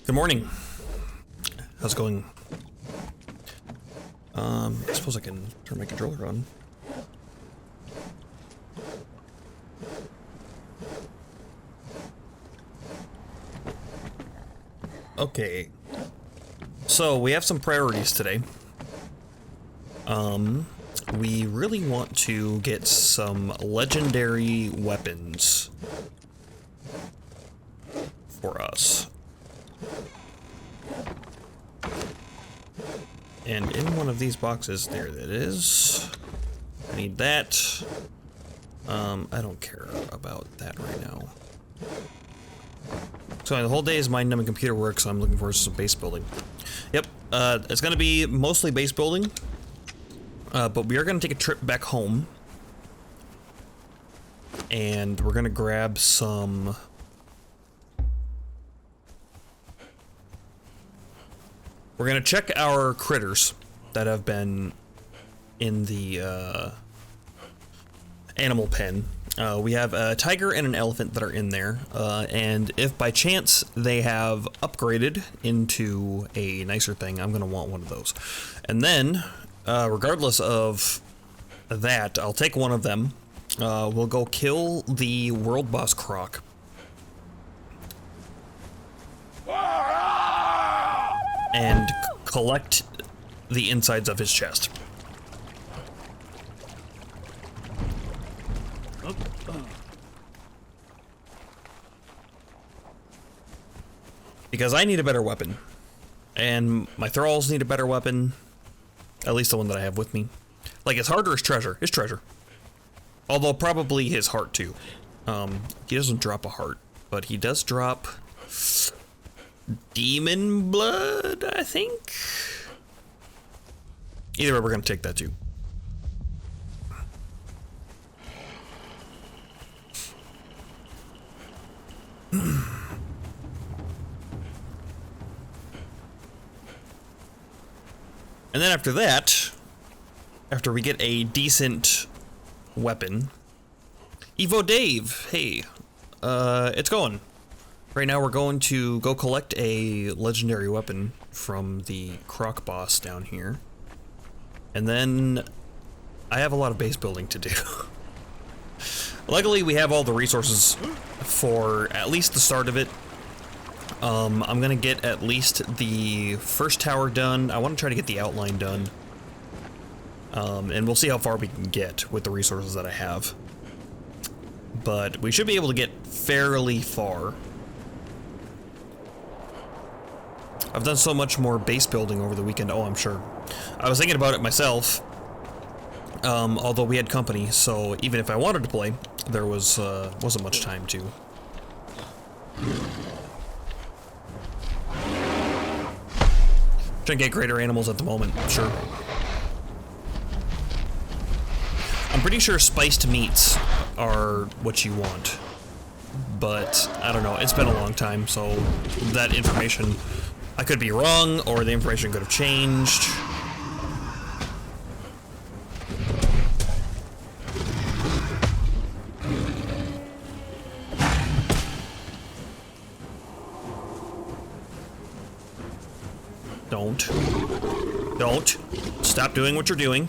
Good morning. How's it going? I suppose I can turn my controller on. Okay. So, we have some priorities today. We really want to get some legendary weapons for us. And in one of these boxes, there it is. I need that. I don't care about that right now. So the whole day is mind numbing computer work, so I'm looking forward to some base building. Yep, it's gonna be mostly base building. But we are gonna take a trip back home. And we're gonna grab some... We're gonna check our critters that have been in the animal pen. We have a tiger and an elephant that are in there, and if by chance they have upgraded into a nicer thing, I'm gonna want one of those. And then, regardless of that, I'll take one of them. We'll go kill the world boss croc. And collect the insides of his chest. Because I need a better weapon. And my thralls need a better weapon. At least the one that I have with me. Like, his heart or his treasure? His treasure. Although probably his heart too. He doesn't drop a heart, but he does drop... demon blood, I think? Either way, we're gonna take that too. And then after that, after we get a decent weapon... Evo Dave, hey, it's going. Right now we're going to go collect a legendary weapon from the croc boss down here. And then I have a lot of base building to do. Luckily we have all the resources for at least the start of it. I'm gonna get at least the first tower done. I want to try to get the outline done. And we'll see how far we can get with the resources that I have. But we should be able to get fairly far. I've done so much more base building over the weekend. Oh, I'm sure. I was thinking about it myself. Although we had company, so even if I wanted to play, there was wasn't much time to. Trying to get greater animals at the moment, sure. I'm pretty sure spiced meats are what you want. But, I don't know, it's been a long time, so that information... I could be wrong, or the information could have changed. Don't. Stop doing what you're doing.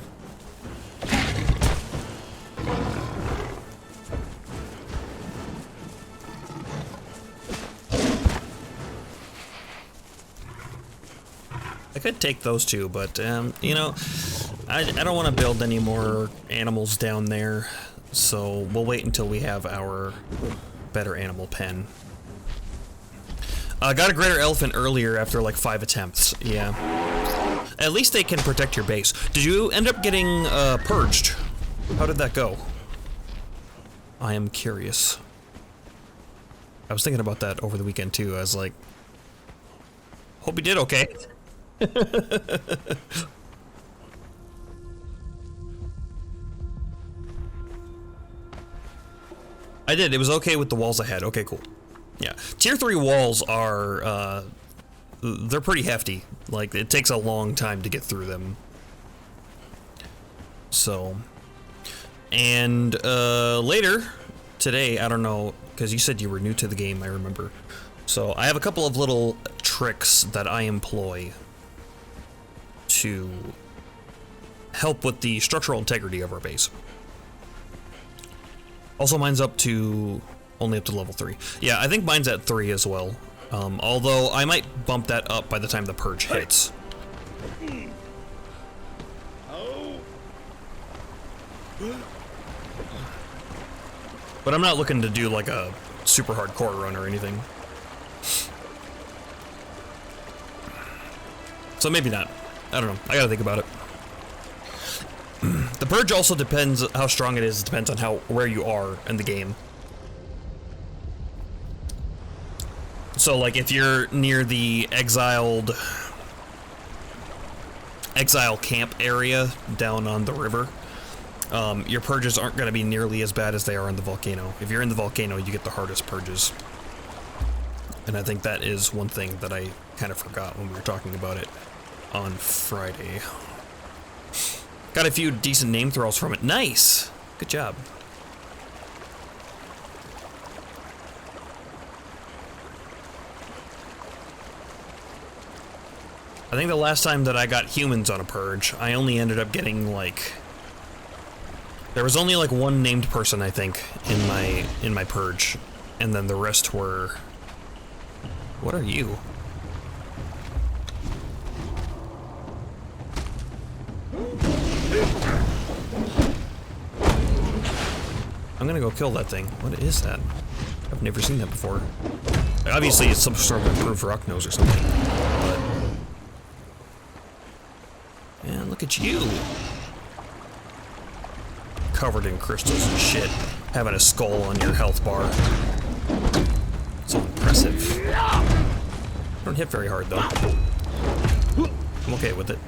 I could take those two, but, you know, I don't want to build any more animals down there, so we'll wait until we have our better animal pen. I got a greater elephant earlier after like 5 attempts, yeah. At least they can protect your base. Did you end up getting purged? How did that go? I am curious. I was thinking about that over the weekend too. I was like, hope you did okay. I did. It was okay with the walls I had. Okay, cool. Yeah. Tier 3 walls are, they're pretty hefty. Like, it takes a long time to get through them. So. And, later today, I don't know, because you said you were new to the game, I remember. So, I have a couple of little tricks that I employ to help with the structural integrity of our base. Also, mine's only up to level 3. Yeah, I think mine's at 3 as well. Although I might bump that up by the time the purge hits. But I'm not looking to do like a super hardcore run or anything. So maybe not. I don't know. I gotta think about it. The purge also depends how strong it is. It depends on where you are in the game. So like if you're near the exile camp area down on the river, your purges aren't going to be nearly as bad as they are in the volcano. If you're in the volcano, you get the hardest purges. And I think that is one thing that I kind of forgot when we were talking about it on Friday. Got a few decent name throws from it. Nice! Good job. I think the last time that I got humans on a purge, I only ended up getting like... There was only like one named person, I think, in my purge. And then the rest were... What are you? I'm gonna go kill that thing. What is that? I've never seen that before. Obviously it's some sort of improved rock nose or something, but... Man, look at you! Covered in crystals and shit, having a skull on your health bar. So impressive. Don't hit very hard though. I'm okay with it.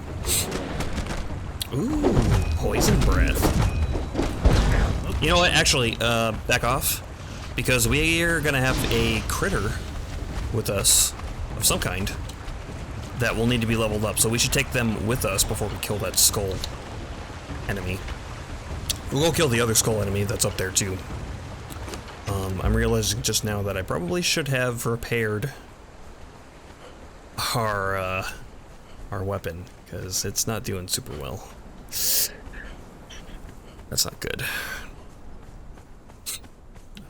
Ooh, poison breath. You know what? Actually, back off, because we are gonna have a critter with us of some kind that will need to be leveled up. So we should take them with us before we kill that skull enemy. We'll go kill the other skull enemy that's up there too. I'm realizing just now that I probably should have repaired our weapon, because it's not doing super well. That's not good.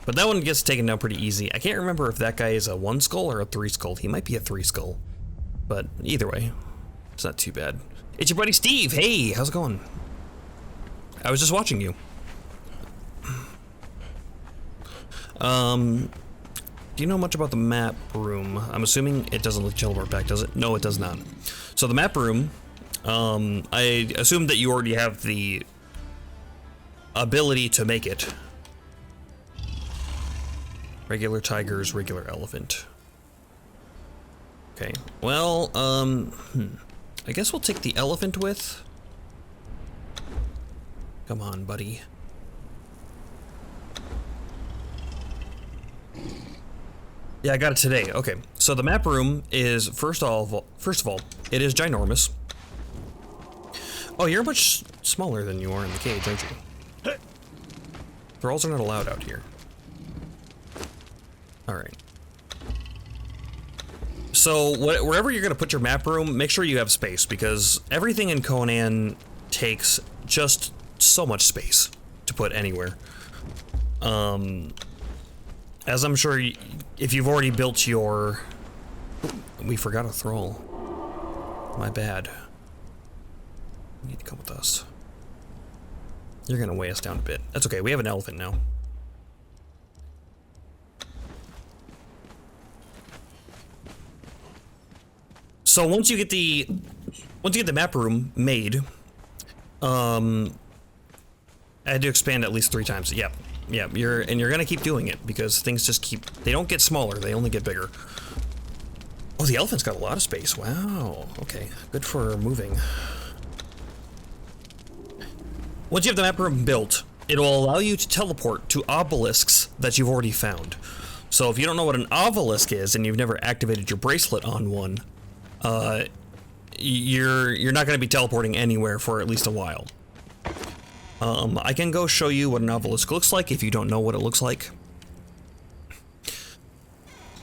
But that one gets taken down pretty easy. I can't remember if that guy is a 1 skull or a 3 skull. He might be a 3 skull. But either way, it's not too bad. It's your buddy Steve. Hey, how's it going? I was just watching you. Do you know much about the map room? I'm assuming it doesn't look teleport back, does it? No, it does not. So the map room, I assume that you already have the ability to make it. Regular tigers, regular elephant. Okay, well, I guess we'll take the elephant with. Come on, buddy. Yeah, I got it today. Okay, so the map room is, first of all, it is ginormous. Oh, you're much smaller than you are in the cage, aren't you? Thralls are not allowed out here. Alright. So, wherever you're going to put your map room, make sure you have space, because everything in Conan takes just so much space to put anywhere. As I'm sure if you've already built your... We forgot a thrall. My bad. You need to come with us. You're going to weigh us down a bit. That's okay, we have an elephant now. So once you get the map room made, I had to expand at least 3 times. Yep. Yeah, you're gonna keep doing it because things just they don't get smaller, they only get bigger. Oh, the elephant's got a lot of space. Wow. Okay, good for moving. Once you have the map room built, it'll allow you to teleport to obelisks that you've already found. So if you don't know what an obelisk is and you've never activated your bracelet on one, you're not going to be teleporting anywhere for at least a while. I can go show you what an obelisk looks like if you don't know what it looks like.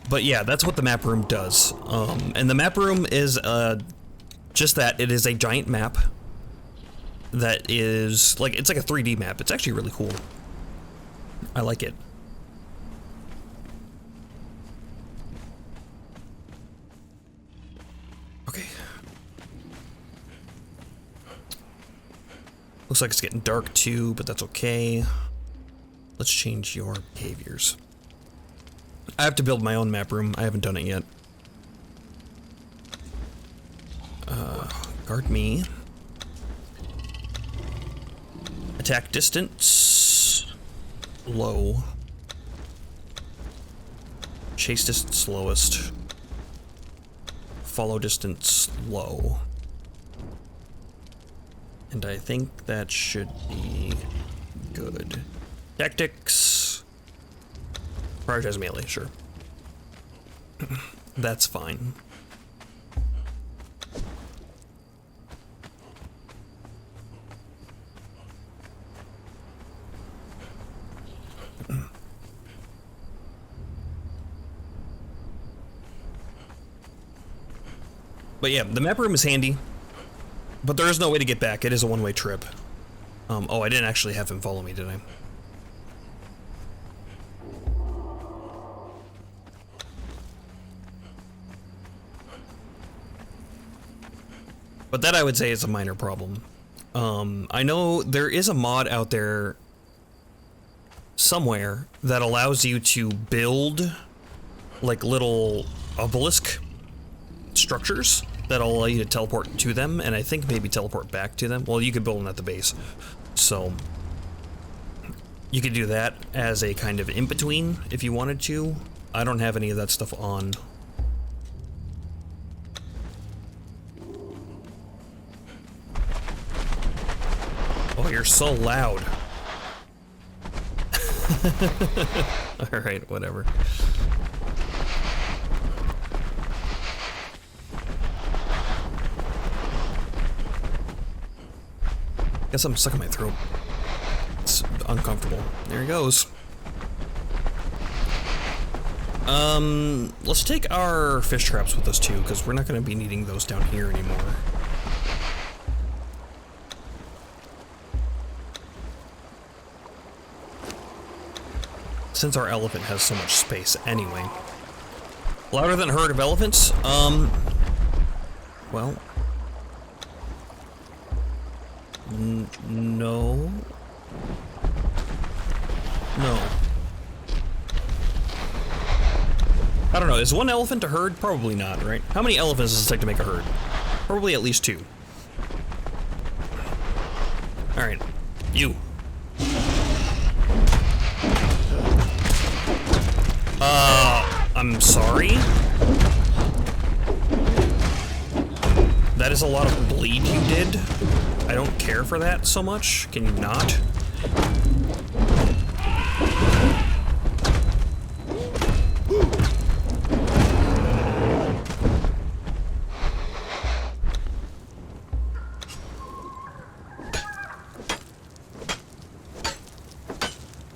But yeah, that's what the map room does. And the map room is just that. It is a giant map that is like, it's like a 3D map. It's actually really cool. I like it. Okay. Looks like it's getting dark too, but that's okay. Let's change your behaviors. I have to build my own map room. I haven't done it yet. Guard me. Attack distance. Low. Chase distance lowest. Follow distance low. And I think that should be good. Tactics. Prioritize melee, sure. That's fine. But yeah, the map room is handy, but there is no way to get back. It is a one-way trip. Oh, I didn't actually have him follow me, did I? But that I would say is a minor problem. I know there is a mod out there somewhere that allows you to build like little obelisk structures that'll allow you to teleport to them, and I think maybe teleport back to them. Well, you could build them at the base, so you could do that as a kind of in-between if you wanted to. I don't have any of that stuff on. Oh, you're so loud. Alright, whatever. Guess I'm stuck in my throat. It's uncomfortable. There he goes. Let's take our fish traps with us too, because we're not going to be needing those down here anymore. Since our elephant has so much space anyway. Louder than a herd of elephants? Well... No. No. I don't know, is one elephant a herd? Probably not, right? How many elephants does it take to make a herd? Probably at least 2. Alright. You. I'm sorry? That is a lot of bleed you did. I don't care for that so much. Can you not?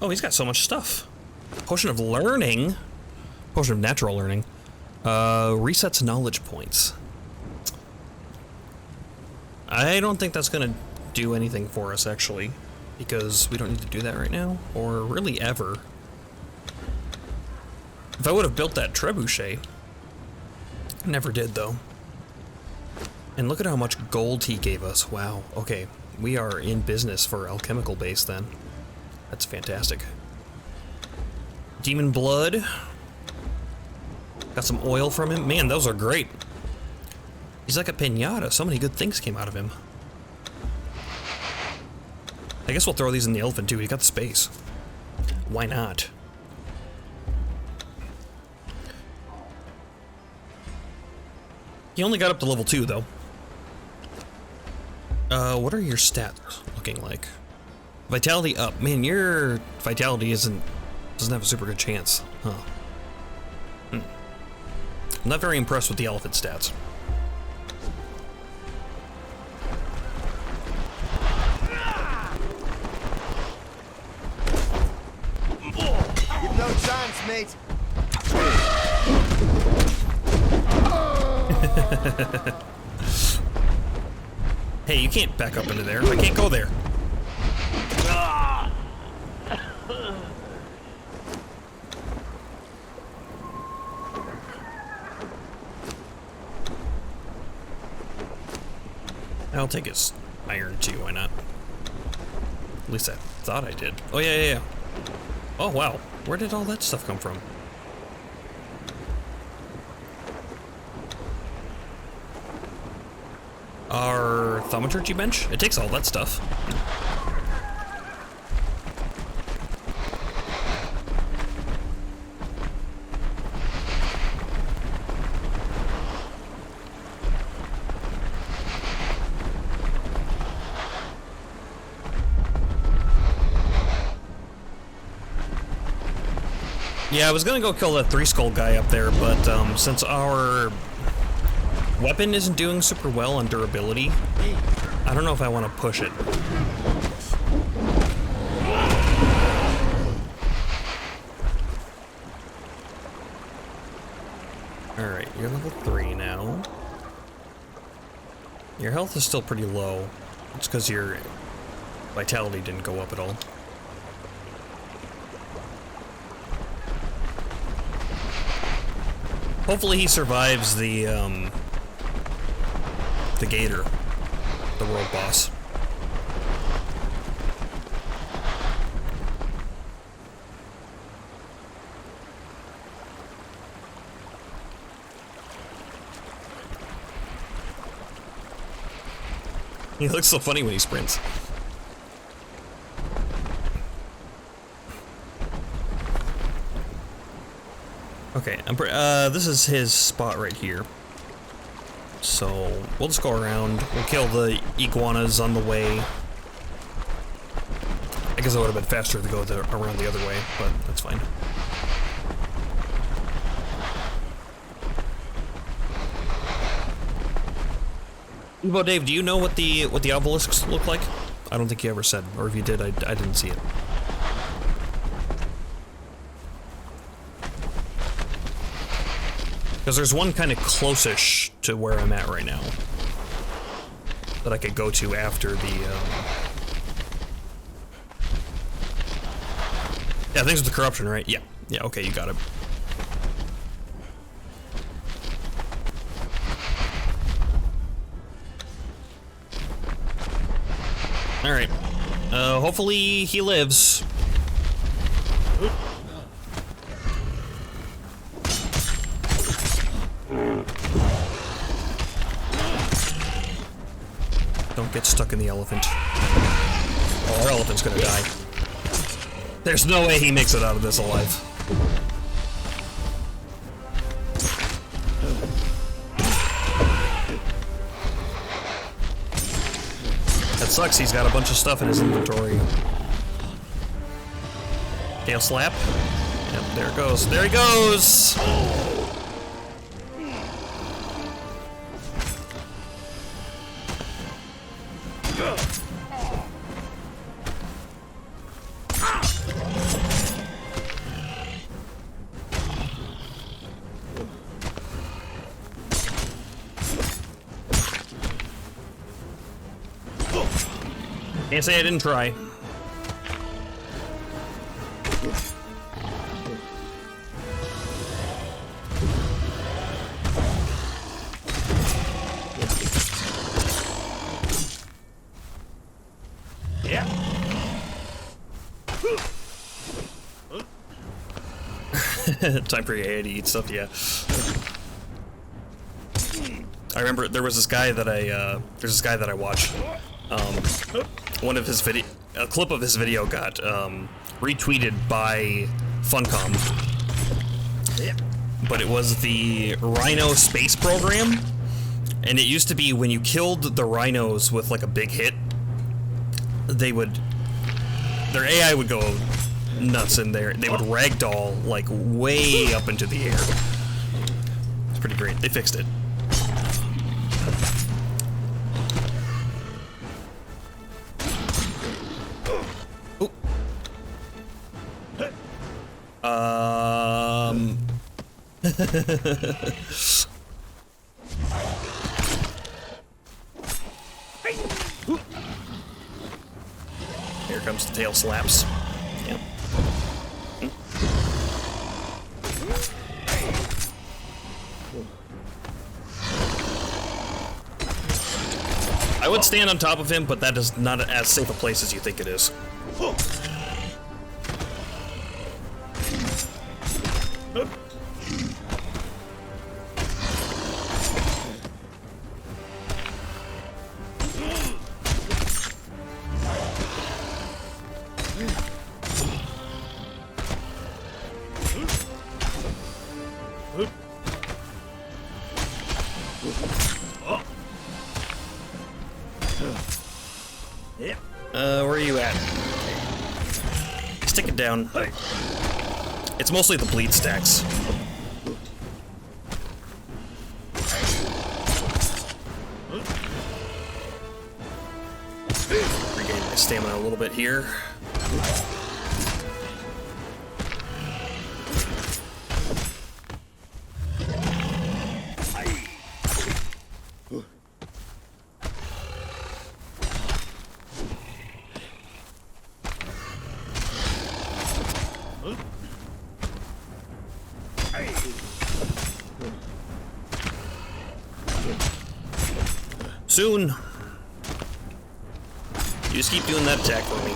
Oh, he's got so much stuff. Potion of learning. Potion of natural learning. Resets knowledge points. I don't think that's gonna do anything for us, actually, because we don't need to do that right now, or really ever. If I would have built that trebuchet. Never did, though. And look at how much gold he gave us. Wow, okay. We are in business for alchemical base, then. That's fantastic. Demon blood. Got some oil from him. Man, those are great. He's like a piñata. So many good things came out of him. I guess we'll throw these in the elephant too. He got the space. Why not? He only got up to level 2 though. What are your stats looking like? Vitality up. Man, your vitality doesn't have a super good chance. Huh. I'm not very impressed with the elephant stats. You've no chance, mate. Hey, you can't back up into there. I can't go there. I'll take his iron too, why not? At least I thought I did. Oh, yeah. Oh, wow. Where did all that stuff come from? Our thaumaturgy bench? It takes all that stuff. Yeah, I was gonna go kill that 3-skull guy up there, but since our weapon isn't doing super well on durability, I don't know if I want to push it. Alright, you're level 3 now. Your health is still pretty low. It's because your vitality didn't go up at all. Hopefully he survives the gator, the world boss. He looks so funny when he sprints. Okay, this is his spot right here. So, we'll just go around. We'll kill the iguanas on the way. I guess it would have been faster to go around the other way, but that's fine. Well, Dave, do you know what the obelisks look like? I don't think you ever said, or if you did, I didn't see it. Because there's one kind of close-ish to where I'm at right now that I could go to after the, Yeah, things with the corruption, right? Yeah. Yeah, okay, you got it. Alright. Hopefully he lives. Don't get stuck in the elephant. Oh, our elephant's gonna die. There's no way he makes it out of this alive. That sucks, he's got a bunch of stuff in his inventory. Tail slap. Yep, there it goes. There he goes! Can't say I didn't try. Yeah. Time for your head to eat stuff, yeah. I remember there was this guy that there's this guy that I watched. A clip of his video got retweeted by Funcom. But it was the Rhino space program, and it used to be when you killed the rhinos with like a big hit, their AI would go nuts in there. They would ragdoll like way up into the air. It's pretty great. They fixed it. comes the tail slaps. Yep. I would stand on top of him, but that is not as safe a place as you think it is. Where are you at? Stick it down. It's mostly the bleed stacks. Regain my stamina a little bit here. Soon. You just keep doing that attack for me.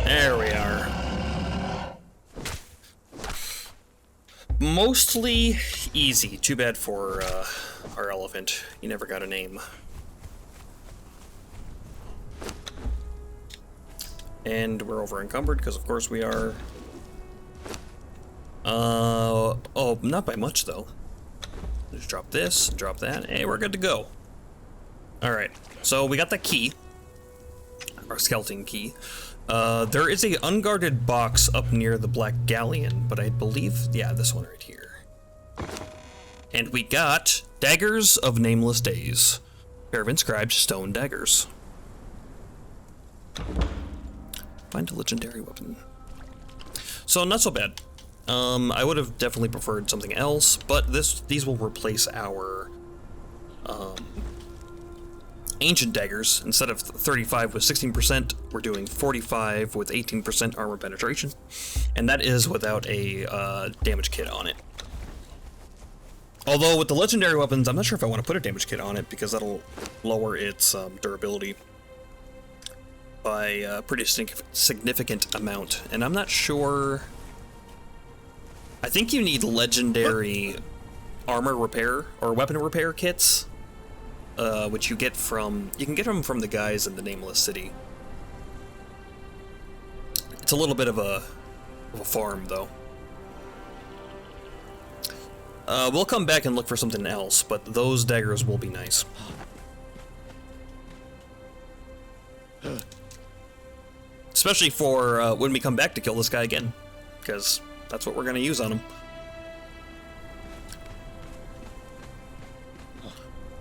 There we are. Mostly easy. Too bad for our elephant. He never got a name. And we're over encumbered because of course we are. Oh, not by much though. Just drop this, drop that. Hey, we're good to go. Alright, so we got the key. Our skeleton key. There is a unguarded box up near the Black Galleon, but I believe, yeah, this one right here. And we got Daggers of Nameless Days. Pair of inscribed stone daggers. Find a legendary weapon. So not so bad. I would have definitely preferred something else, but these will replace our ancient daggers. Instead of 35 with 16%, we're doing 45 with 18% armor penetration, and that is without a damage kit on it. Although with the legendary weapons, I'm not sure if I want to put a damage kit on it because that'll lower its durability by a pretty significant amount, and I'm not sure. I think you need legendary armor repair or weapon repair kits, which you can get them from the guys in the Nameless City. It's a little bit of a farm though. We'll come back and look for something else, but those daggers will be nice. Especially for when we come back to kill this guy again, because that's what we're going to use on him.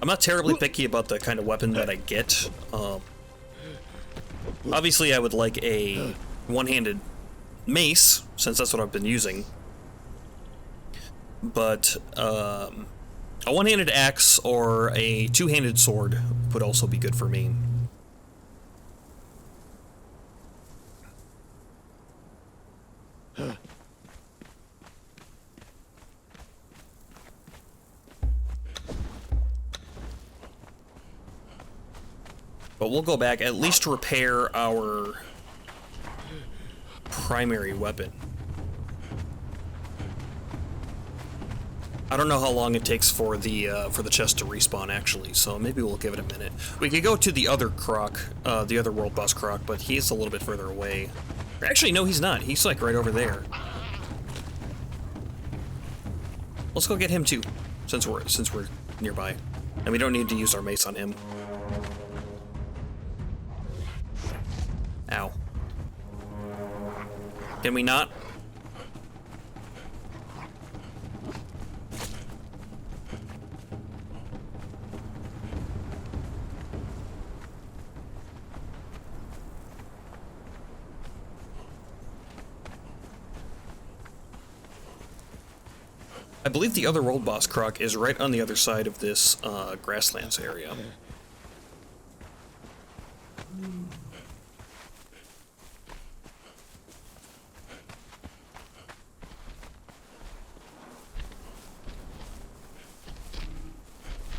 I'm not terribly picky about the kind of weapon that I get. Obviously, I would like a one-handed mace, since that's what I've been using. But a one-handed axe or a two-handed sword would also be good for me. But we'll go back, at least repair our primary weapon. I don't know how long it takes for the chest to respawn, actually, so maybe we'll give it a minute. We could go to the other croc, the other world boss croc, but he's a little bit further away. Actually, no, he's not. He's like right over there. Let's go get him too, since we're nearby, and we don't need to use our mace on him. Ow. Can we not? I believe the other world boss Croc is right on the other side of this grasslands area.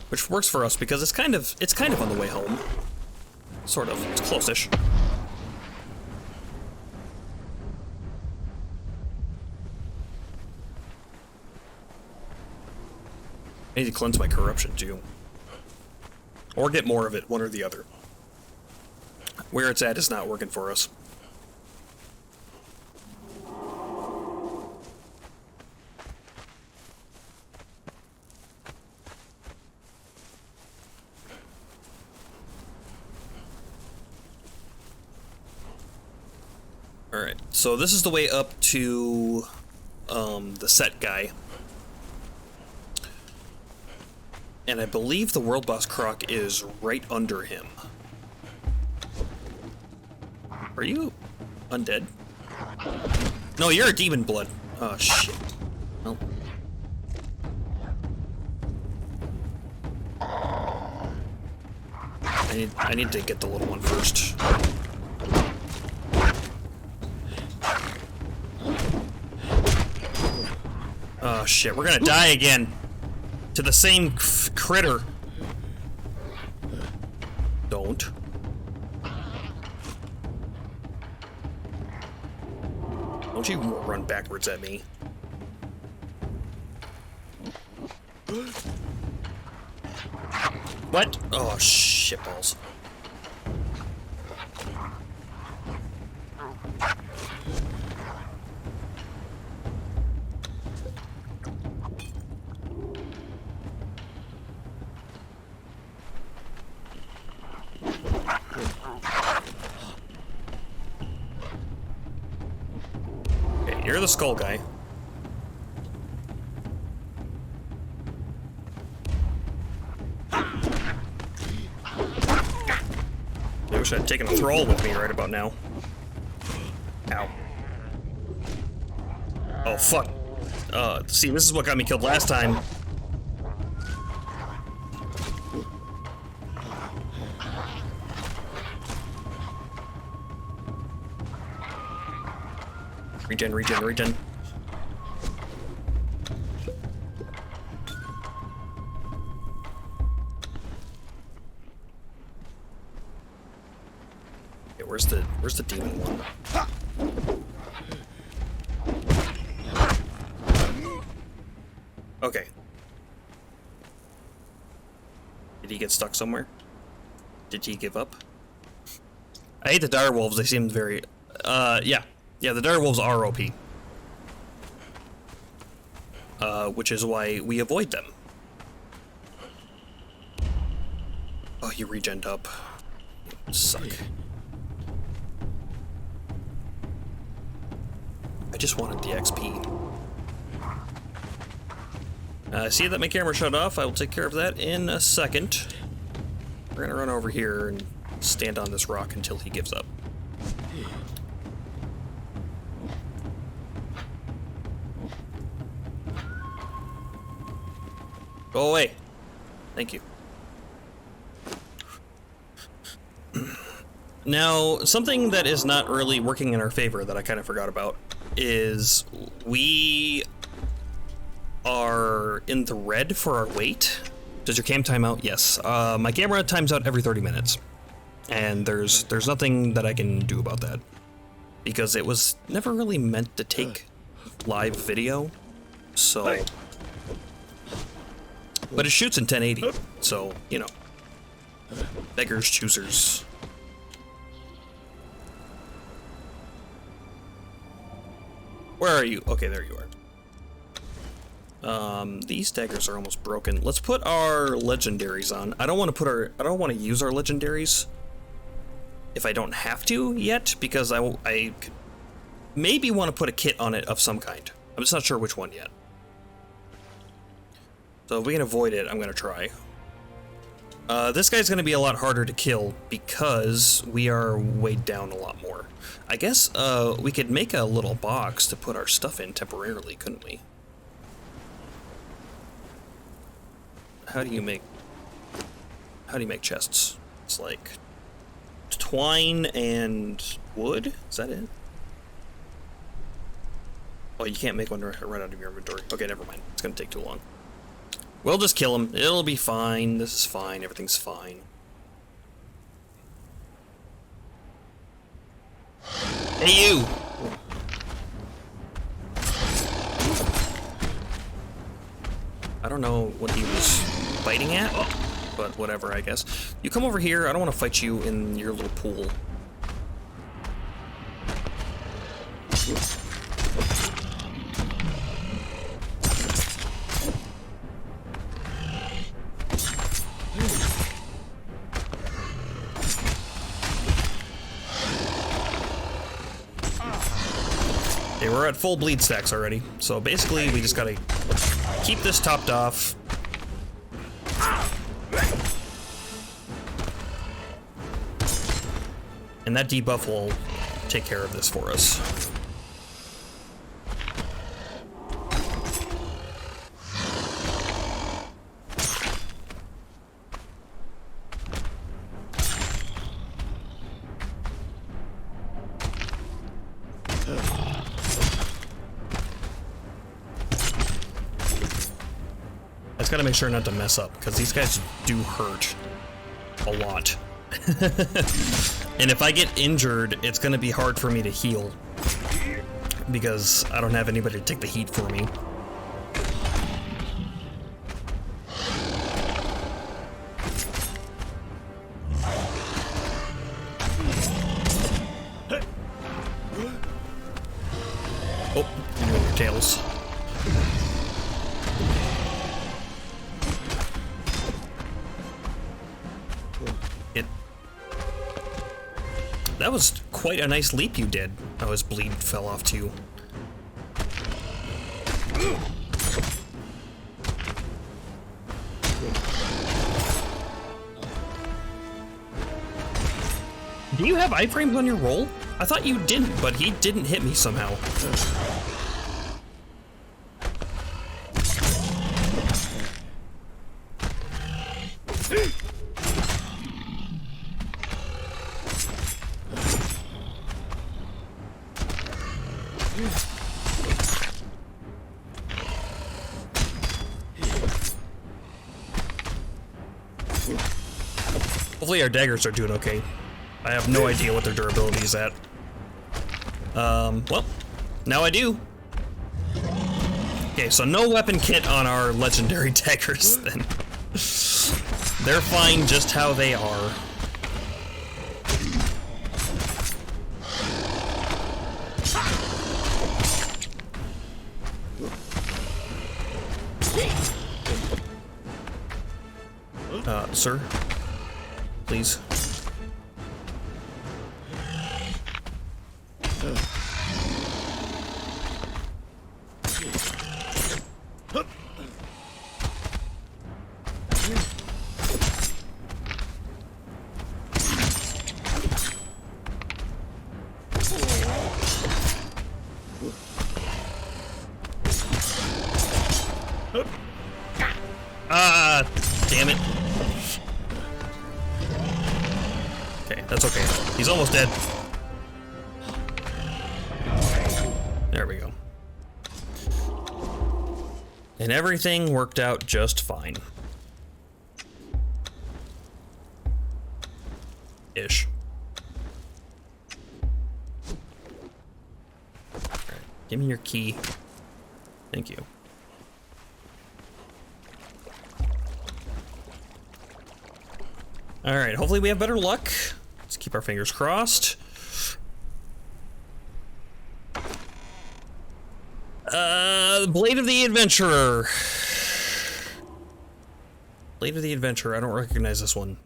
Which works for us because it's kind of on the way home. Sort of. It's close-ish. I need to cleanse my corruption too. Or get more of it, one or the other. Where it's at is not working for us. Alright, so this is the way up to the set guy. And I believe the world boss Croc is right under him. Are you undead? No, you're a demon blood. Oh shit. Well. I need to get the little one first. Oh shit, we're gonna die again. To the same critter. Don't. Don't you run backwards at me. What? Oh, shitballs. You're the skull guy. I wish I'd taken a thrall with me right about now. Ow. Oh, fuck. See, this is what got me killed last time. Regen, regen, regen. Okay, where's the demon one? Okay. Did he get stuck somewhere? Did he give up? I hate the direwolves, they seem very yeah. Yeah, the direwolves are OP. Which is why we avoid them. Oh, you regened up. You suck. I just wanted the XP. See that my camera shut off? I will take care of that in a second. We're gonna run over here and stand on this rock until he gives up. Go away. Thank you. Now, something that is not really working in our favor that I kind of forgot about is we are in the red for our wait. Does your cam time out? Yes. My camera times out every 30 minutes. And there's nothing that I can do about that. Because it was never really meant to take live video. So... But it shoots in 1080, so, you know. Beggars, choosers. Where are you? Okay, there you are. These daggers are almost broken. Let's put our legendaries on. I don't want to use our legendaries if I don't have to yet, because I could maybe want to put a kit on it of some kind. I'm just not sure which one yet. So if we can avoid it, I'm gonna try. This guy's gonna be a lot harder to kill because we are weighed down a lot more. I guess we could make a little box to put our stuff in temporarily, couldn't we? how do you make chests? It's like twine and wood? Is that it? Oh, you can't make one right out of your inventory. Okay, never mind. It's gonna take too long. We'll just kill him. It'll be fine. This is fine. Everything's fine. Hey, you! I don't know what he was biting at, but whatever, I guess. You come over here. I don't want to fight you in your little pool. Okay, we're at full bleed stacks already, so basically we just gotta keep this topped off. And that debuff will take care of this for us. I just gotta make sure not to mess up, because these guys do hurt a lot. And if I get injured, it's gonna be hard for me to heal, because I don't have anybody to take the heat for me. Oh, you're doing your tails. That was quite a nice leap you did. Oh, his bleed fell off too. Do you have iframes on your roll? I thought you didn't, but he didn't hit me somehow. Hopefully our daggers are doing okay. I have no idea what their durability is at. Well, now I do. Okay, so no weapon kit on our legendary daggers then. They're fine just how they are. Sir? Please. Ah, damn it. Okay, that's okay. He's almost dead. There we go. And everything worked out just fine. Ish. Alright, give me your key. Thank you. Alright, hopefully we have better luck. Let's keep our fingers crossed. Blade of the Adventurer. Blade of the Adventurer, I don't recognize this one.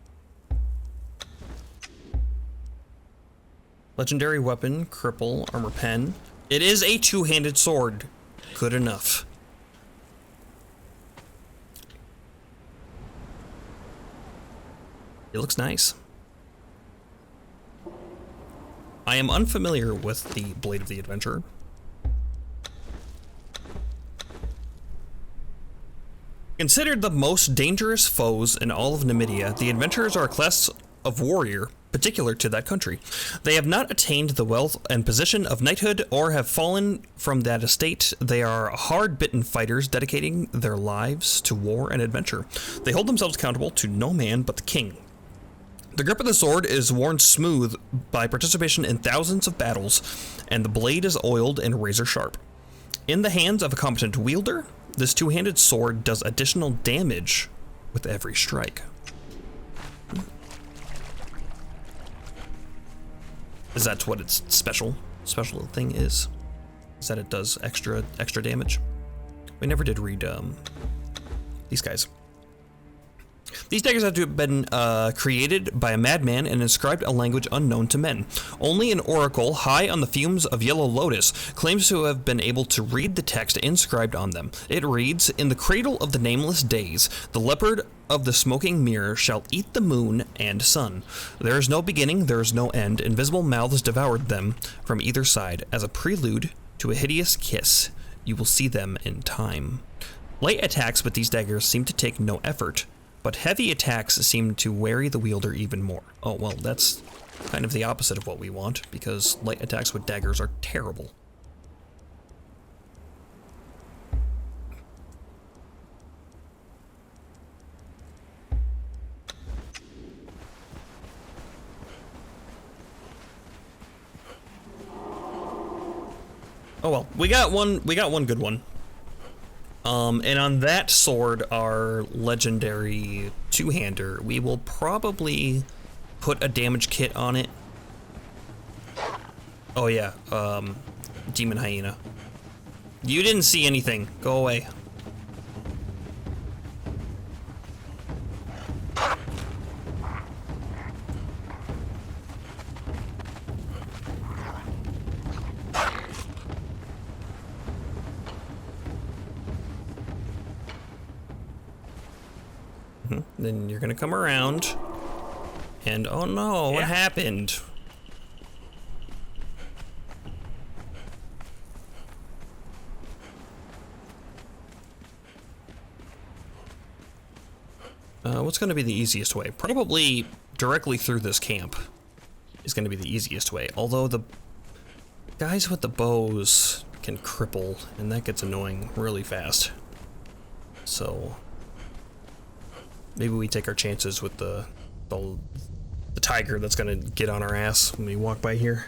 Legendary weapon, cripple, armor pen. It is a two-handed sword. Good enough. It looks nice. I am unfamiliar with the Blade of the Adventurer. Considered the most dangerous foes in all of Numidia, the adventurers are a class of warrior particular to that country. They have not attained the wealth and position of knighthood or have fallen from that estate. They are hard-bitten fighters dedicating their lives to war and adventure. They hold themselves accountable to no man but the king. The grip of the sword is worn smooth by participation in thousands of battles, and the blade is oiled and razor sharp. In the hands of a competent wielder, this two-handed sword does additional damage with every strike. Is that what its special thing is? Is that it does extra damage? We never did read these guys. These daggers have to have been created by a madman and inscribed a language unknown to men. Only an oracle high on the fumes of yellow lotus claims to have been able to read the text inscribed on them. It reads, "In the cradle of the nameless days, the leopard of the smoking mirror shall eat the moon and sun. There is no beginning, there is no end. Invisible mouths devoured them from either side. As a prelude to a hideous kiss, you will see them in time." Light attacks with these daggers seem to take no effort, but heavy attacks seem to weary the wielder even more. Oh, well, that's kind of the opposite of what we want, because light attacks with daggers are terrible. Oh well, we got one good one. And on that sword, our legendary two-hander, we will probably put a damage kit on it. Oh yeah, Demon Hyena. You didn't see anything. Go away. Then you're gonna come around, and oh no, what happened? What's gonna be the easiest way? Probably directly through this camp is gonna be the easiest way, although the guys with the bows can cripple, and that gets annoying really fast. So maybe we take our chances with the tiger that's gonna get on our ass when we walk by here.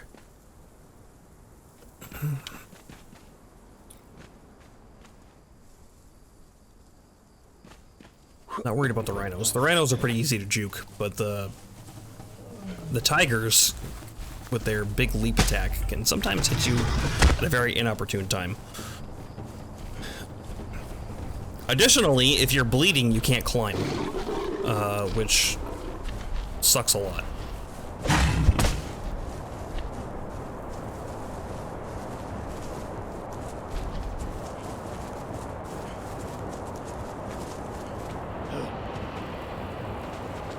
Not worried about the rhinos. The rhinos are pretty easy to juke, but the tigers with their big leap attack can sometimes hit you at a very inopportune time. Additionally, if you're bleeding, you can't climb, which sucks a lot.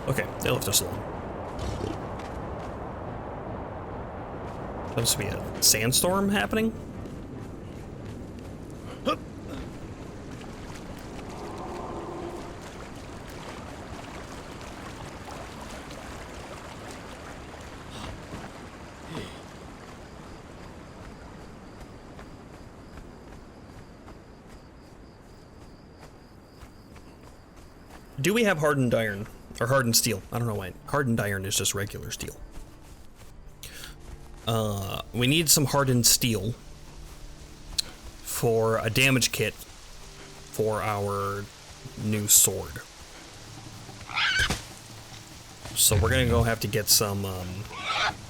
Okay, they left us alone. Supposed to be a sandstorm happening? Do we have hardened iron? Or hardened steel? I don't know why. Hardened iron is just regular steel. We need some hardened steel for a damage kit for our new sword. So we're gonna go have to get some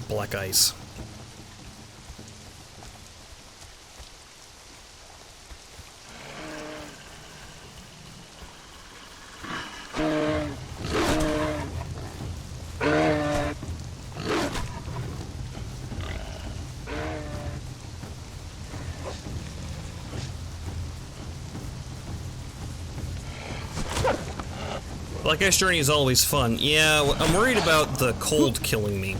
black ice. Black Ice Journey is always fun. Yeah, I'm worried about the cold killing me.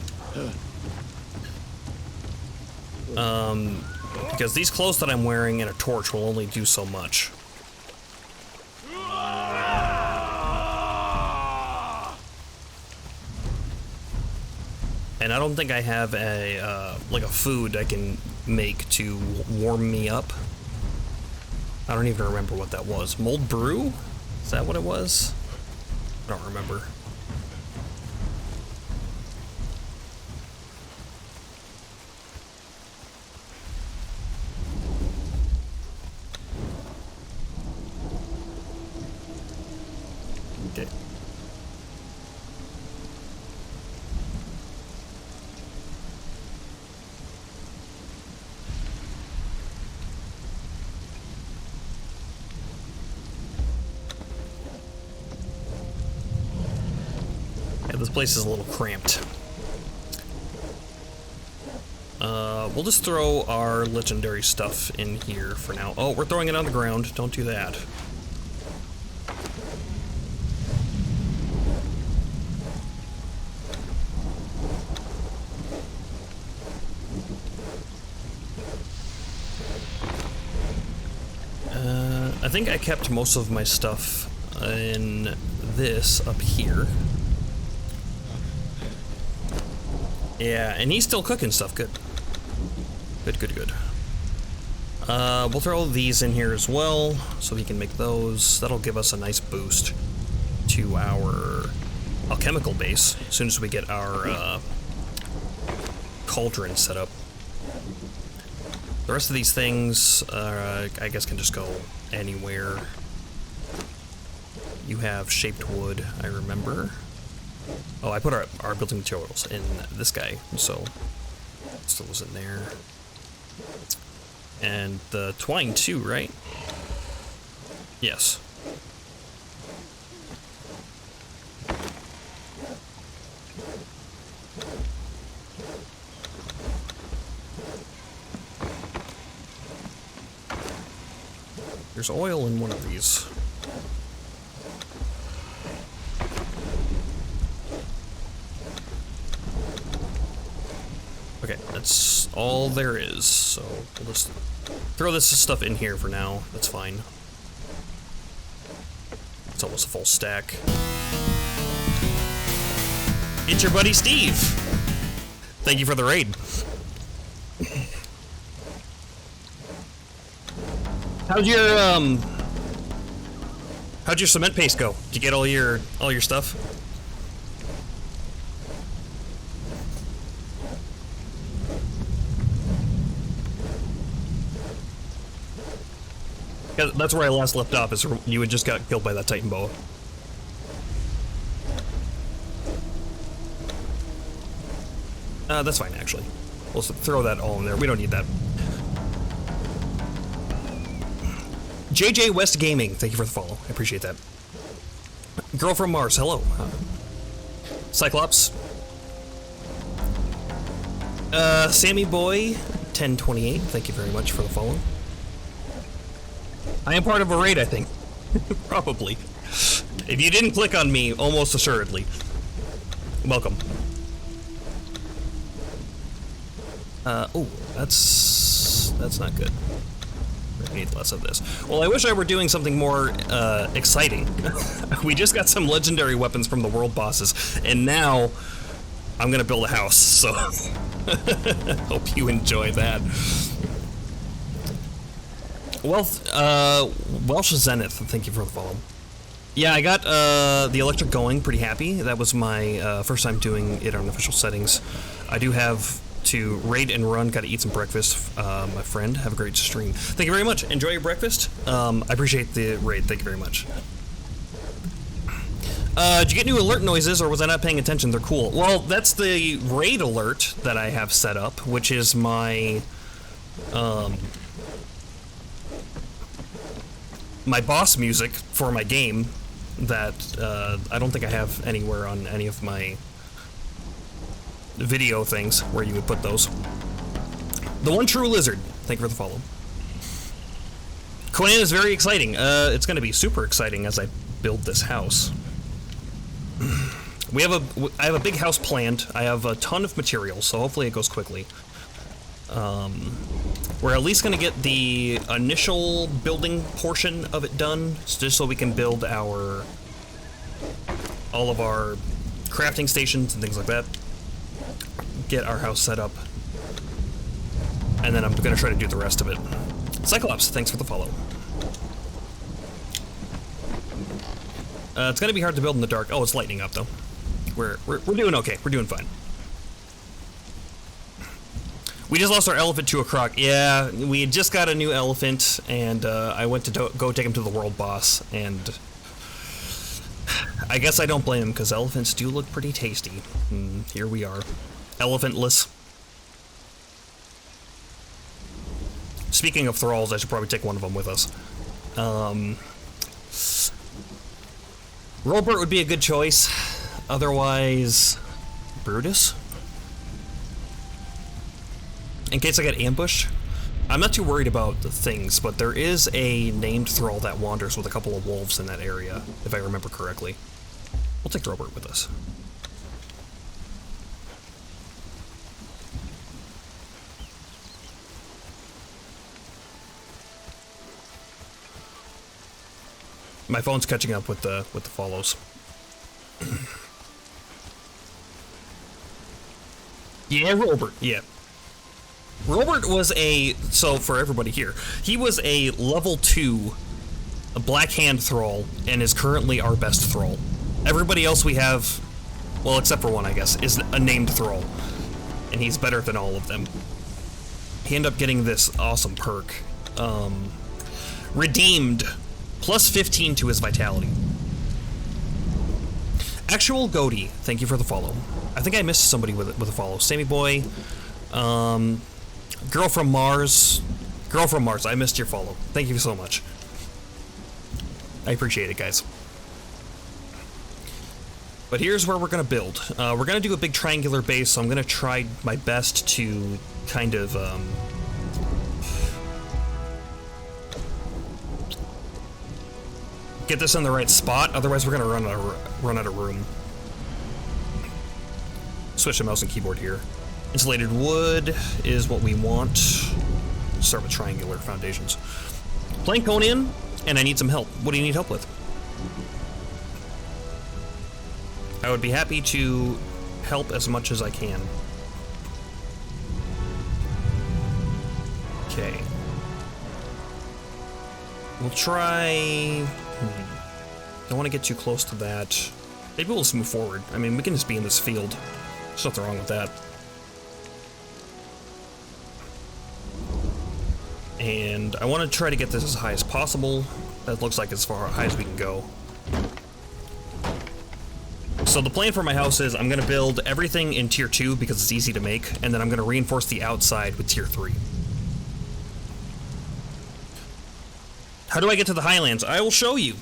Because these clothes that I'm wearing and a torch will only do so much. And I don't think I have a, like a food I can make to warm me up. I don't even remember what that was. Mold brew? Is that what it was? I don't remember. Okay. Yeah, this place is a little cramped. We'll just throw our legendary stuff in here for now. Oh, we're throwing it on the ground. Don't do that. I think I kept most of my stuff in this up here. Yeah, and he's still cooking stuff. Good. Good, good, good. We'll throw these in here as well, so we can make those. That'll give us a nice boost to our alchemical base as soon as we get our cauldron set up. The rest of these things, I guess, can just go anywhere. You have shaped wood, I remember. Oh, I put our building materials in this guy, so still was in there. And the twine too, right? Yes. There's oil in one of these. Okay, that's all there is, so we'll just throw this stuff in here for now. That's fine. It's almost a full stack. It's your buddy Steve! Thank you for the raid. How'd your cement paste go? Did you get all your stuff? That's where I last left off, is you had just got killed by that Titan boa. That's fine, actually. We'll throw that all in there. We don't need that. JJ West Gaming, thank you for the follow. I appreciate that. Girl from Mars, hello. Cyclops. Sammy Boy 1028, thank you very much for the follow. I am part of a raid, I think. Probably. If you didn't click on me, almost assuredly. Welcome. Oh, that's not good. I need less of this. Well, I wish I were doing something more exciting. We just got some legendary weapons from the world bosses, and now I'm gonna build a house, so hope you enjoy that. Welsh Zenith, thank you for the follow. Yeah, I got the electric going, pretty happy. That was my first time doing it on official settings. I do have to raid and run, gotta eat some breakfast, my friend. Have a great stream. Thank you very much. Enjoy your breakfast. I appreciate the raid, thank you very much. Did you get new alert noises, or was I not paying attention? They're cool. Well, that's the raid alert that I have set up, which is my, my boss music for my game that I don't think I have anywhere on any of my video things where you would put those. The One True Lizard, thank you for the follow. Conan is very exciting. It's going to be super exciting as I build this house. I have a big house planned. I have a ton of materials, so hopefully it goes quickly. We're at least going to get the initial building portion of it done, just so we can build all of our crafting stations and things like that. get our house set up. And then I'm gonna try to do the rest of it. Cyclops, thanks for the follow. It's gonna be hard to build in the dark. Oh, it's lightening up though. We're doing okay. We're doing fine. We just lost our elephant to a croc. Yeah, we had just got a new elephant, and I went to go take him to the world boss, and I guess I don't blame him, because elephants do look pretty tasty. And here we are. Elephantless. Speaking of thralls, I should probably take one of them with us. Robert would be a good choice. Otherwise, Brutus? In case I get ambushed. I'm not too worried about the things, but there is a named thrall that wanders with a couple of wolves in that area, if I remember correctly. We'll take Robert with us. My phone's catching up with the follows. Yeah, Robert, yeah. Robert was so for everybody here, he was a level 2 Black Hand Thrall, and is currently our best Thrall. Everybody else we have, well, except for one, I guess, is a named Thrall, and he's better than all of them. He ended up getting this awesome perk. Redeemed, plus 15 to his Vitality. Actual Goaty, thank you for the follow. I think I missed somebody with a follow. Sammy Boy, Girl from Mars, I missed your follow. Thank you so much. I appreciate it, guys. But here's where we're gonna build. We're gonna do a big triangular base, so I'm gonna try my best to kind of, get this in the right spot, otherwise we're gonna run out of room. Switch to mouse and keyboard here. Insulated wood is what we want. Start with triangular foundations. Playing Conan, and I need some help. What do you need help with? I would be happy to help as much as I can. Okay. We'll try... Don't want to get too close to that. Maybe we'll just move forward. I mean, we can just be in this field. There's nothing wrong with that. And I want to try to get this as high as possible. That looks like as far high as we can go. So the plan for my house is I'm going to build everything in tier 2 because it's easy to make, and then I'm going to reinforce the outside with tier 3. How do I get to the Highlands? I will show you.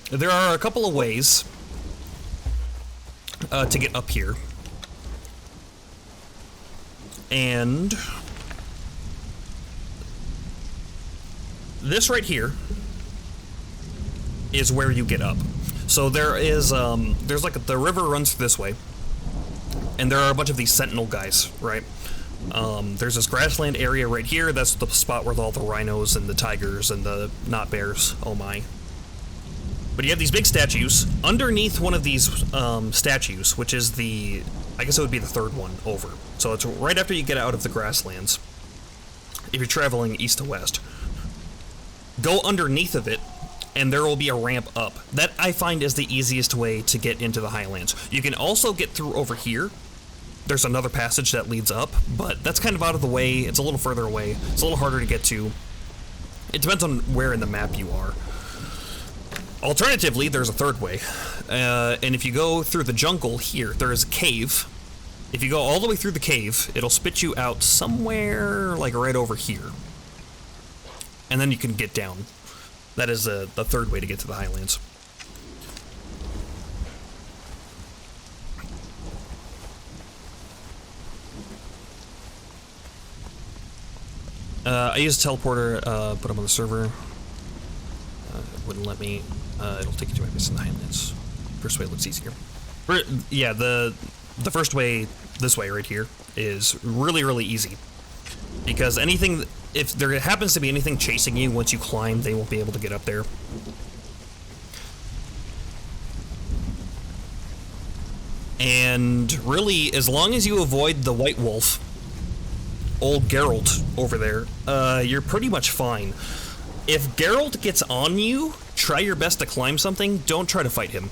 There are a couple of ways to get up here. And this right here is where you get up. So there is, there's like, the river runs this way, and there are a bunch of these sentinel guys, right? There's this grassland area right here. That's the spot where all the rhinos and the tigers and the not bears, oh my. But you have these big statues. Underneath one of these statues, which is the, I guess it would be the third one over. So it's right after you get out of the grasslands, if you're traveling east to west. Go underneath of it, and there will be a ramp up. That, I find, is the easiest way to get into the Highlands. You can also get through over here. There's another passage that leads up, but that's kind of out of the way. It's a little further away. It's a little harder to get to. It depends on where in the map you are. Alternatively, there's a third way. And if you go through the jungle here, there is a cave. If you go all the way through the cave, it'll spit you out somewhere like right over here. And then you can get down. That is the third way to get to the Highlands. I used a teleporter, but I'm on the server. It wouldn't let me. It'll take you to my base in the Highlands. First way looks easier. Yeah, the first way, this way right here, is really, really easy. Because anything, if there happens to be anything chasing you once you climb, they won't be able to get up there. And really, as long as you avoid the White Wolf, old Geralt over there, you're pretty much fine. If Geralt gets on you, try your best to climb something. Don't try to fight him.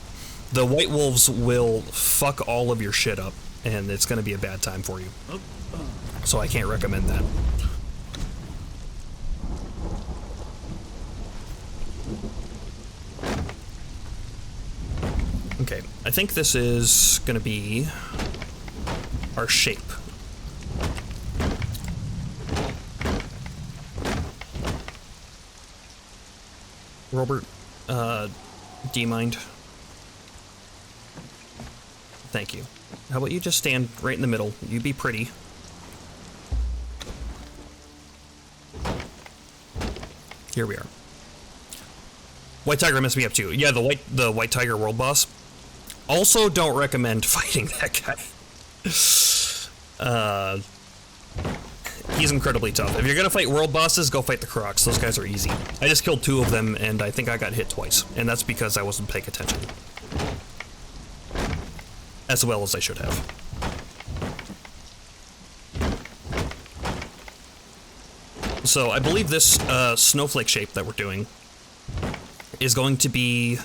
The White Wolves will fuck all of your shit up, and it's going to be a bad time for you. So I can't recommend that. Okay, I think this is going to be our shape. Robert, do you mind? Thank you. How about you just stand right in the middle? You be pretty. Here we are. White Tiger messed me up too. Yeah, the White Tiger world boss. Also, don't recommend fighting that guy. He's incredibly tough. If you're gonna fight world bosses, go fight the Crocs. Those guys are easy. I just killed 2 of them, and I think I got hit twice. And that's because I wasn't paying attention. As well as I should have. So, I believe this snowflake shape that we're doing is going to be...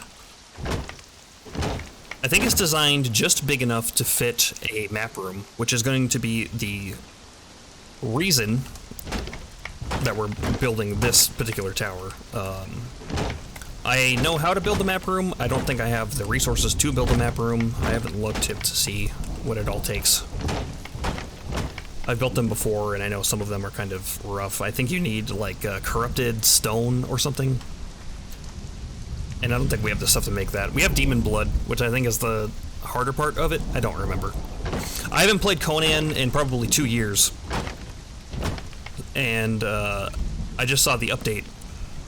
I think it's designed just big enough to fit a map room, which is going to be the reason that we're building this particular tower. I know how to build a map room. I don't think I have the resources to build a map room. I haven't looked to see what it all takes. I've built them before, and I know some of them are kind of rough. I think you need, like, corrupted stone or something. And I don't think we have the stuff to make that. We have demon blood, which I think is the harder part of it. I don't remember. I haven't played Conan in probably 2 years. And I just saw the update,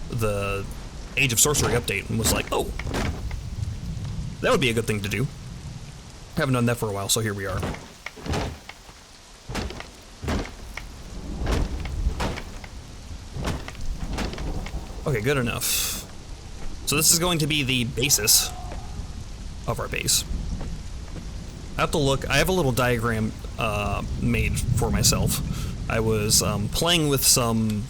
the Age of Sorcery update, and was like, oh, that would be a good thing to do. Haven't done that for a while, so here we are. Okay, good enough. So this is going to be the basis of our base. I have to look. I have a little diagram made for myself. I was playing with some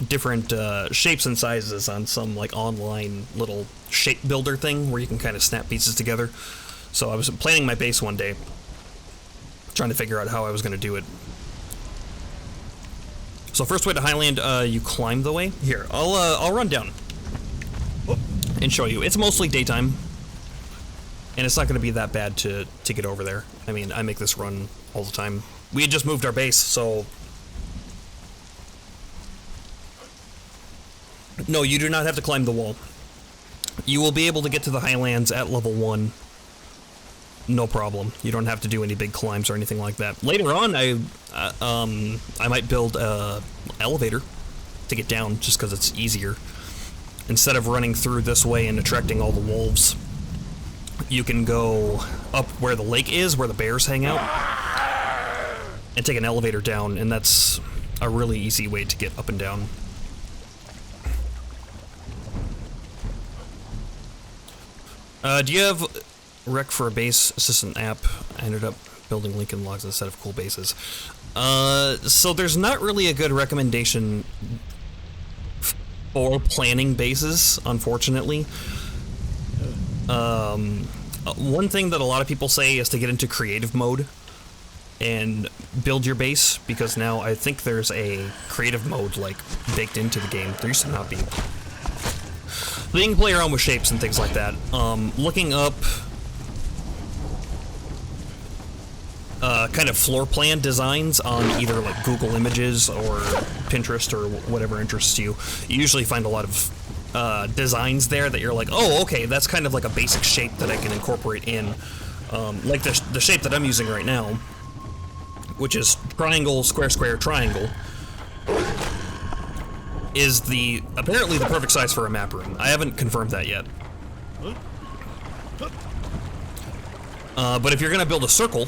different shapes and sizes on some like online little shape builder thing where you can kind of snap pieces together. So I was planning my base one day, trying to figure out how I was going to do it. So first way to Highland, you climb the way. Here, I'll run down and show you. It's mostly daytime, and it's not going to be that bad to get over there. I mean, I make this run all the time. We had just moved our base, so... No, you do not have to climb the wall. You will be able to get to the Highlands at level 1. No problem. You don't have to do any big climbs or anything like that. Later on, I might build a elevator to get down, just because it's easier. Instead of running through this way and attracting all the wolves, you can go up where the lake is, where the bears hang out, and take an elevator down, and that's a really easy way to get up and down. Do you have rec for a base assistant app? I ended up building Lincoln logs instead of cool bases. So there's not really a good recommendation for planning bases, unfortunately. One thing that a lot of people say is to get into creative mode and build your base, because now I think there's a creative mode like baked into the game. There used to not be. So you can play around with shapes and things like that. Looking up kind of floor plan designs on either like Google Images or Pinterest or whatever interests you, you usually find a lot of designs there that you're like, oh, okay, that's kind of like a basic shape that I can incorporate in. Like the shape that I'm using right now, which is triangle, square, square, triangle, is apparently the perfect size for a map room. I haven't confirmed that yet. But if you're gonna build a circle,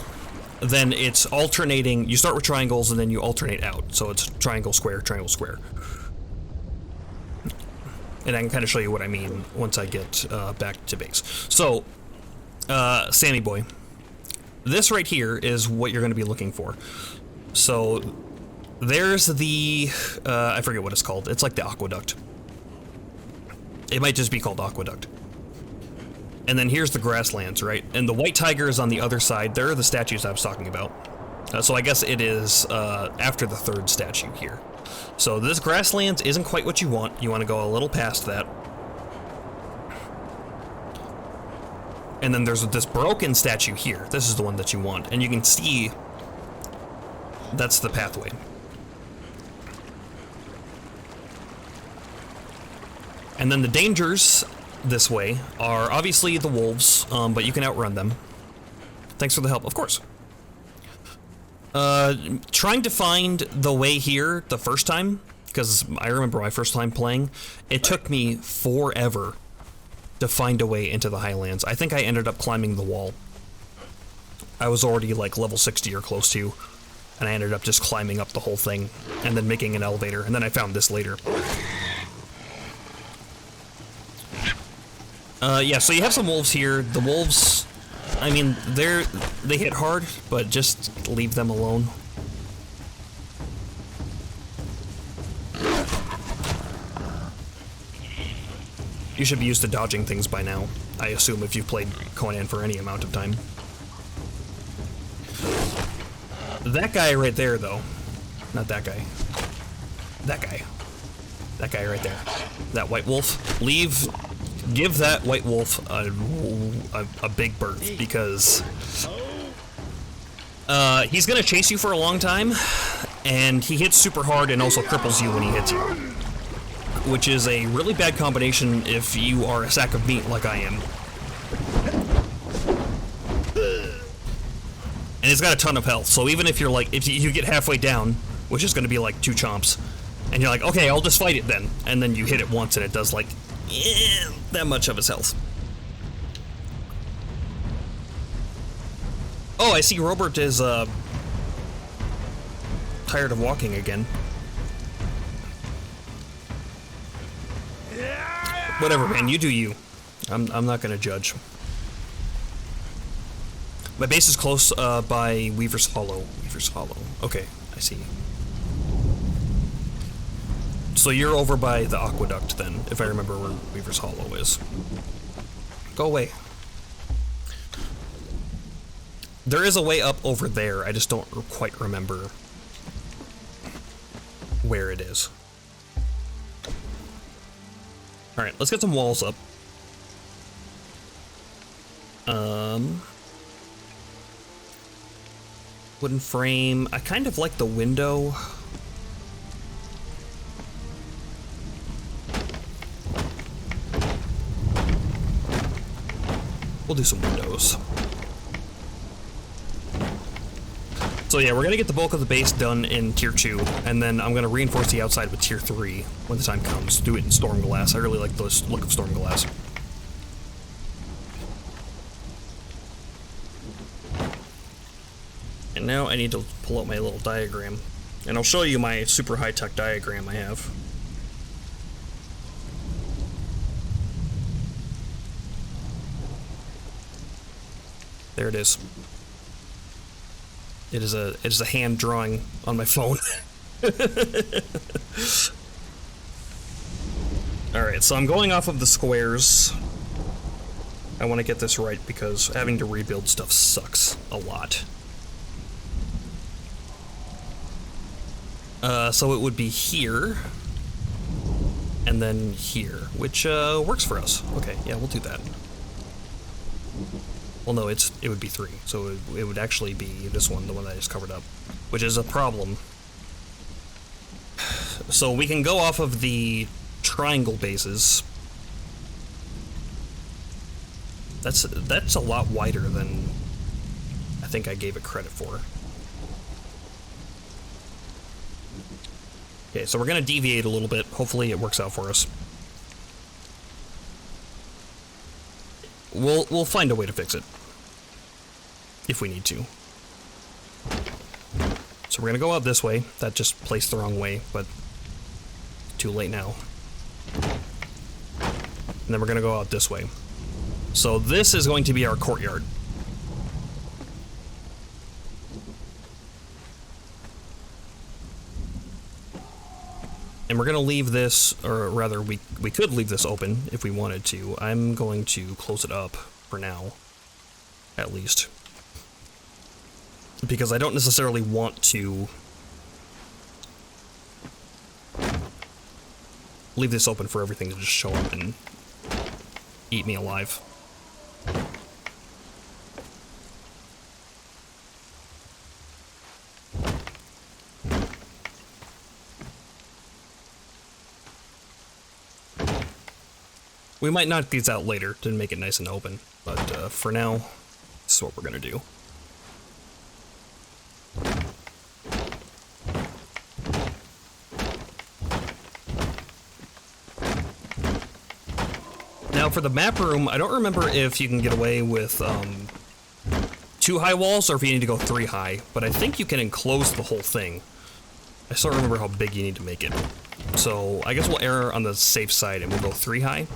then it's alternating. You start with triangles and then you alternate out. So it's triangle, square, triangle, square. And I can kind of show you what I mean once I get back to base. So Sammy boy. This right here is what you're going to be looking for. So there's the, I forget what it's called. It's like the aqueduct. It might just be called aqueduct. And then here's the grasslands, right? And the white tiger is on the other side. There are the statues I was talking about. So I guess it is after the third statue here. So this grasslands isn't quite what you want. You want to go a little past that. And then there's this broken statue here. This is the one that you want. And you can see that's the pathway. And then the dangers this way are obviously the wolves, but you can outrun them. Thanks for the help, of course. Trying to find the way here the first time, because I remember my first time playing, it took me forever to find a way into the Highlands. I think I ended up climbing the wall. I was already like level 60 or close to, and I ended up just climbing up the whole thing, and then making an elevator, and then I found this later. Yeah, so you have some wolves here. The wolves, I mean, they hit hard, but just leave them alone. You should be used to dodging things by now, I assume, if you've played Conan for any amount of time. That guy right there, though. Not that guy. That guy. That guy right there. That white wolf. Give that white wolf a big berth, because he's gonna chase you for a long time, and he hits super hard and also cripples you when he hits you, which is a really bad combination if you are a sack of meat like I am. And it's got a ton of health, so even if you're like, if you get halfway down, which is gonna be like 2 chomps, and you're like, okay, I'll just fight it then, and then you hit it once and it does like that much of his health. Oh, I see Robert is tired of walking again. Whatever, man, you do you. I'm not gonna judge. My base is close by Weaver's Hollow. Weaver's Hollow. Okay, I see. So you're over by the aqueduct then, if I remember where Weaver's Hollow is. Go away. There is a way up over there, I just don't quite remember where it is. Alright, let's get some walls up. Wooden frame. I kind of like the window. We'll do some windows. So yeah, we're gonna get the bulk of the base done in tier 2, and then I'm gonna reinforce the outside with tier 3 when the time comes. Do it in storm glass. I really like the look of storm glass. And now I need to pull out my little diagram, and I'll show you my super high-tech diagram I have. There it is. It is a hand drawing on my phone. Alright, so I'm going off of the squares. I want to get this right because having to rebuild stuff sucks a lot. So it would be here, and then here, which works for us. Okay, yeah, we'll do that. Well, no, it would be 3, so it would actually be this one, the one that I just covered up, which is a problem. So we can go off of the triangle bases. That's a lot wider than I think I gave it credit for. Okay, so we're gonna deviate a little bit. Hopefully it works out for us. We'll find a way to fix it. If we need to. So we're gonna go out this way. That just placed the wrong way, but too late now. And then we're gonna go out this way. So this is going to be our courtyard. And we're going to leave this, or rather we could leave this open if we wanted to. I'm going to close it up for now, at least. Because I don't necessarily want to leave this open for everything to just show up and eat me alive. We might knock these out later to make it nice and open, but for now, this is what we're gonna do. Now for the map room, I don't remember if you can get away with 2 high walls or if you need to go 3 high, but I think you can enclose the whole thing. I still remember how big you need to make it. So I guess we'll err on the safe side and we'll go 3 high.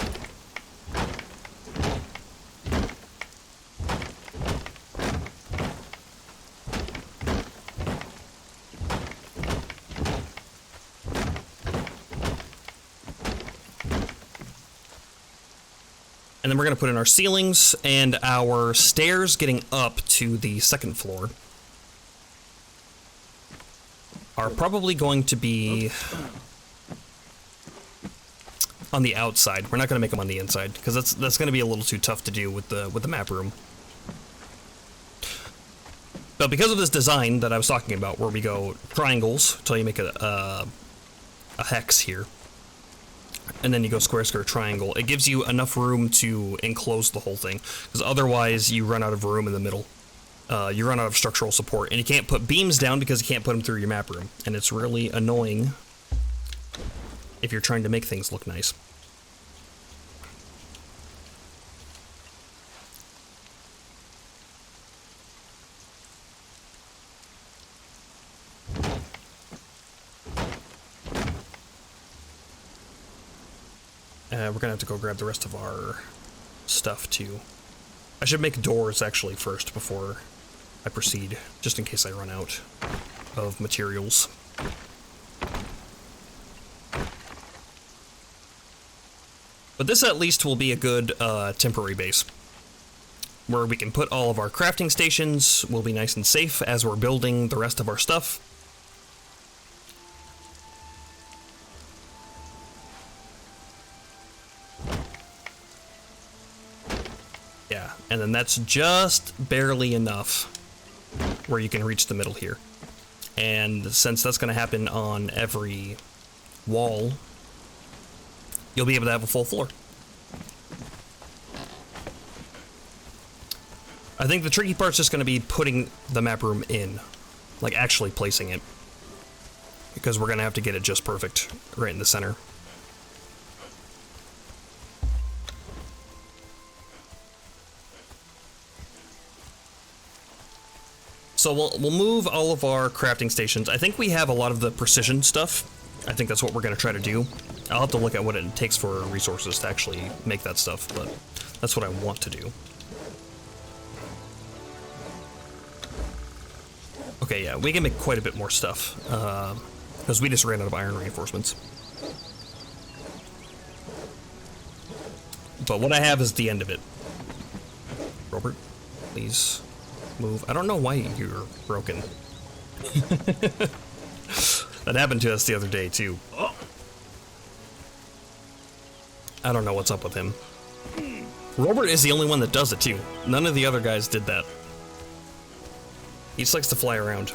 And then we're going to put in our ceilings and our stairs getting up to the 2nd floor are probably going to be on the outside. We're not going to make them on the inside because that's going to be a little too tough to do with the map room. But because of this design that I was talking about, where we go triangles until you make a hex here, and then you go square, square, triangle, it gives you enough room to enclose the whole thing, because otherwise you run out of room in the middle. You run out of structural support, and you can't put beams down because you can't put them through your map room, and it's really annoying if you're trying to make things look nice. We're gonna have to go grab the rest of our stuff too. I should make doors actually first before I proceed, just in case I run out of materials. But this at least will be a good temporary base, where we can put all of our crafting stations. We'll be nice and safe as we're building the rest of our stuff. Yeah, and then that's just barely enough where you can reach the middle here. And since that's going to happen on every wall, you'll be able to have a full floor. I think the tricky part's just going to be putting the map room in, like actually placing it, because we're going to have to get it just perfect right in the center. So we'll move all of our crafting stations. I think we have a lot of the precision stuff. I think that's what we're going to try to do. I'll have to look at what it takes for resources to actually make that stuff, but that's what I want to do. Okay, yeah, we can make quite a bit more stuff, because we just ran out of iron reinforcements. But what I have is the end of it. Robert, please move. I don't know why you're broken. That happened to us the other day, too. I don't know what's up with him. Robert is the only one that does it, too. None of the other guys did that. He just likes to fly around.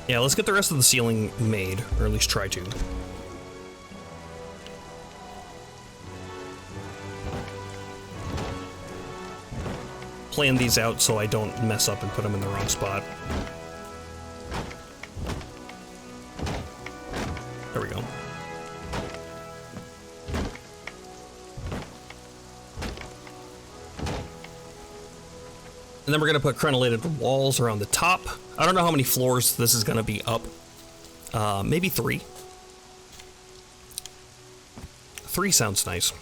Yeah, let's get the rest of the ceiling made, or at least try to. Plan these out so I don't mess up and put them in the wrong spot. There we go. then we're gonna put crenellated walls around the top. I don't know how many floors this is gonna be up. Maybe 3. 3 sounds nice.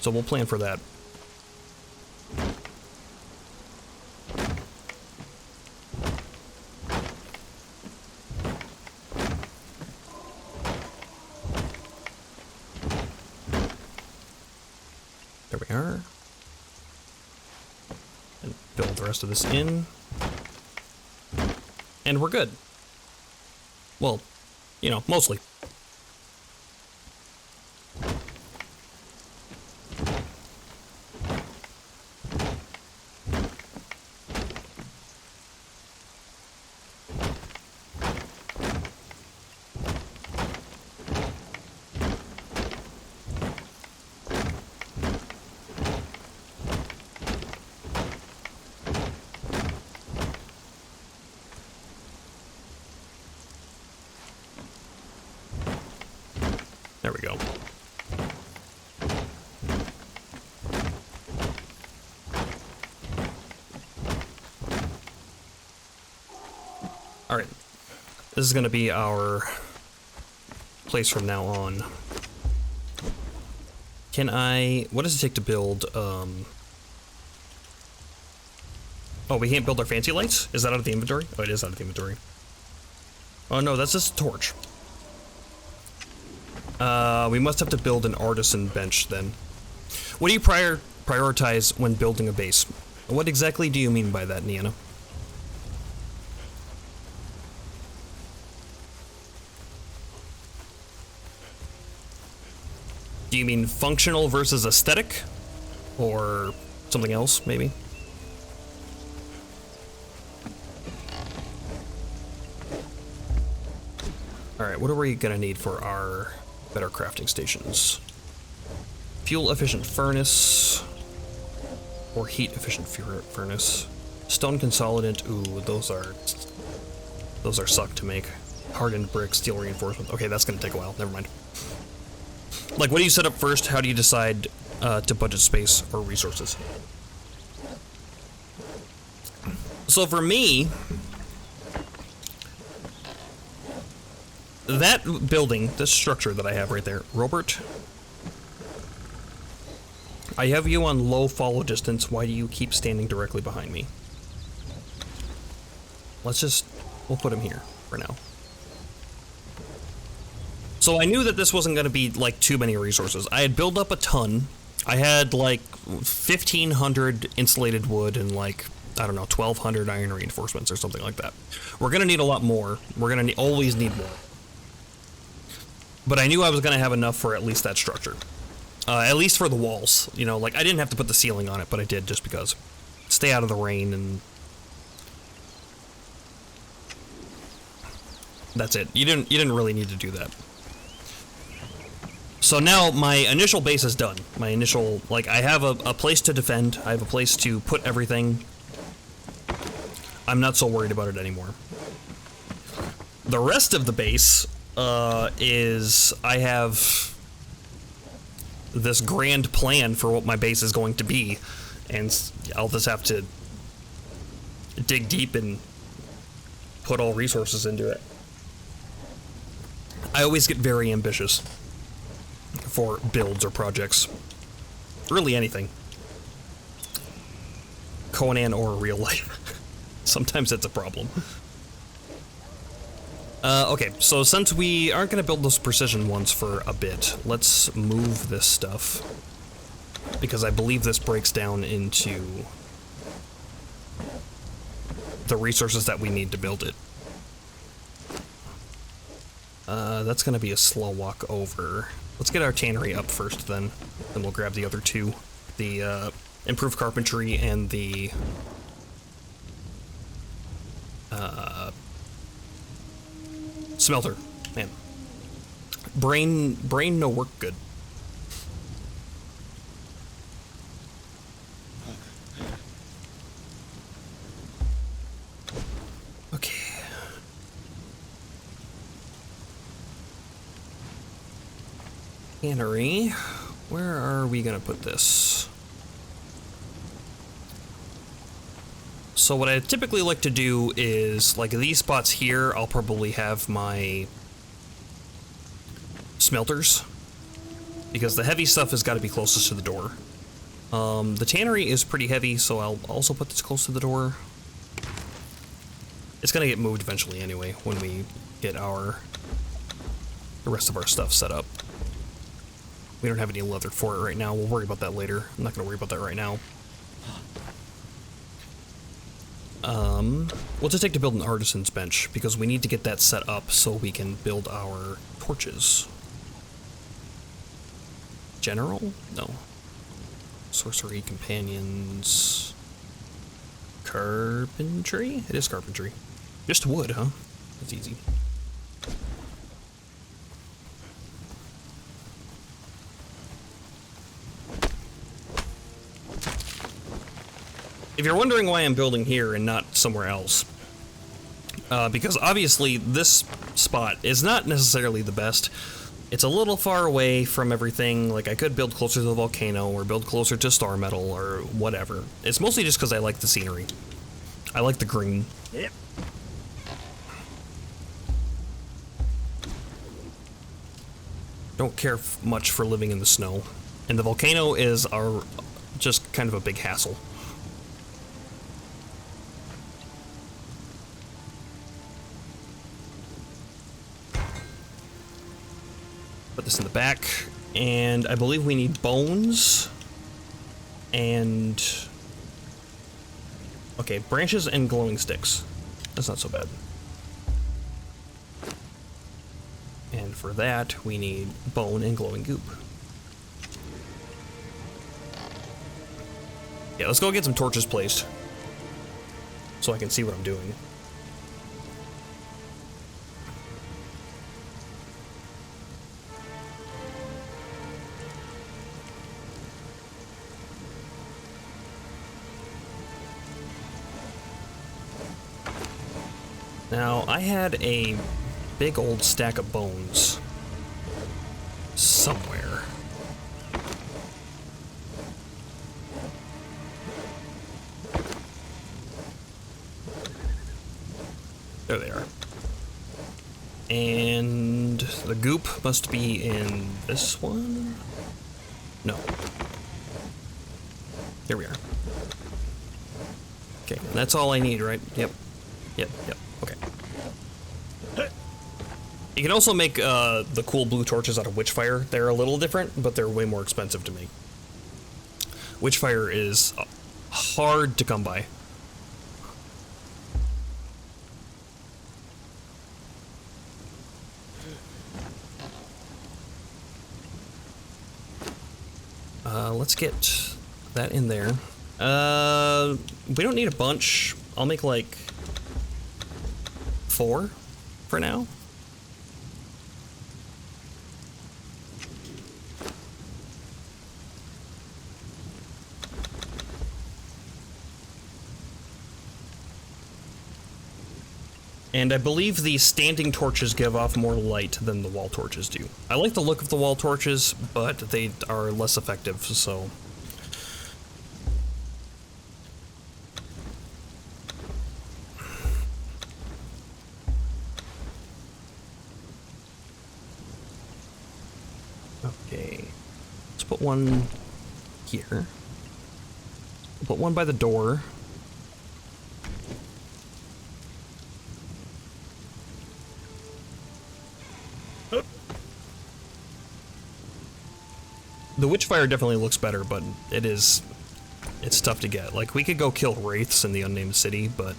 So we'll plan for that. There we are. And build the rest of this in. And we're good. Well, you know, mostly. There we go. All right. This is going to be our place from now on. Can I... What does it take to build... Oh, we can't build our fancy lights? Is that out of the inventory? Oh, it is out of the inventory. Oh, no, that's just a torch. We must have to build an artisan bench, then. What do you prioritize when building a base? What exactly do you mean by that, Niana? Do you mean functional versus aesthetic? Or something else, maybe? Alright, what are we gonna need for our better crafting stations? Fuel efficient furnace. Or heat efficient furnace. Stone consolidant, ooh, those are suck to make. Hardened brick, steel reinforcement. Okay, that's gonna take a while, never mind. Like, what do you set up first? How do you decide to budget space or resources? So for me, that building, this structure that I have right there, Robert, I have you on low follow distance. Why do you keep standing directly behind me? We'll put him here for now. So I knew that this wasn't going to be, like, too many resources. I had built up a ton. I had, like, 1,500 insulated wood and, like, I don't know, 1,200 iron reinforcements or something like that. We're going to need a lot more. We're going to always need more. But I knew I was going to have enough for at least that structure. At least for the walls. You know, like, I didn't have to put the ceiling on it, but I did just because. Stay out of the rain and... That's it. You didn't really need to do that. So now my initial base is done. My initial, like, I have a place to defend. I have a place to put everything. I'm not so worried about it anymore. The rest of the base is I have this grand plan for what my base is going to be, and I'll just have to dig deep and put all resources into it. I always get very ambitious for builds or projects. Really anything. Conan or real life. Sometimes it's a problem. Okay, so since we aren't going to build those precision ones for a bit, let's move this stuff. Because I believe this breaks down into the resources that we need to build it. That's going to be a slow walk over. Let's get our tannery up first, then we'll grab the other two. The improved carpentry and the smelter. Man, brain no work good. Okay. Tannery. Where are we gonna put this? So what I typically like to do is, like these spots here, I'll probably have my smelters, because the heavy stuff has got to be closest to the door. The tannery is pretty heavy, so I'll also put this close to the door. It's gonna get moved eventually anyway, when we get the rest of our stuff set up. We don't have any leather for it right now. We'll worry about that later. I'm not gonna worry about that right now. What's it take to build an artisan's bench? Because we need to get that set up so we can build our torches. General? No. Sorcery, companions... Carpentry? It is carpentry. Just wood, huh? That's easy. If you're wondering why I'm building here and not somewhere else, because obviously this spot is not necessarily the best. It's a little far away from everything. Like, I could build closer to the volcano or build closer to Star Metal or whatever. It's mostly just because I like the scenery. I like the green. Yep. Don't care much for living in the snow. And the volcano is just kind of a big hassle. Put this in the back, and I believe we need bones, and... Okay, branches and glowing sticks. That's not so bad. And for that, we need bone and glowing goop. Yeah, let's go get some torches placed, so I can see what I'm doing. Now, I had a big old stack of bones somewhere. There they are. And the goop must be in this one? No. There we are. Okay, that's all I need, right? Yep. Yep. Okay. You can also make the cool blue torches out of witchfire. They're a little different, but they're way more expensive to make. Witchfire is hard to come by. Let's get that in there. We don't need a bunch. I'll make like 4 for now. And I believe the standing torches give off more light than the wall torches do. I like the look of the wall torches, but they are less effective, so... Okay. Let's put one here. We'll put one by the door. The witchfire definitely looks better, but it's tough to get. Like, we could go kill wraiths in the unnamed city, but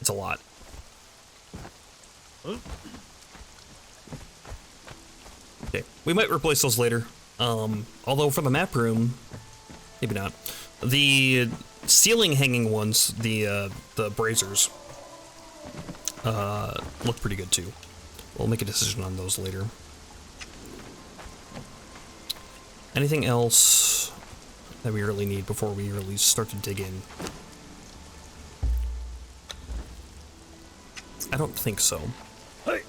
it's a lot. Okay, we might replace those later. Although for the map room, maybe not. The ceiling hanging ones, the braziers, look pretty good too. We'll make a decision on those later. Anything else that we really need before we really start to dig in? I don't think so. Hey.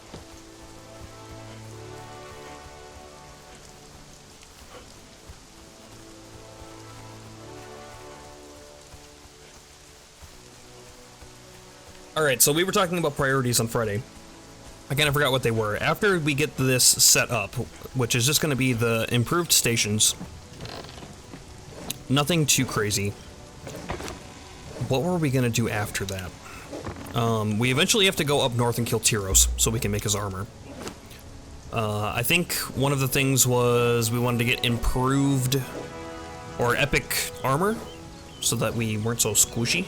Alright, so we were talking about priorities on Friday. I kind of forgot what they were. After we get this set up, which is just going to be the improved stations, nothing too crazy. What were we going to do after that? We eventually have to go up north and kill Tyros so we can make his armor. I think one of the things was we wanted to get improved or epic armor so that we weren't so squishy.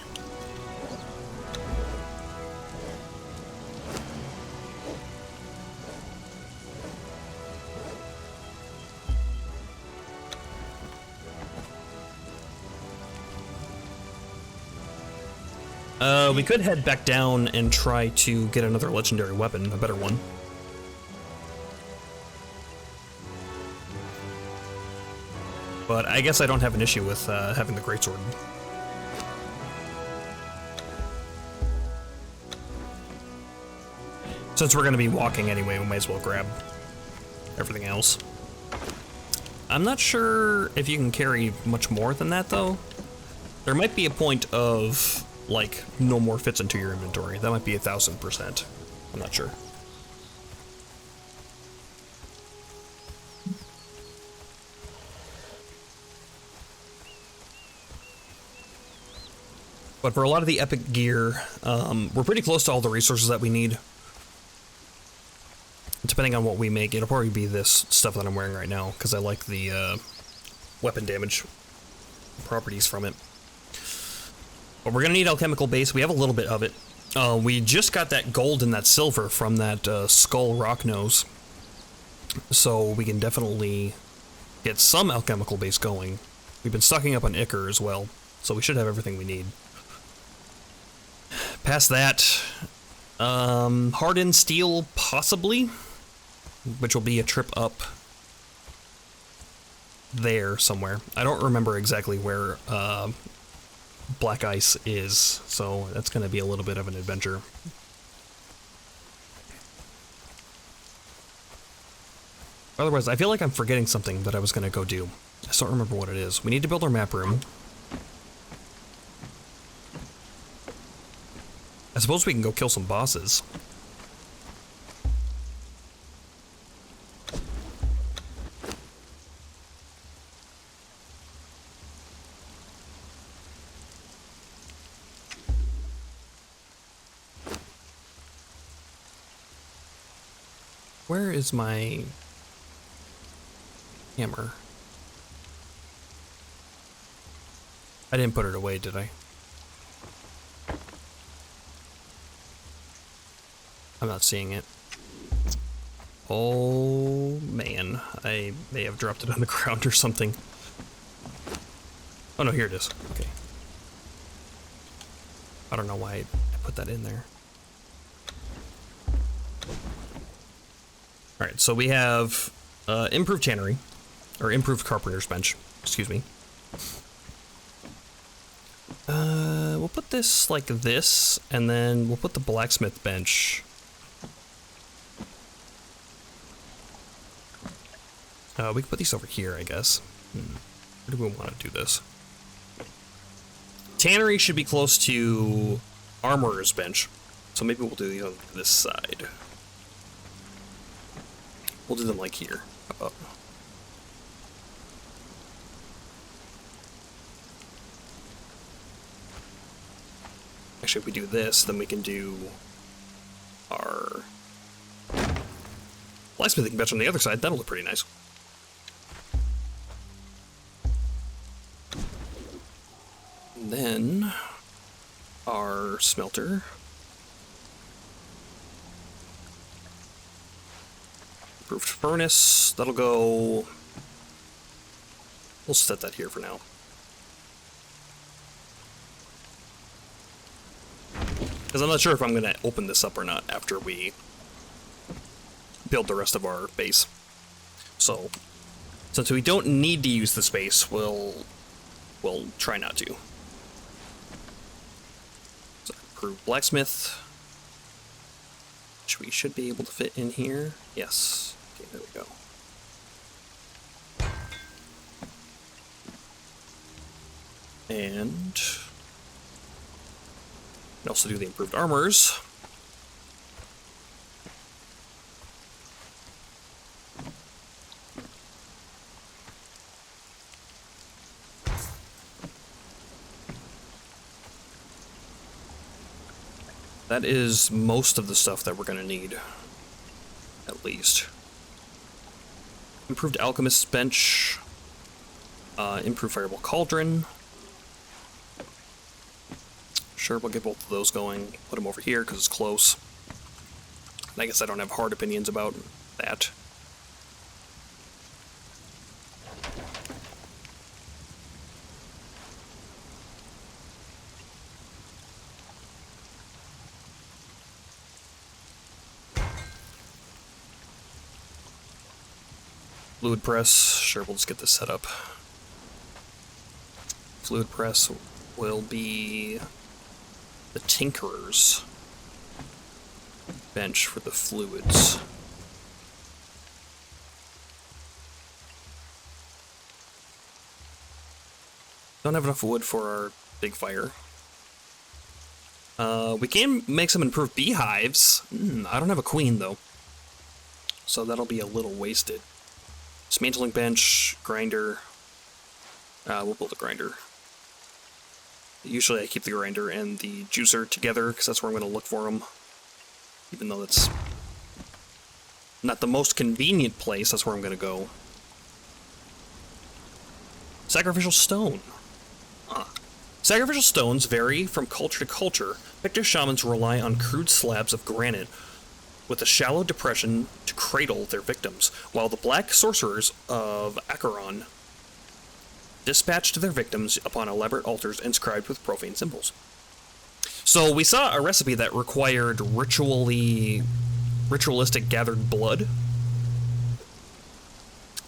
We could head back down and try to get another legendary weapon, a better one. But I guess I don't have an issue with having the greatsword. Since we're going to be walking anyway, we might as well grab everything else. I'm not sure if you can carry much more than that, though. There might be a point of, like, no more fits into your inventory. That might be 1000%. I'm not sure. But for a lot of the epic gear, we're pretty close to all the resources that we need. Depending on what we make, it'll probably be this stuff that I'm wearing right now, because I like the weapon damage properties from it. But we're gonna need alchemical base. We have a little bit of it. We just got that gold and that silver from that skull rock nose, so we can definitely get some alchemical base going. We've been stocking up on ichor as well, so we should have everything we need. Past that, hardened steel possibly, which will be a trip up there somewhere. I don't remember exactly where black ice is, so that's going to be a little bit of an adventure. Otherwise, I feel like I'm forgetting something that I was going to go do. I just don't remember what it is. We need to build our map room. I suppose we can go kill some bosses. Where is my hammer? I didn't put it away, did I? I'm not seeing it. Oh man, I may have dropped it on the ground or something. Oh no, here it is. Okay. I don't know why I put that in there. Alright, so we have improved tannery, or improved carpenter's bench, excuse me. We'll put this like this, and then we'll put the blacksmith bench. We can put these over here, I guess. Where do we want to do this? Tannery should be close to armorer's bench, so maybe we'll do these on this side. We'll do them like here. How about? Actually, if we do this, then we can do our blacksmithing bench on the other side. That'll look pretty nice. And then our smelter. Improved furnace, that'll go, we'll set that here for now. Because I'm not sure if I'm going to open this up or not after we build the rest of our base. So, since we don't need to use the space, we'll try not to. So, improved blacksmith, which we should be able to fit in here. Yes. Okay, there we go. And And also do the improved armors. That is most of the stuff that we're going to need, at least. Improved Alchemist's Bench. Improved Fireball Cauldron. Sure, we'll get both of those going. Put them over here because it's close. And I guess I don't have hard opinions about that. Fluid Press. Sure, we'll just get this set up. Fluid Press will be the Tinkerer's bench for the fluids. Don't have enough wood for our big fire. We can make some improved beehives. I don't have a queen, though. So that'll be a little wasted. Dismantling bench, grinder. We'll build a grinder. Usually I keep the grinder and the juicer together, because that's where I'm going to look for them. Even though that's not the most convenient place, that's where I'm going to go. Sacrificial stone. Sacrificial stones vary from culture to culture. Pictish shamans rely on crude slabs of granite with a shallow depression to cradle their victims, while the black sorcerers of Acheron dispatched their victims upon elaborate altars inscribed with profane symbols. So we saw a recipe that required ritualistic gathered blood.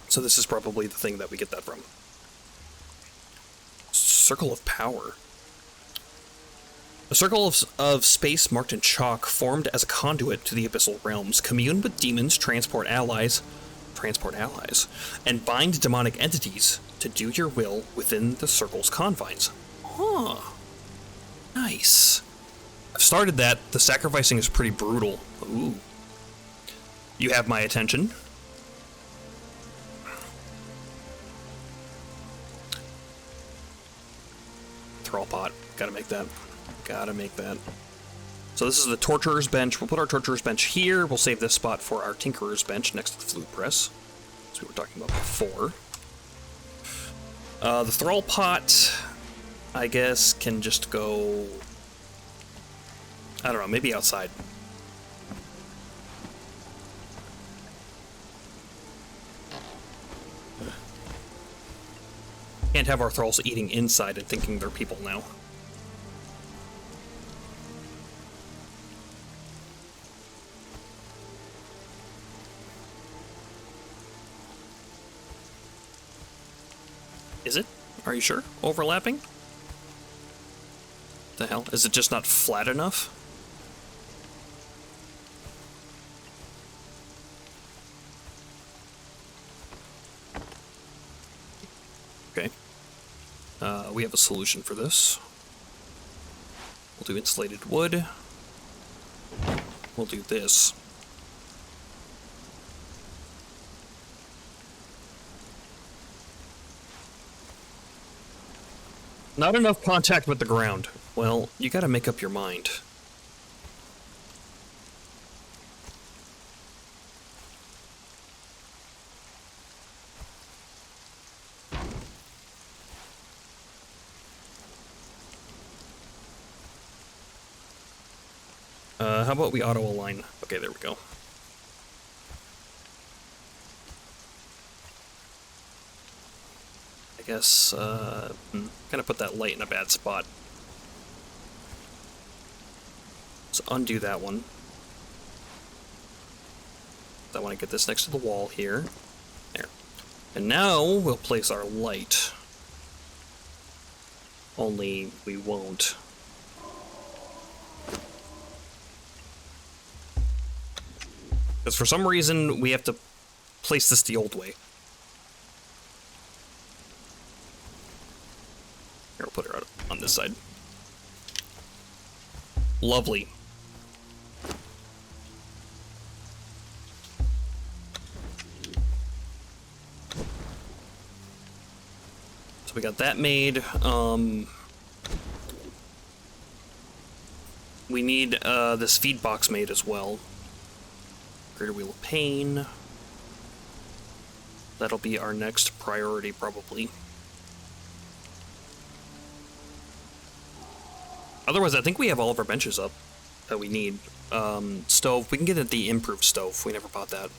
So this is probably the thing that we get that from. Circle of Power. A circle of space marked in chalk formed as a conduit to the abyssal realms. Commune with demons, transport allies, and bind demonic entities to do your will within the circle's confines. Huh. Nice. I've started that. The sacrificing is pretty brutal. Ooh. You have my attention. Thrall pot. Gotta make that. Gotta make that. So this is the Torturer's Bench. We'll put our Torturer's Bench here. We'll save this spot for our Tinkerer's Bench next to the Fluid Press, as we were talking about before. The Thrall Pot, I guess, can just go... I don't know, maybe outside. Can't have our thralls eating inside and thinking they're people now. Is it? Are you sure? Overlapping? The hell? Is it just not flat enough? Okay. We have a solution for this. We'll do insulated wood. We'll do this. Not enough contact with the ground. Well, you gotta make up your mind. How about we auto-align? Okay, there we go. I guess, kind of put that light in a bad spot. So undo that one. I want to get this next to the wall here. There. And now we'll place our light. Only we won't. Because for some reason, we have to place this the old way. Here, I'll put her out on this side. Lovely. So we got that made. We need this feed box made as well. Greater Wheel of Pain. That'll be our next priority, probably. Otherwise, I think we have all of our benches up that we need. Stove, we can get the improved stove. We never bought that.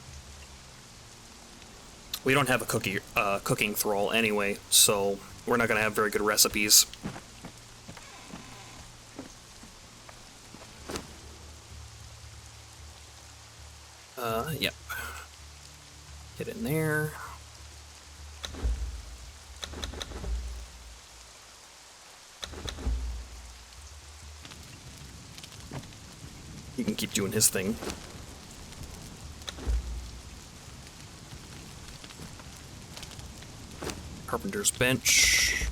We don't have a cooking thrall anyway, so we're not going to have very good recipes. Yep. Get in there. He can keep doing his thing. Carpenter's bench.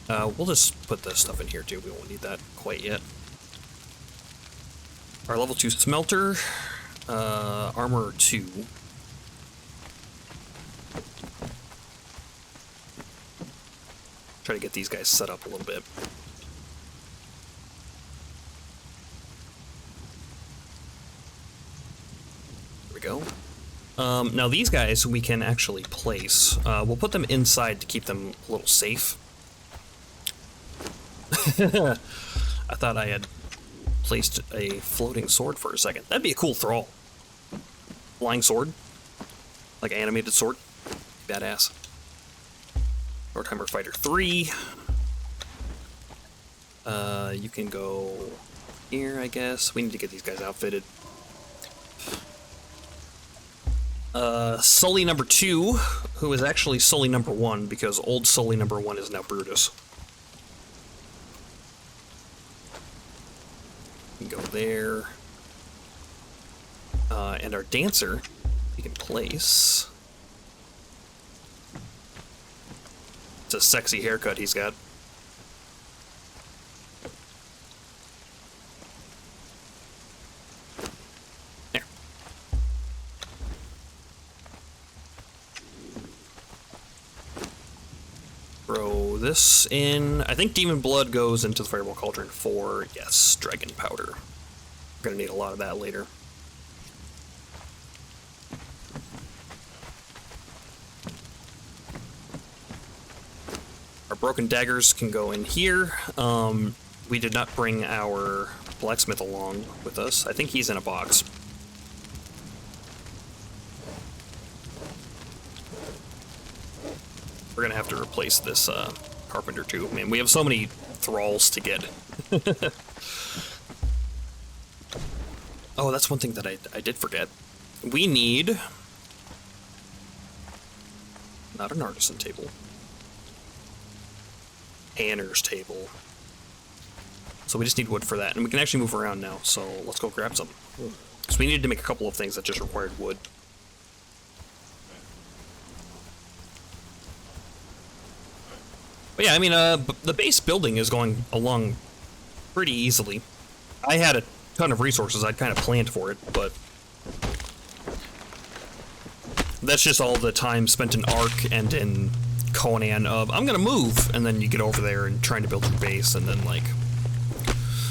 We'll just put this stuff in here too. We won't need that quite yet. Our level 2 smelter. Armor 2. Try to get these guys set up a little bit. There we go. Now these guys we can actually place. We'll put them inside to keep them a little safe. I thought I had placed a floating sword for a second. That'd be a cool thrall. Flying sword. Like an animated sword. Badass. Warhammer Fighter 3. You can go here, I guess. We need to get these guys outfitted. Sully number 2, who is actually Sully number 1, because old Sully number 1 is now Brutus. You can go there. And our dancer, we can place. It's a sexy haircut he's got. There. Throw this in. I think Demon Blood goes into the Fireball Cauldron for, yes, Dragon Powder. We're gonna need a lot of that later. Our broken daggers can go in here. We did not bring our blacksmith along with us. I think he's in a box. We're gonna have to replace this carpenter too. Man, we have so many thralls to get. Oh, that's one thing that I did forget. We need... not an artisan table. Tanner's table. So we just need wood for that, and we can actually move around now, so let's go grab some. So we needed to make a couple of things that just required wood. But yeah, I mean, the base building is going along pretty easily. I had a ton of resources, I'd kind of planned for it, but... that's just all the time spent in Ark and in Conan of, I'm gonna move, and then you get over there and trying to build your base, and then, like...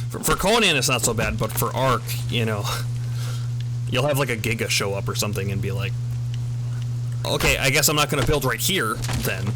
For Conan, it's not so bad, but for Ark, you know... you'll have, like, a Giga show up or something and be like... okay, I guess I'm not gonna build right here, then.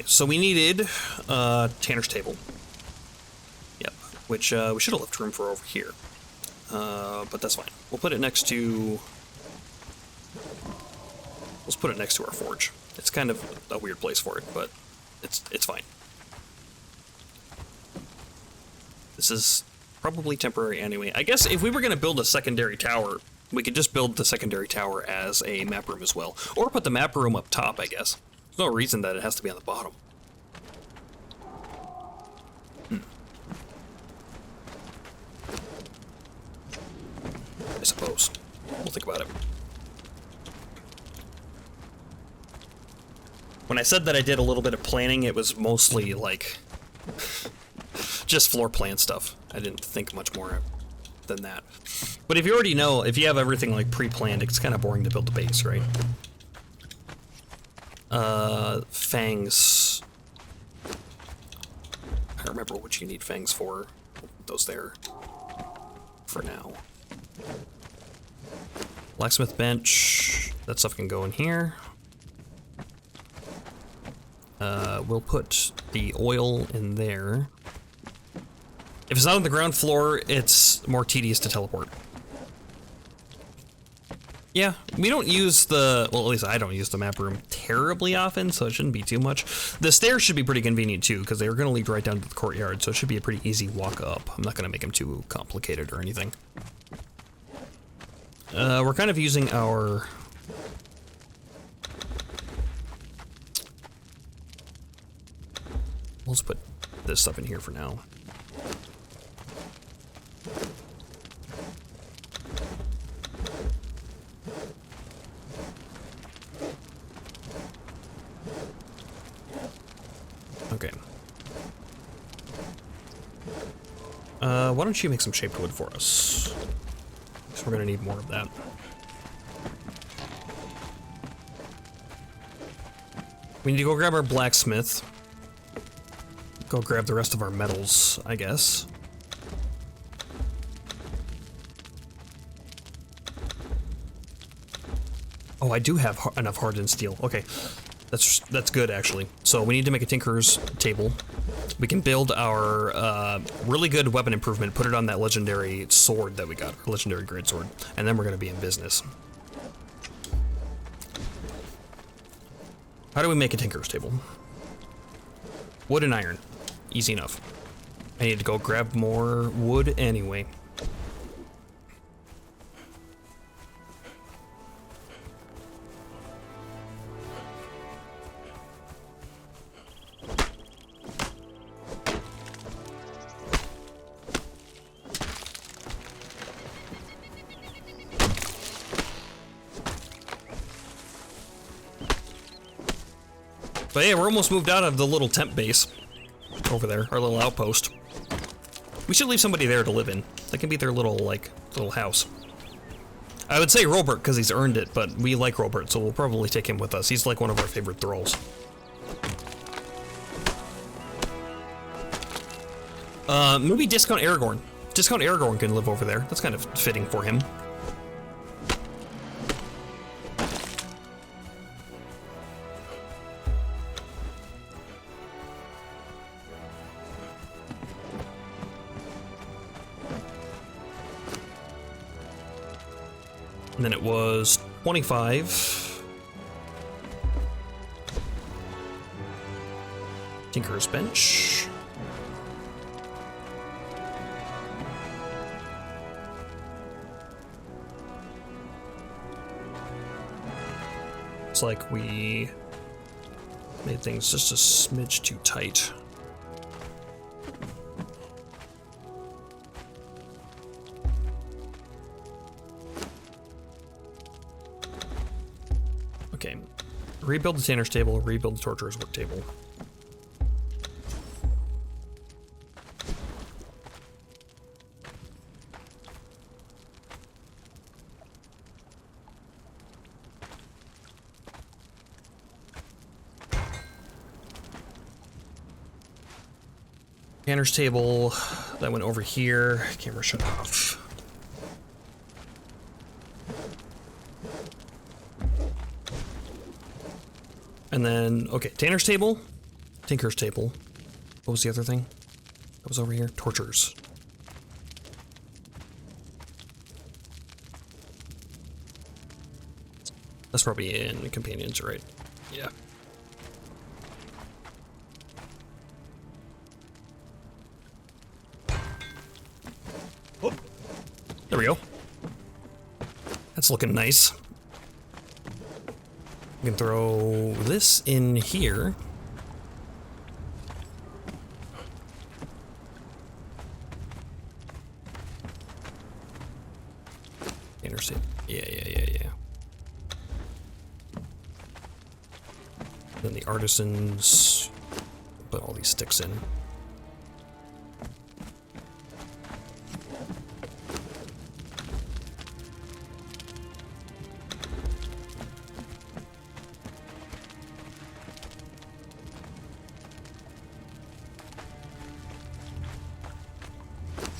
So we needed Tanner's table. Yep, which we should have left room for over here. But that's fine. We'll put it next to... let's put it next to our forge. It's kind of a weird place for it, but it's fine. This is probably temporary anyway. I guess if we were going to build a secondary tower, We could just build the secondary tower as a map room as well. Or put the map room up top, I guess. There's no reason that it has to be on the bottom. I suppose. We'll think about it. When I said that I did a little bit of planning, it was mostly like just floor plan stuff. I didn't think much more than that. But if you already know, if you have everything like pre-planned, it's kind of boring to build a base, right? Fangs. I don't remember what you need fangs for. We'll put those there for now. Blacksmith bench. That stuff can go in here. We'll put the oil in there. If it's not on the ground floor, it's more tedious to teleport. Yeah, we don't use the, well, at least I don't use the map room terribly often, so it shouldn't be too much. The stairs should be pretty convenient too, because they're going to lead right down to the courtyard, so it should be a pretty easy walk up. I'm not going to make them too complicated or anything. We're kind of using our... Let's put this stuff in here for now. Okay. Why don't you make some shaped wood for us? Because we're gonna need more of that. We need to go grab our blacksmith. Go grab the rest of our metals, I guess. Oh, I do have enough hardened steel. Okay, that's good actually. So we need to make a tinker's table. We can build our really good weapon improvement, put it on that legendary sword that we got, our legendary greatsword, and then we're gonna be in business. How do we make a tinker's table? Wood and iron. Easy enough. I need to go grab more wood anyway. But yeah, we're almost moved out of the little temp base over there, our little outpost. We should leave somebody there to live in. That can be their little, like, little house. I would say Robert, because he's earned it, but we like Robert, so we'll probably take him with us. He's like one of our favorite thralls. Maybe Discount Aragorn. Discount Aragorn can live over there. That's kind of fitting for him. And then it was 25. Tinker's bench. It's like we made things just a smidge too tight. Okay, rebuild the tanner's table, rebuild the torturer's work table. Tanner's table, that went over here. Camera shut off. And then, okay, Tanner's table, Tinker's table. What was the other thing that was over here? Torturers. That's probably in companions, right? Yeah. Oh, there we go. That's looking nice. We can throw this in here. Interstate. Yeah. Then the artisans put all these sticks in.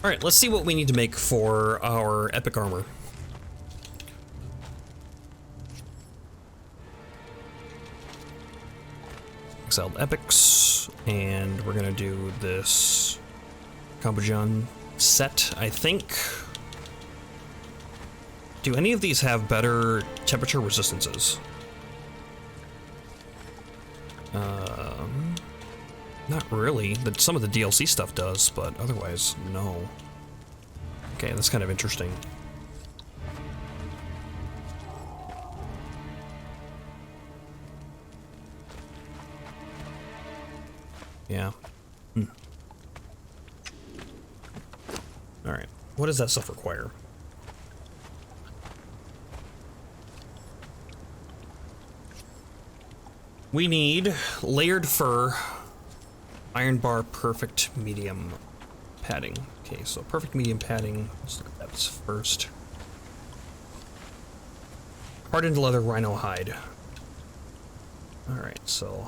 All right, let's see what we need to make for our epic armor. Exiled epics, and we're gonna do this Kambojan set, I think. Do any of these have better temperature resistances? Not really. Some of the DLC stuff does, but otherwise, no. Okay, that's kind of interesting. Yeah. Alright. What does that stuff require? We need layered fur, iron bar, perfect medium padding. Okay, so perfect medium padding. Let's look at that first. Hardened leather, rhino hide. Alright, so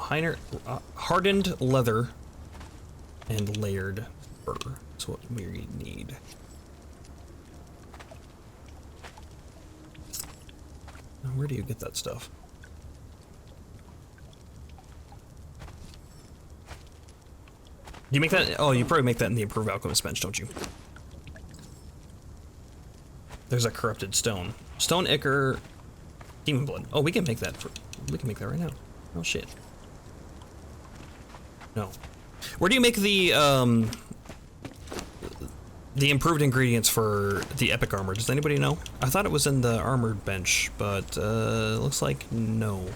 hardened leather and layered fur is what we need. Now, where do you get that stuff? Do you make that? Oh, you probably make that in the Improved Alchemist bench, don't you? There's a corrupted stone. Stone ichor, demon blood. Oh, we can make that. We can make that right now. Oh shit. No. Where do you make the improved ingredients for the epic armor? Does anybody know? I thought it was in the armored bench, but looks like no.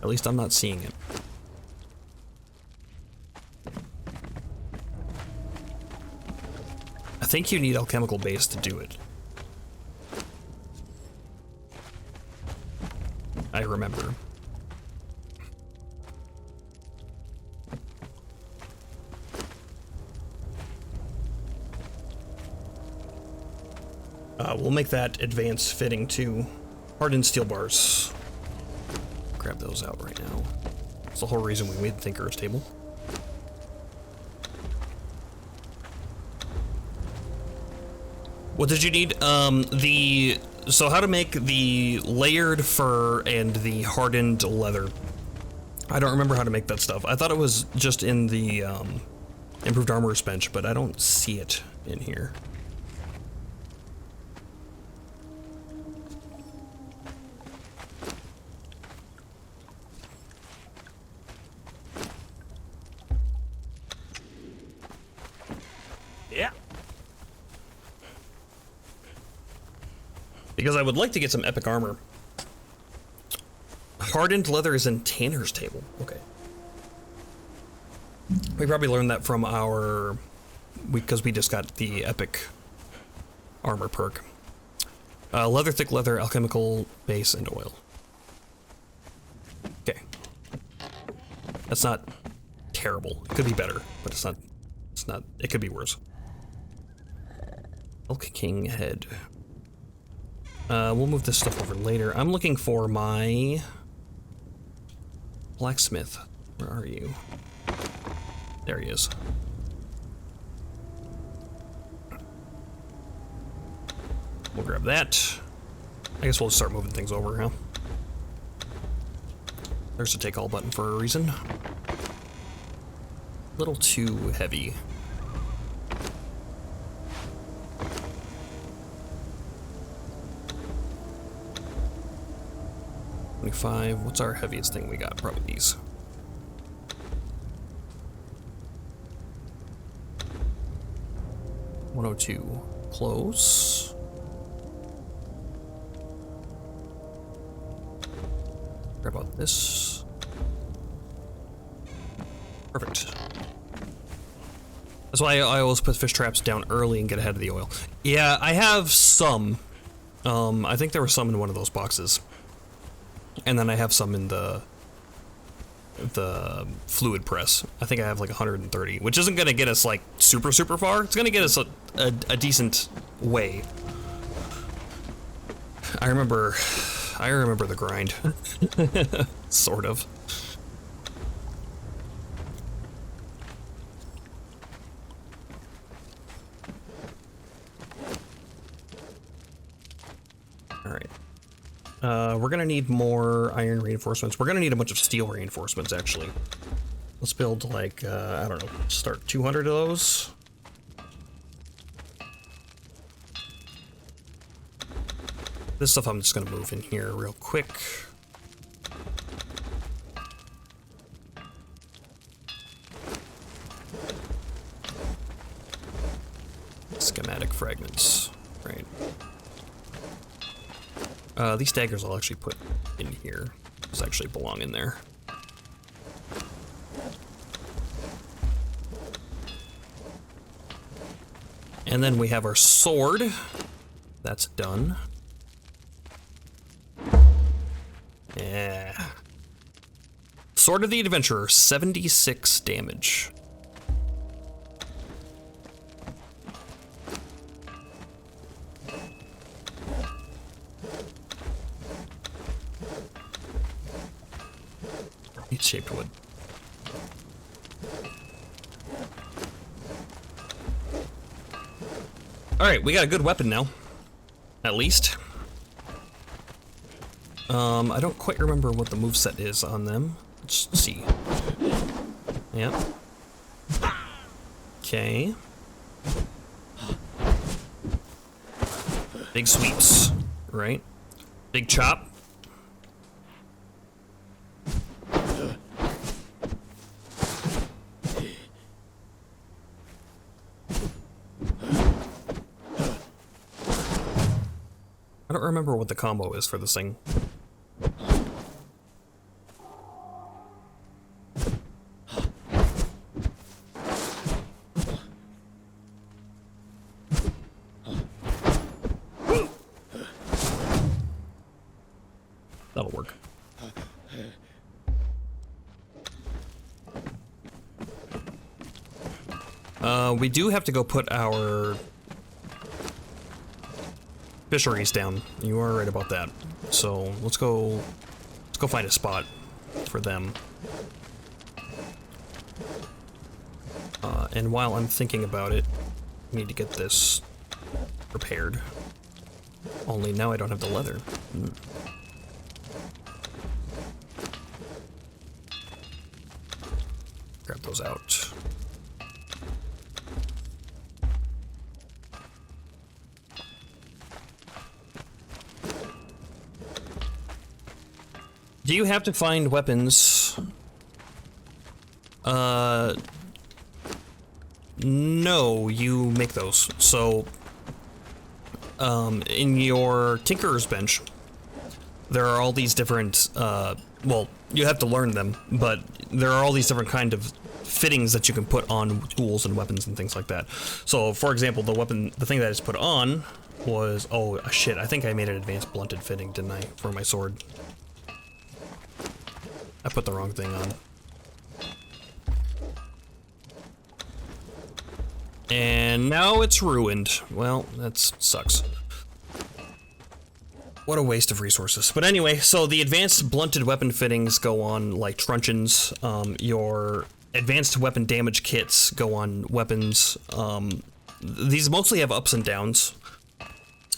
At least I'm not seeing it. I think you need alchemical base to do it. I remember. We'll make that advanced fitting to hardened steel bars. Grab those out right now. That's the whole reason we made the Thinker's table. What did you need? So how to make the layered fur and the hardened leather. I don't remember how to make that stuff. I thought it was just in the improved armorer's bench, but I don't see it in here. Yeah. Because I would like to get some epic armor. Hardened leather is in Tanner's table. Okay. We probably learned that from our... because we just got the epic armor perk. Leather, thick leather, alchemical base, and oil. Okay. That's not terrible. It could be better, but it's not, it could be worse. Elk King head. We'll move this stuff over later. I'm looking for my blacksmith. Where are you? There he is. We'll grab that. I guess we'll just start moving things over, huh? There's the take all button for a reason. A little too heavy. What's our heaviest thing we got? Probably these. 102. Close. Grab out this. Perfect. That's why I always put fish traps down early and get ahead of the oil. Yeah, I have some. I think there were some in one of those boxes. And then I have some in the fluid press. I think I have like 130, which isn't gonna get us like super far. It's gonna get us a decent way. I remember the grind. Sort of. Alright. We're gonna need more iron reinforcements. We're gonna need a bunch of steel reinforcements, actually. Let's build, like, I don't know, start 200 of those. This stuff I'm just gonna move in here real quick. Schematic fragments, right. These daggers I'll actually put in here. These actually belong in there. And then we have our sword. That's done. Yeah. Sword of the Adventurer, 76 damage. It's shaped wood. Alright, we got a good weapon now. At least. I don't quite remember what the moveset is on them. Let's see. Yep. Okay. Big sweeps, right? Big chop. I don't remember what the combo is for this thing. That'll work. We do have to go put our fisheries down. You are right about that. So let's go find a spot for them. And while I'm thinking about it, I need to get this repaired. Only now I don't have the leather. Grab those out. Do you have to find weapons? No, you make those. So, in your Tinkerer's Bench, there are all these different, well, you have to learn them, but there are all these different kind of fittings that you can put on tools and weapons and things like that. So, for example, the thing that is put on was, oh shit, I think I made an advanced blunted fitting, didn't I, for my sword? I put the wrong thing on. And now it's ruined. Well, that sucks. What a waste of resources. But anyway, so the advanced blunted weapon fittings go on, like, truncheons. Your advanced weapon damage kits go on weapons. These mostly have ups and downs.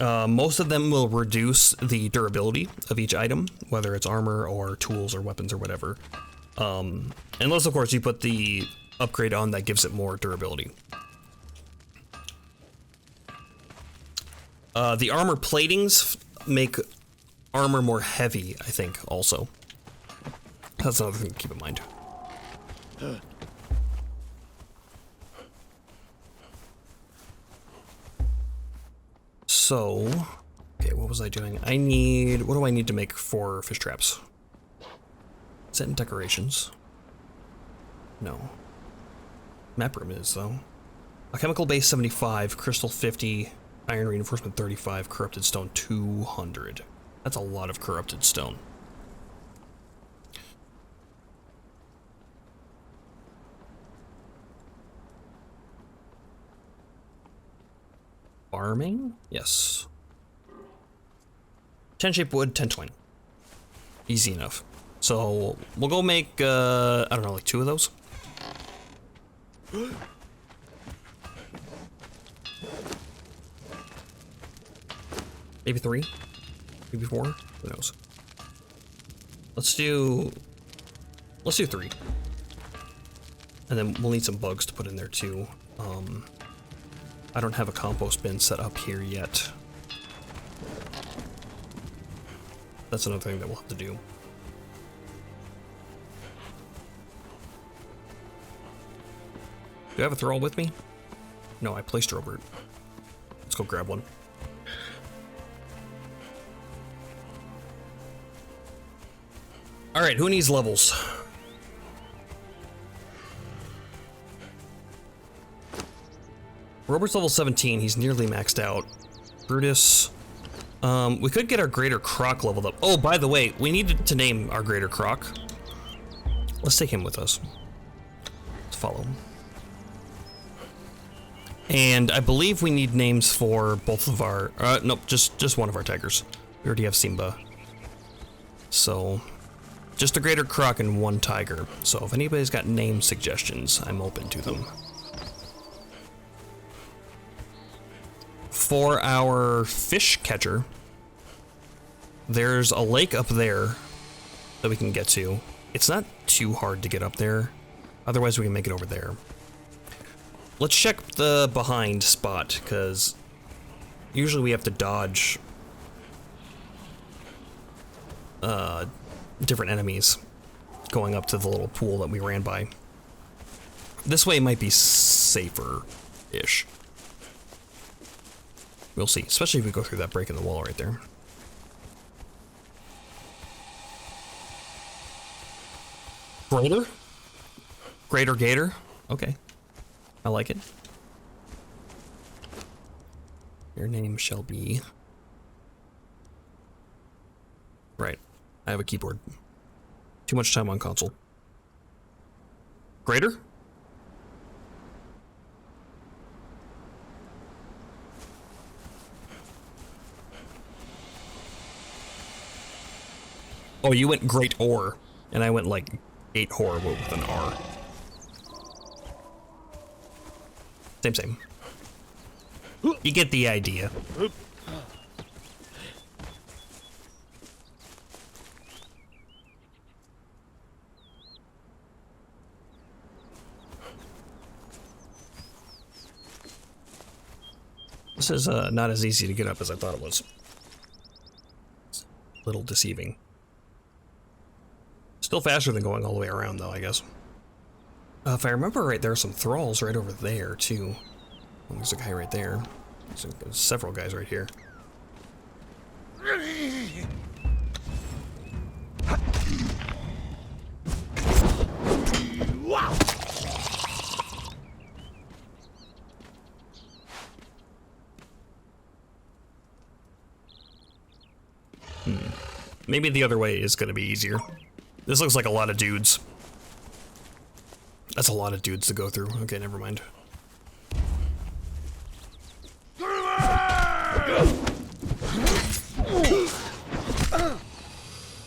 Most of them will reduce the durability of each item, whether it's armor or tools or weapons or whatever. Unless, of course, you put the upgrade on that gives it more durability. The armor platings make armor more heavy, I think, also. That's another thing to keep in mind. So, okay, what was I doing? What do I need to make for fish traps? Set in decorations. No. Map room is, though. A chemical base 75, crystal 50, iron reinforcement 35, corrupted stone 200. That's a lot of corrupted stone. Farming? Yes. 10 shape wood, 10 twine. Easy enough. So we'll go make, I don't know, like 2 of those? Maybe 3? Maybe 4? Who knows? Let's do 3. And then we'll need some bugs to put in there too. I don't have a compost bin set up here yet. That's another thing that we'll have to do. Do I have a thrall with me? No, I placed Robert. Let's go grab one. Alright, who needs levels? Robert's level 17, he's nearly maxed out. Brutus. We could get our Greater Croc leveled up. Oh, by the way, we needed to name our Greater Croc. Let's take him with us. Let's follow him. And I believe we need names for both of our... nope, just one of our tigers. We already have Simba. So, just a Greater Croc and 1 tiger. So if anybody's got name suggestions, I'm open to them. For our fish catcher, there's a lake up there that we can get to. It's not too hard to get up there. Otherwise, we can make it over there. Let's check the behind spot, because usually we have to dodge different enemies going up to the little pool that we ran by. This way might be safer-ish. We'll see, especially if we go through that break in the wall right there. Greater? Greater Gator? Okay. I like it. Your name shall be... Right. I have a keyboard. Too much time on console. Greater? Oh, you went Great Or, and I went like 8 Hor with an R. Same. You get the idea. This is not as easy to get up as I thought it was. It's a little deceiving. Still faster than going all the way around, though, I guess. If I remember right, there are some thralls right over there, too. Oh, there's a guy right there. There's several guys right here. Maybe the other way is going to be easier. This looks like a lot of dudes. That's a lot of dudes to go through. Okay, never mind.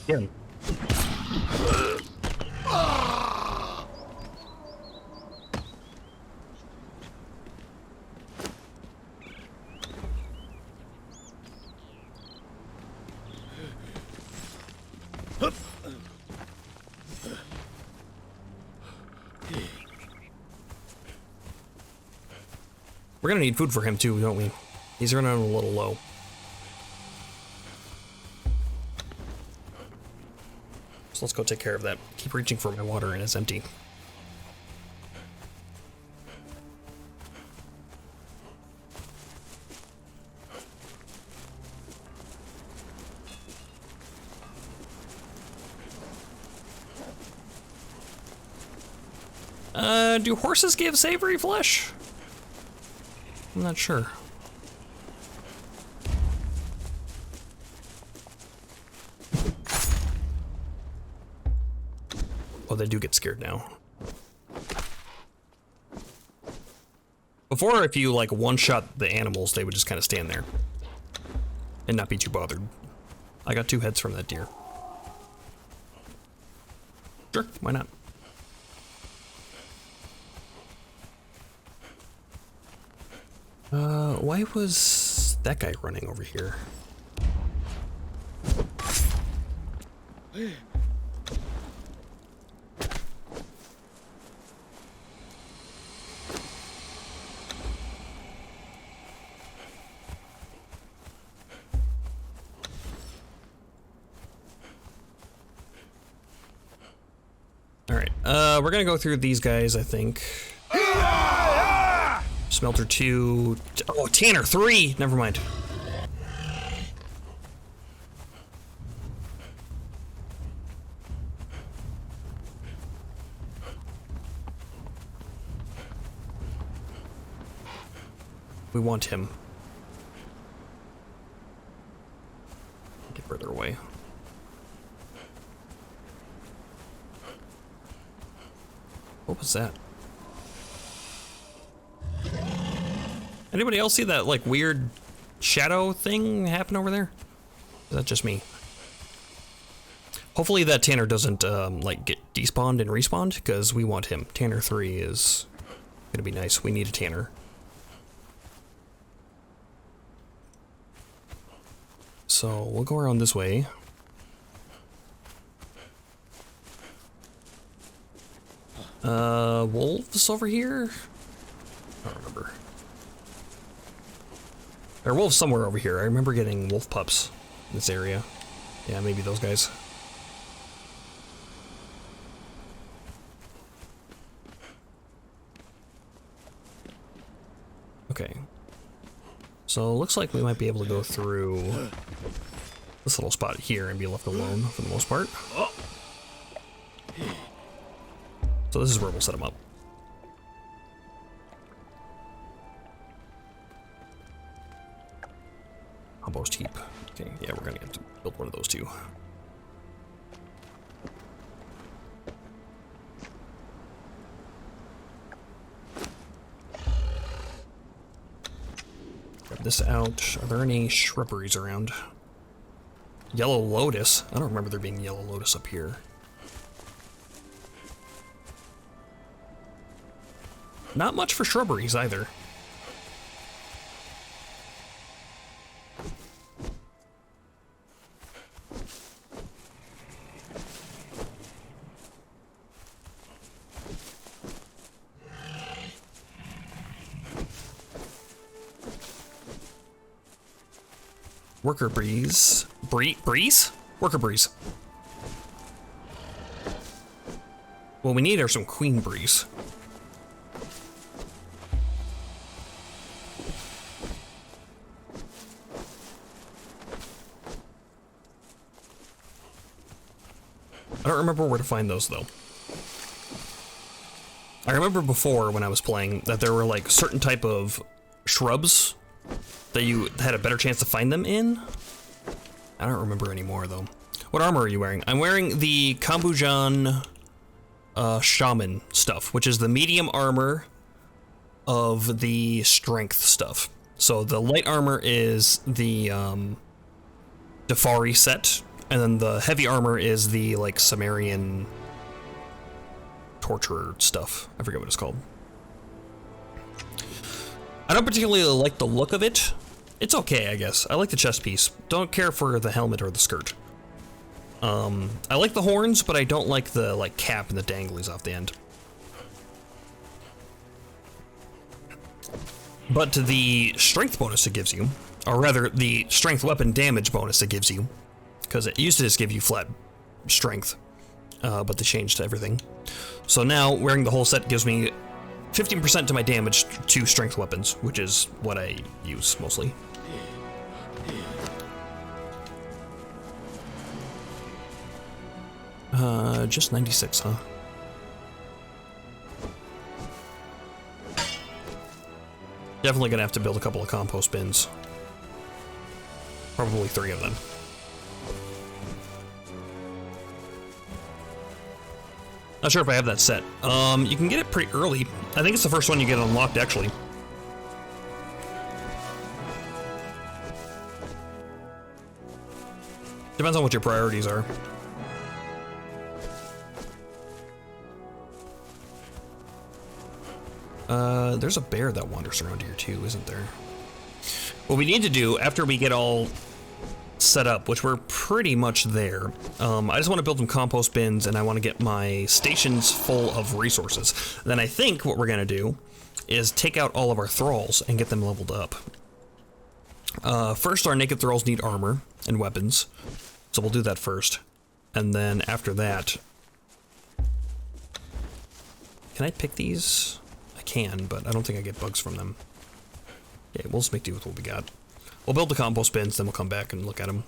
Yeah. We're gonna need food for him too, don't we? He's running a little low. So let's go take care of that. Keep reaching for my water and it's empty. Do horses give savory flesh? I'm not sure. Oh, they do get scared now. Before, if you like one-shot the animals, they would just kind of stand there and not be too bothered. I got 2 heads from that deer. Sure, why not? Why was that guy running over here? Alright, we're gonna go through these guys, I think. Smelter 2. Oh, Tanner 3! Never mind. We want him. Get further away. What was that? Anybody else see that, like, weird shadow thing happen over there? Is that just me? Hopefully that Tanner doesn't, like, get despawned and respawned, because we want him. Tanner 3 is gonna be nice. We need a Tanner. So, we'll go around this way. Wolves over here? I don't remember. There are wolves somewhere over here. I remember getting wolf pups in this area. Yeah, maybe those guys. Okay. So, looks like we might be able to go through this little spot here and be left alone for the most part. So this is where we'll set them up. Compost heap. Okay, yeah, we're gonna have to build one of those too. Grab this out. Are there any shrubberies around? Yellow lotus? I don't remember there being yellow lotus up here. Not much for shrubberies either. Worker breeze. Breeze? Worker breeze. What we need are some queen breeze. I don't remember where to find those though. I remember before when I was playing that there were like certain type of shrubs that you had a better chance to find them in. I don't remember anymore though. What armor are you wearing? I'm wearing the Kambujan Shaman stuff, which is the medium armor of the strength stuff. So the light armor is the Dafari set, and then the heavy armor is the like Sumerian torturer stuff. I forget what it's called. I don't particularly like the look of it. It's okay, I guess. I like the chest piece. Don't care for the helmet or the skirt. I like the horns, but I don't like the like cap and the danglies off the end. But the strength bonus it gives you, or rather the strength weapon damage bonus it gives you, because it used to just give you flat strength, but they changed everything. So now wearing the whole set gives me 15% to my damage to strength weapons, which is what I use mostly. Just 96, huh? Definitely gonna have to build a couple of compost bins. Probably 3 of them. Not sure if I have that set. You can get it pretty early. I think it's the first one you get unlocked, actually. Depends on what your priorities are. There's a bear that wanders around here too, isn't there? What we need to do after we get all set up, which we're pretty much there, I just want to build some compost bins and I want to get my stations full of resources. Then I think what we're going to do is take out all of our thralls and get them leveled up. First, our naked thralls need armor and weapons, so we'll do that first. And then after that... Can I pick these? I can, but I don't think I get bugs from them. Okay, we'll just make do with what we got. We'll build the compost bins, then we'll come back and look at them.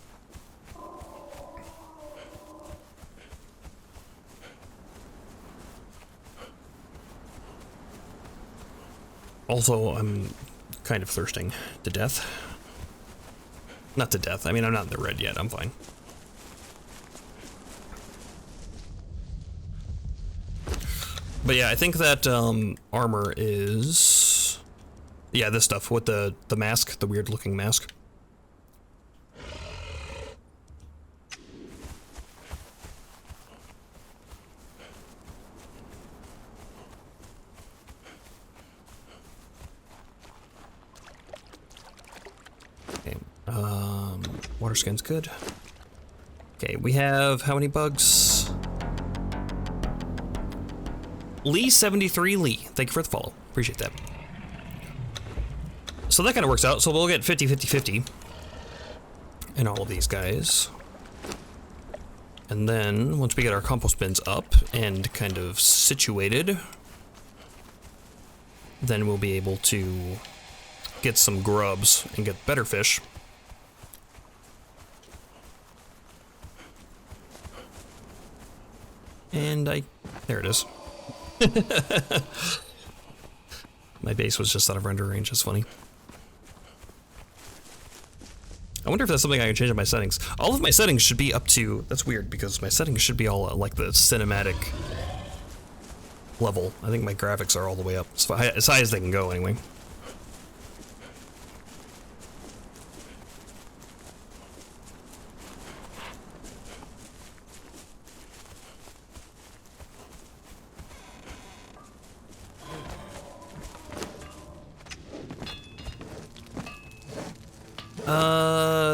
Also, I'm kind of thirsting to death. Not to death, I mean, I'm not in the red yet, I'm fine. But yeah, I think that armor is... Yeah, this stuff with the mask, the weird looking mask. Okay, water skin's good. Okay, we have how many bugs? Lee73 Lee, thank you for the follow. Appreciate that. So that kind of works out. So we'll get 50-50-50 in all of these guys. And then once we get our compost bins up and kind of situated, then we'll be able to get some grubs and get better fish. And there it is. My base was just out of render range, that's funny. I wonder if that's something I can change in my settings. All of my settings should be up to... That's weird, because my settings should be all like the cinematic level. I think my graphics are all the way up, as high as they can go, anyway.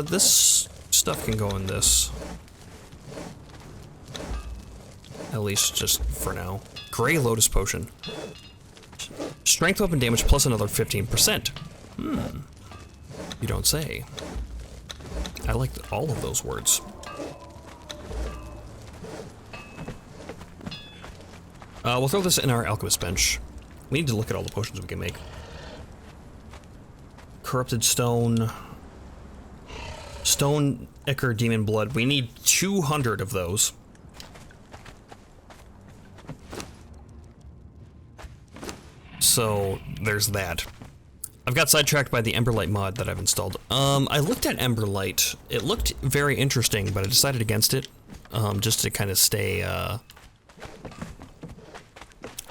This stuff can go in this. At least just for now. Gray Lotus Potion. Strength weapon damage plus another 15%. You don't say. I like all of those words. We'll throw this in our alchemist bench. We need to look at all the potions we can make. Corrupted stone. Stone Ichor Demon Blood. We need 200 of those. So there's that. I've got sidetracked by the Emberlight mod that I've installed. I looked at Emberlight. It looked very interesting, but I decided against it. Just to kind of stay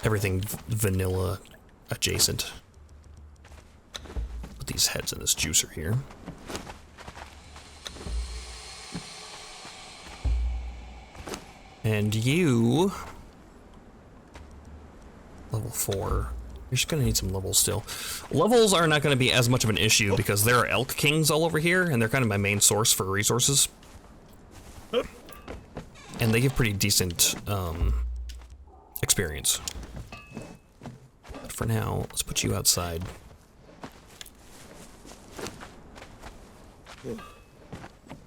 everything vanilla adjacent. Put these heads in this juicer here. And you... Level 4. You're just gonna need some levels still. Levels are not gonna be as much of an issue because there are elk kings all over here, and they're kind of my main source for resources. And they give pretty decent, experience. But for now, let's put you outside.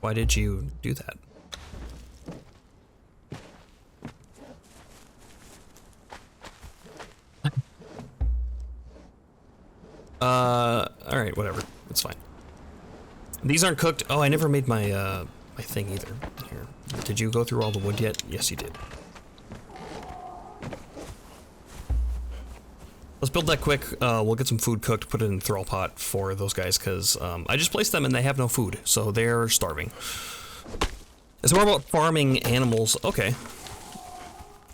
Why did you do that? Alright, whatever. It's fine. These aren't cooked. Oh, I never made my, my thing either. Here. Did you go through all the wood yet? Yes, you did. Let's build that quick. We'll get some food cooked, put it in the thrall pot for those guys, because I just placed them and they have no food, so they're starving. It's more about farming animals. Okay.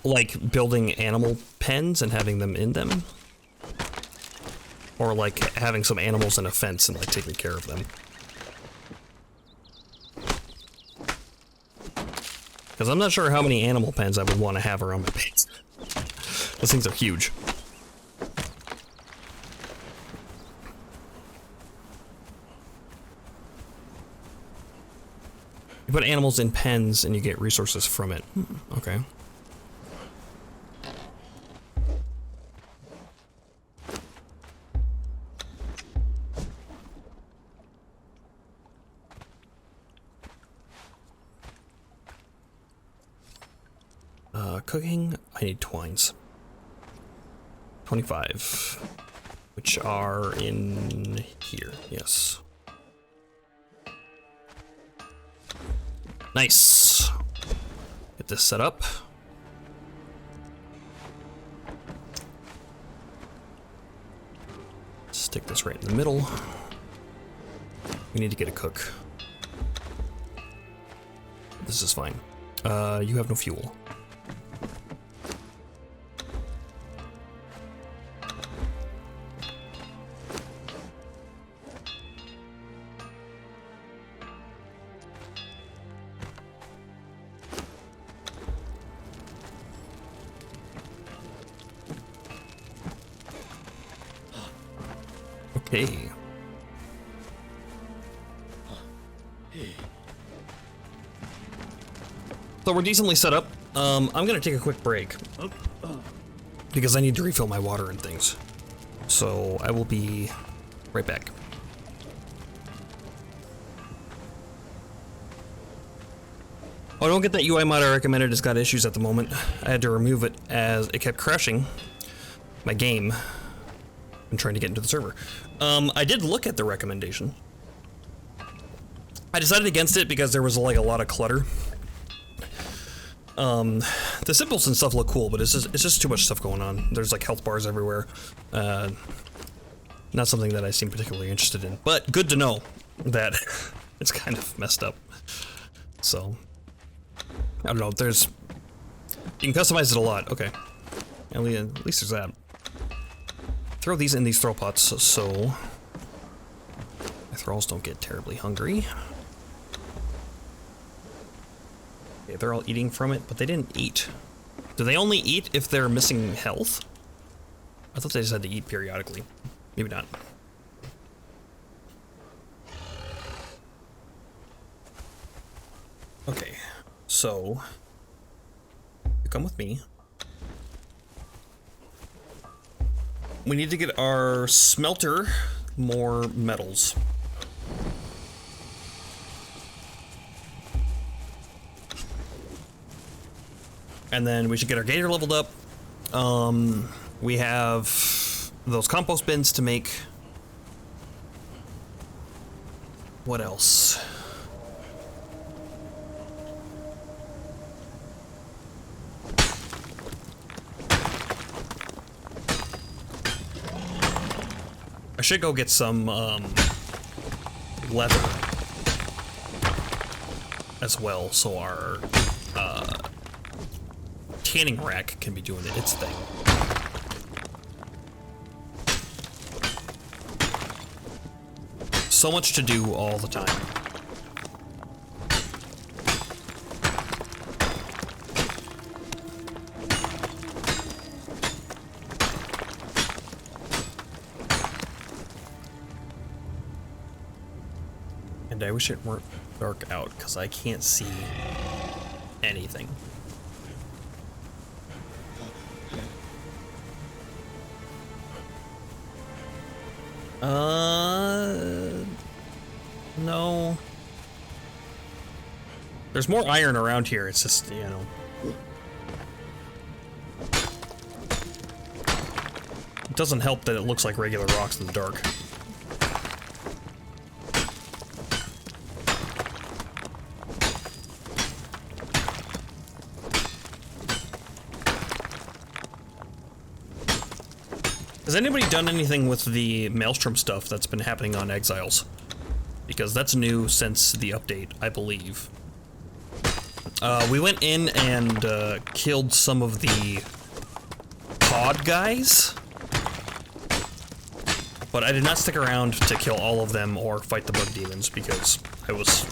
Like building animal pens and having them in them. Or like having some animals in a fence and like taking care of them. Because I'm not sure how many animal pens I would want to have around my base. Those things are huge. You put animals in pens and you get resources from it. Okay. Cooking, I need twines. 25, which are in here, yes. Nice. Get this set up. Stick this right in the middle. We need to get a cook. This is fine. You have no fuel. Okay. So we're decently set up. I'm gonna take a quick break because I need to refill my water and things. So I will be right back. Oh, don't get that UI mod I recommended. It's got issues at the moment. I had to remove it as it kept crashing my game and trying to get into the server. I did look at the recommendation. I decided against it because there was like a lot of clutter. The symbols and stuff look cool, but it's just too much stuff going on. There's like health bars everywhere. Not something that I seem particularly interested in, but good to know that it's kind of messed up. So I don't know. You can customize it a lot. Okay, at least there's that. Throw these in these throw pots so my thralls don't get terribly hungry. Okay, they're all eating from it, but they didn't eat. Do they only eat if they're missing health? I thought they just had to eat periodically. Maybe not. Okay, so you come with me. We need to get our smelter more metals. And then we should get our gator leveled up. We have those compost bins to make. What else? I should go get some leather as well, so our canning rack can be doing its thing. So much to do all the time. And I wish it weren't dark out, because I can't see anything. No. There's more iron around here, it's just, you know. It doesn't help that it looks like regular rocks in the dark. Because Has anybody done anything with the Maelstrom stuff that's been happening on Exiles? Because that's new since the update, I believe. We went in and killed some of the pod guys, but I did not stick around to kill all of them or fight the bug demons because I was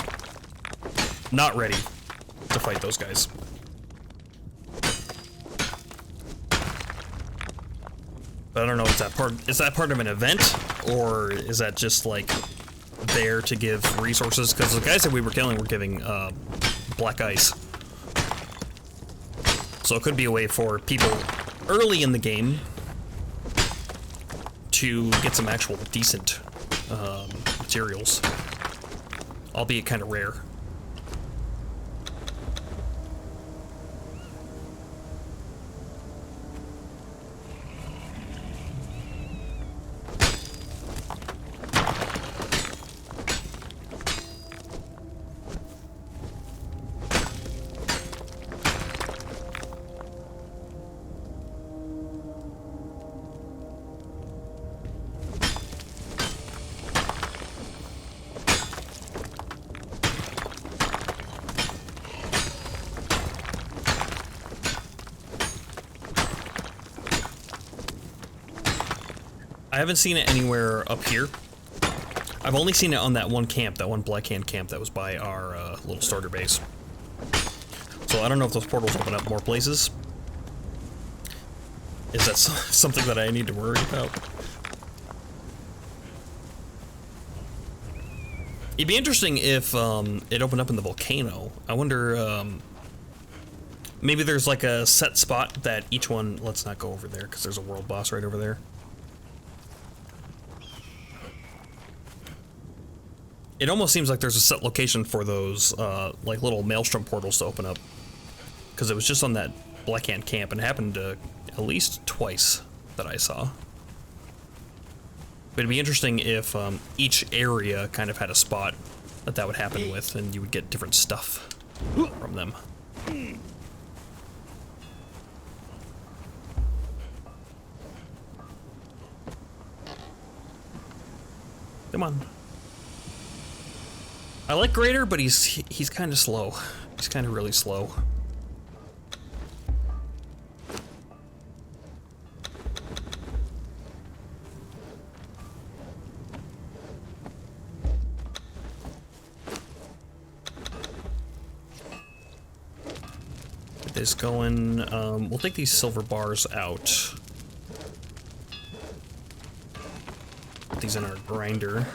not ready to fight those guys. But I don't know, is that part of an event, or is that just like there to give resources? Because the guys that we were killing were giving black ice. So it could be a way for people early in the game to get some actual decent materials, albeit kind of rare. I haven't seen it anywhere up here. I've only seen it on that one camp, that one black hand camp that was by our little starter base. So I don't know if those portals open up more places. Is that something that I need to worry about? It'd be interesting if it opened up in the volcano. I wonder, maybe there's like a set spot that each one, let's not go over there because there's a world boss right over there. It almost seems like there's a set location for those, like little maelstrom portals to open up. Because it was just on that Black Hand camp, and it happened at least twice that I saw. But it'd be interesting if each area kind of had a spot that would happen with, and you would get different stuff from them. Come on. I like Greater, but he's kind of slow. He's kind of really slow. Get this going. We'll take these silver bars out. Put these in our grinder.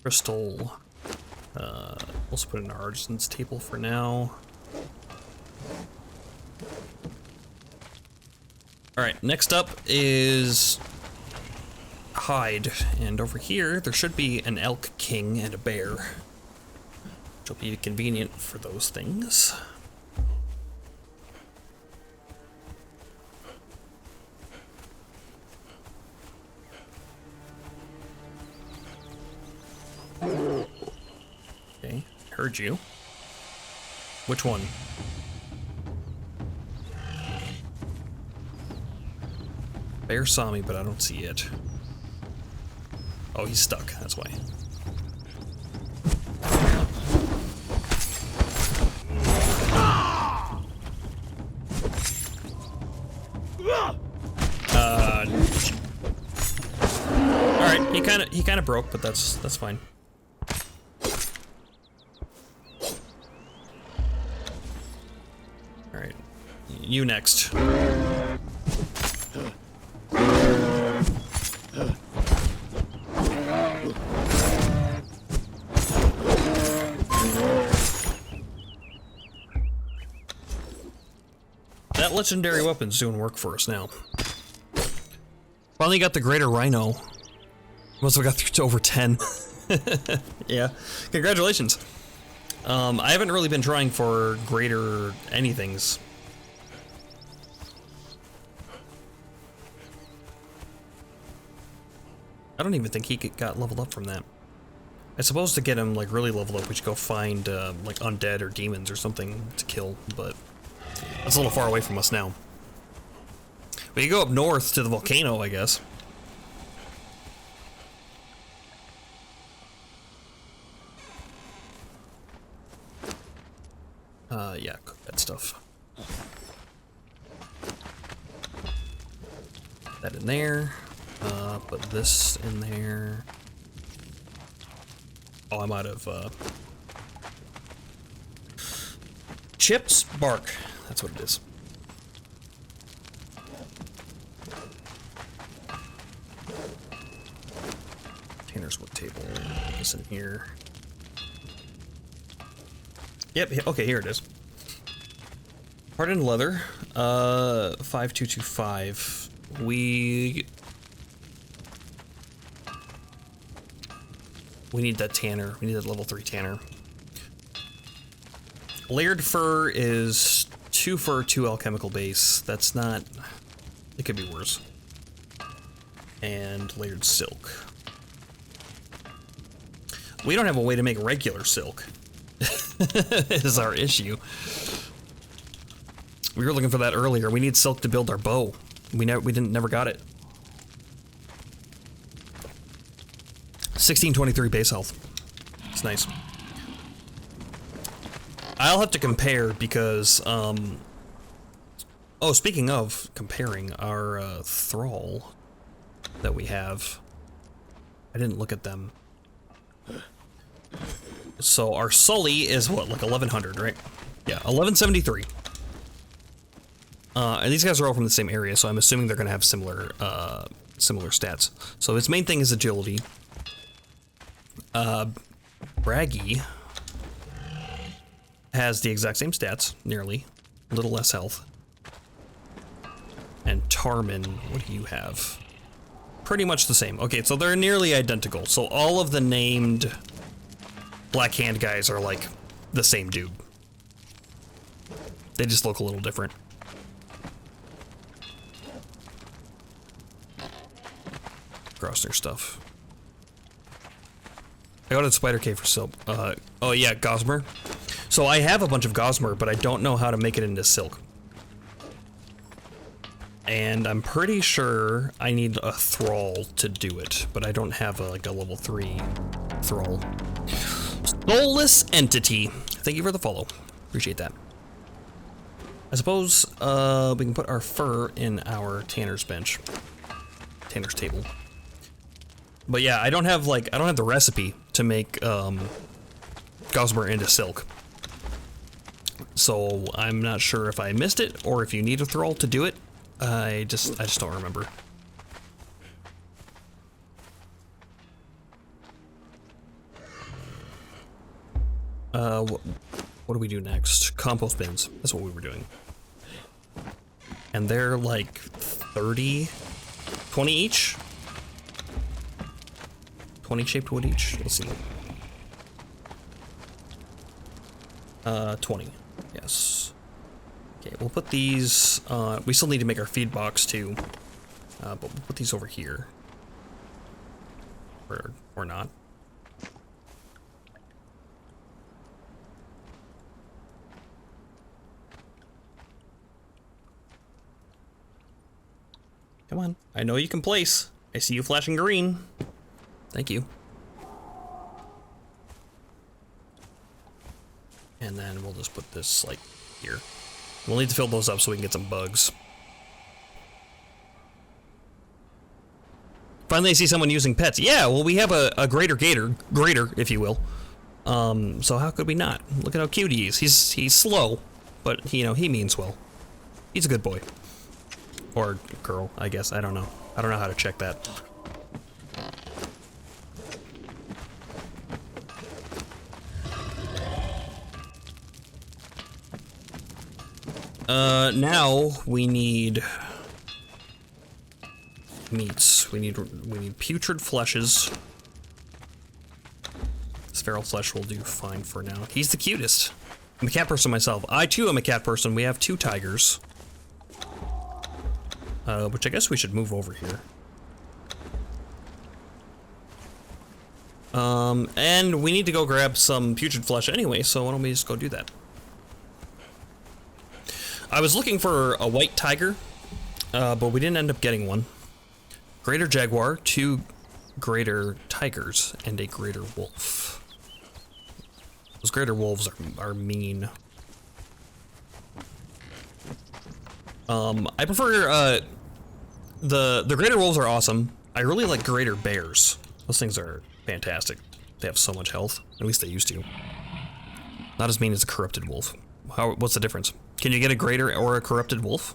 Crystal, let's put it in our artisan's table for now. Alright, next up is hide, and over here there should be an elk king and a bear, which will be convenient for those things. Okay, heard you. Which one? Bear saw me, but I don't see it. Oh, he's stuck, that's why. Alright, he kinda broke, but that's fine. Alright. You next. That legendary weapon's doing work for us now. Finally got the greater rhino. Must have got through to over 10. Yeah, congratulations. I haven't really been trying for greater anythings. I don't even think he got leveled up from that. I suppose to get him like really leveled up, we should go find like undead or demons or something to kill, but That's a little far away from us now. We can go up north to the volcano, I guess. Yeah, cook that stuff. Put that in there. Put this in there. Oh, I'm out of, chips, bark. That's what it is. Tanner's work table. Put this in here. Yep, okay, here it is. Hardened leather. 5225. We need that tanner. We need that level 3 tanner. Layered fur is 2 fur, 2 alchemical base. That's not... It could be worse. And layered silk. We don't have a way to make regular silk. Is our issue. We were looking for that earlier. We need silk to build our bow. We never got it. 1623 base health. It's nice. I'll have to compare because, oh, speaking of comparing, our thrall that we have, I didn't look at them. So our Sully is what, like 1100, right? Yeah, 1173. And these guys are all from the same area, so I'm assuming they're gonna have similar stats. So his main thing is agility. Braggy has the exact same stats, nearly. A little less health. And Tarman, what do you have? Pretty much the same. Okay, so they're nearly identical. So all of the named Black Hand guys are like the same dude. They just look a little different. Grosner stuff. I got a spider cave for silk. Oh yeah, gossamer. So I have a bunch of gossamer, but I don't know how to make it into silk. And I'm pretty sure I need a thrall to do it, but I don't have like a level 3 thrall. Soulless entity. Thank you for the follow. Appreciate that. I suppose we can put our fur in our tanner's bench. Tanner's table. But yeah, I don't have the recipe to make gossamer into silk. So I'm not sure if I missed it or if you need a thrall to do it. I just don't remember. What do we do next? Compost bins. That's what we were doing. And they're like 30, 20 each? 20 shaped wood each? Let's see. 20. Yes. Okay, we'll put these, we still need to make our feed box too. But we'll put these over here. Or not. Come on, I know you can place. I see you flashing green. Thank you. And then we'll just put this, like, here. We'll need to fill those up so we can get some bugs. Finally, I see someone using pets. Yeah, well, we have a greater, if you will. So how could we not? Look at how cute he is. He's slow, but, you know, he means well. He's a good boy. Or girl, I guess. I don't know. I don't know how to check that. Now we need meats. We need putrid fleshes. This feral flesh will do fine for now. He's the cutest. I'm a cat person myself. I too am a cat person. We have 2 tigers. Which I guess we should move over here. And we need to go grab some putrid flesh anyway, so why don't we just go do that? I was looking for a white tiger, but we didn't end up getting one. Greater jaguar, 2 greater tigers, and a greater wolf. Those greater wolves are mean. I prefer, the greater wolves are awesome. I really like greater bears. Those things are fantastic. They have so much health. At least they used to. Not as mean as a corrupted wolf. What's the difference? Can you get a greater or a corrupted wolf?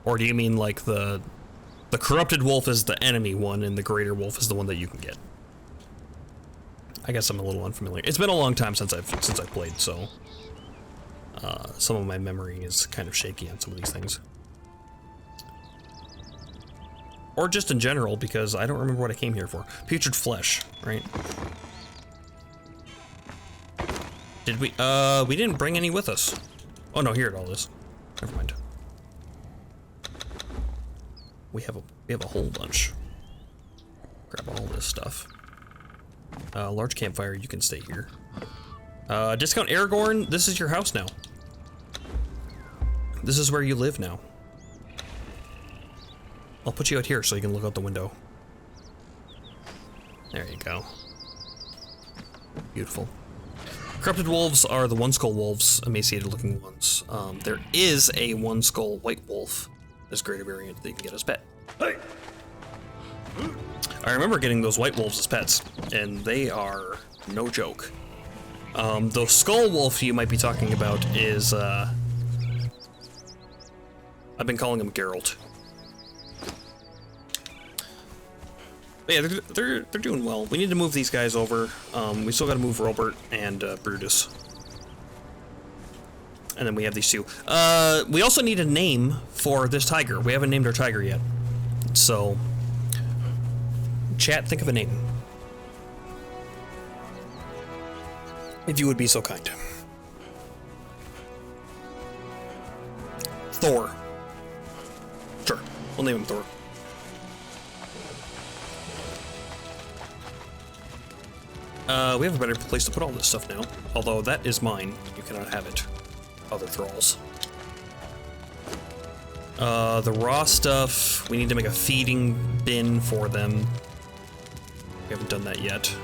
Or do you mean like the corrupted wolf is the enemy one and the greater wolf is the one that you can get? I guess I'm a little unfamiliar. It's been a long time since I've played, so some of my memory is kind of shaky on some of these things. Or just in general, because I don't remember what I came here for. Putrid flesh, right? Did we didn't bring any with us. Oh no, here it all is. Never mind. We have a whole bunch. Grab all this stuff. Large campfire, you can stay here. Discount Aragorn, this is your house now. This is where you live now. I'll put you out here so you can look out the window. There you go. Beautiful. Corrupted wolves are the one-skull wolves, emaciated-looking ones. There is a one-skull white wolf, this greater variant that you can get as pet. Hey! I remember getting those white wolves as pets, and they are no joke. The skull wolf you might be talking about is, I've been calling him Geralt. But yeah, they're doing well. We need to move these guys over. We still gotta move Robert and Brutus. And then we have these two. We also need a name for this tiger. We haven't named our tiger yet. So, chat, think of a name. If you would be so kind. Thor. Sure, we'll name him Thor. We have a better place to put all this stuff now. Although that is mine. You cannot have it. Other thralls. The raw stuff, we need to make a feeding bin for them. We haven't done that yet.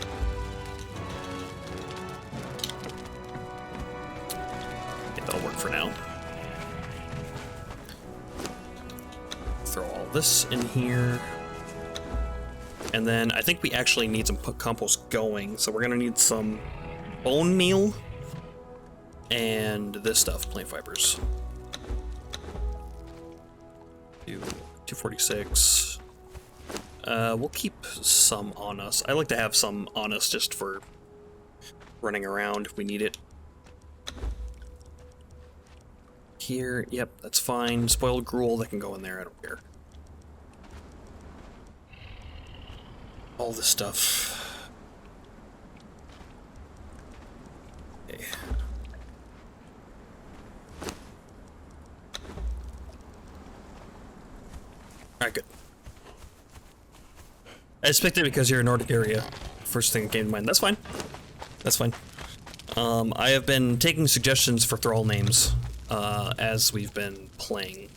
Yeah, that'll work for now. Throw all this in here. And then I think we actually need some compost going, so we're gonna need some bone meal and this stuff, plant fibers. 246. We'll keep some on us. I like to have some on us just for running around if we need it. Here, yep, that's fine. Spoiled gruel, that can go in there, I don't care. All this stuff. Okay. Alright, good. I expected because you're a Nordic area. First thing that came to mind. That's fine. That's fine. I have been taking suggestions for thrall names as we've been playing.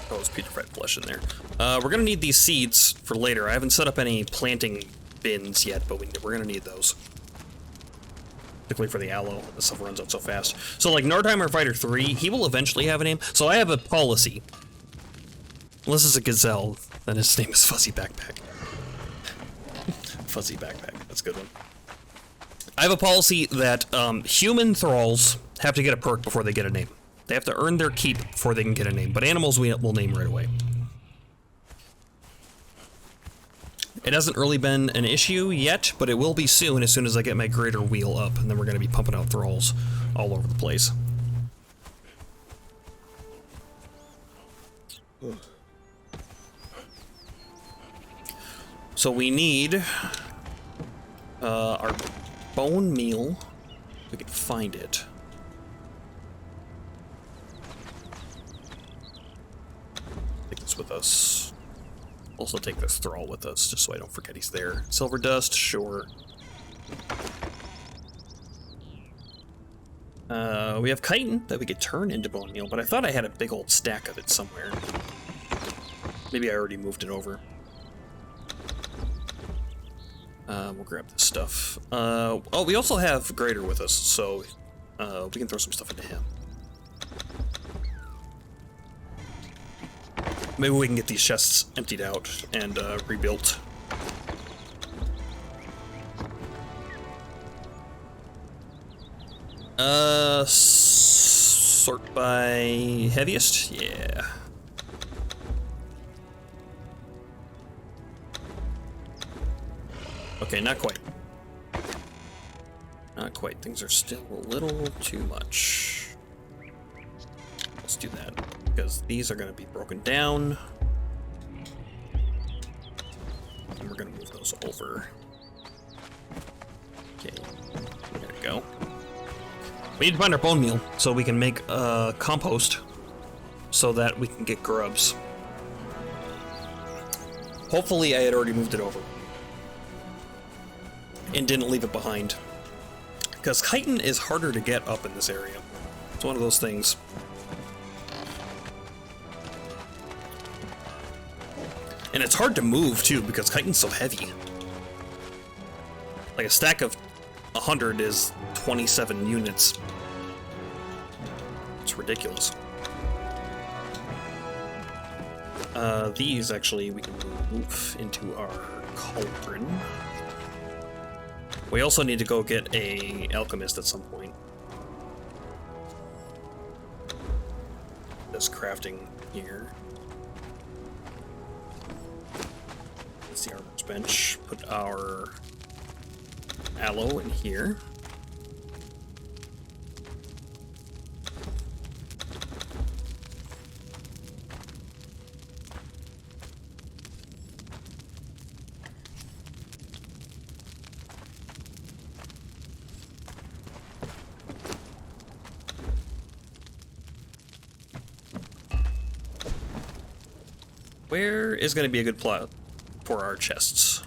Oh, there's putrid flesh in there. We're gonna need these seeds for later. I haven't set up any planting bins yet, but we're gonna need those. Particularly for the aloe, the stuff runs out so fast. So like Nordheimer Fighter 3, he will eventually have a name. So I have a policy. Unless it's a gazelle, then his name is Fuzzy Backpack. Fuzzy Backpack, that's a good one. I have a policy that human thralls have to get a perk before they get a name. They have to earn their keep before they can get a name, but animals we'll name right away. It hasn't really been an issue yet, but it will be soon as I get my greater wheel up, and then we're going to be pumping out thralls all over the place. So we need our bone meal, if we can find it. Take this with us. Also take this thrall with us, just so I don't forget he's there. Silver dust, sure. We have chitin that we could turn into bone meal, but I thought I had a big old stack of it somewhere. Maybe I already moved it over. We'll grab this stuff. Oh, we also have Greater with us, so we can throw some stuff into him. Maybe we can get these chests emptied out and rebuilt. Sort by heaviest? Yeah. Okay, not quite. Not quite. Things are still a little too much. Let's do that, because these are going to be broken down. And we're going to move those over. Okay, there we go. We need to find our bone meal so we can make compost so that we can get grubs. Hopefully I had already moved it over and didn't leave it behind, because chitin is harder to get up in this area. It's one of those things. And it's hard to move too, because chitin's so heavy. Like a stack of 100 is 27 units. It's ridiculous. These actually we can move into our cauldron. We also need to go get a alchemist at some point. This crafting here. That's the armor's bench. Put our aloe in here. Where is going to be a good plot for our chests?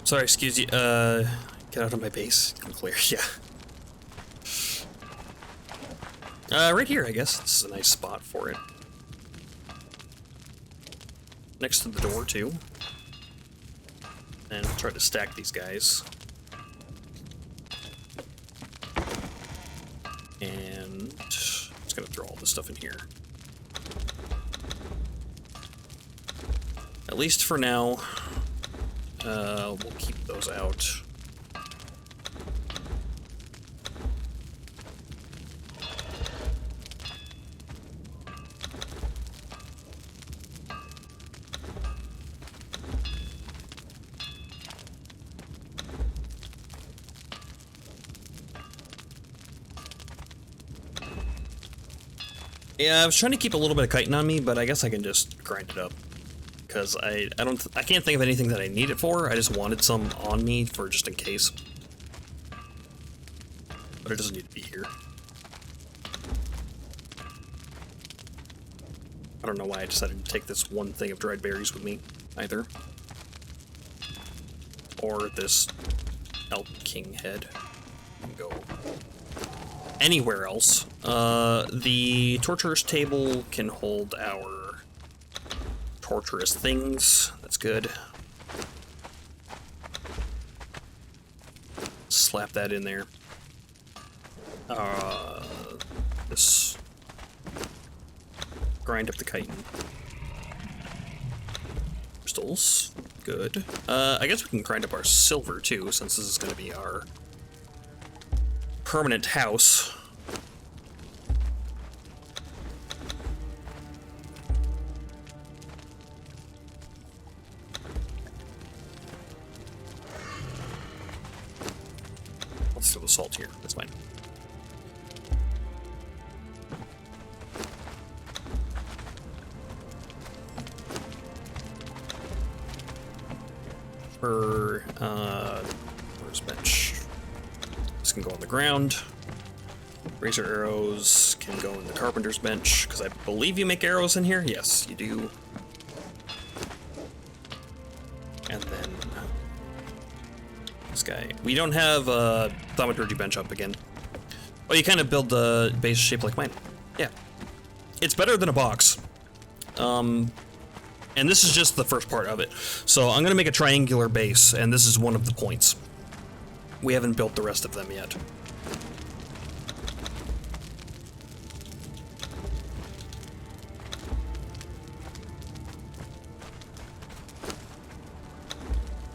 Sorry, excuse you. Get out of my base. I'm clear. Yeah. Right here, I guess. This is a nice spot for it. Next to the door, too. And we'll try to stack these guys. And just gonna throw all this stuff in here. At least for now. We'll keep those out. Yeah, I was trying to keep a little bit of chitin on me, but I guess I can just grind it up. Because I can't think of anything that I need it for. I just wanted some on me for just in case. But it doesn't need to be here. I don't know why I decided to take this one thing of dried berries with me, either. Or this Elk King head. And go anywhere else. The torturer's table can hold our torturous things. That's good. Slap that in there. This. Grind up the chitin. Crystals. Good. I guess we can grind up our silver too, since this is going to be our permanent house. Let's throw the salt here. That's fine. Where's bench? This can go on the ground. Razor arrows can go in the carpenter's bench, because I believe you make arrows in here. Yes, you do. And then this guy. We don't have a thaumaturgy bench up again. Oh, you kind of build the base shape like mine. Yeah. It's better than a box. And this is just the first part of it. So I'm gonna make a triangular base, and this is one of the points. We haven't built the rest of them yet.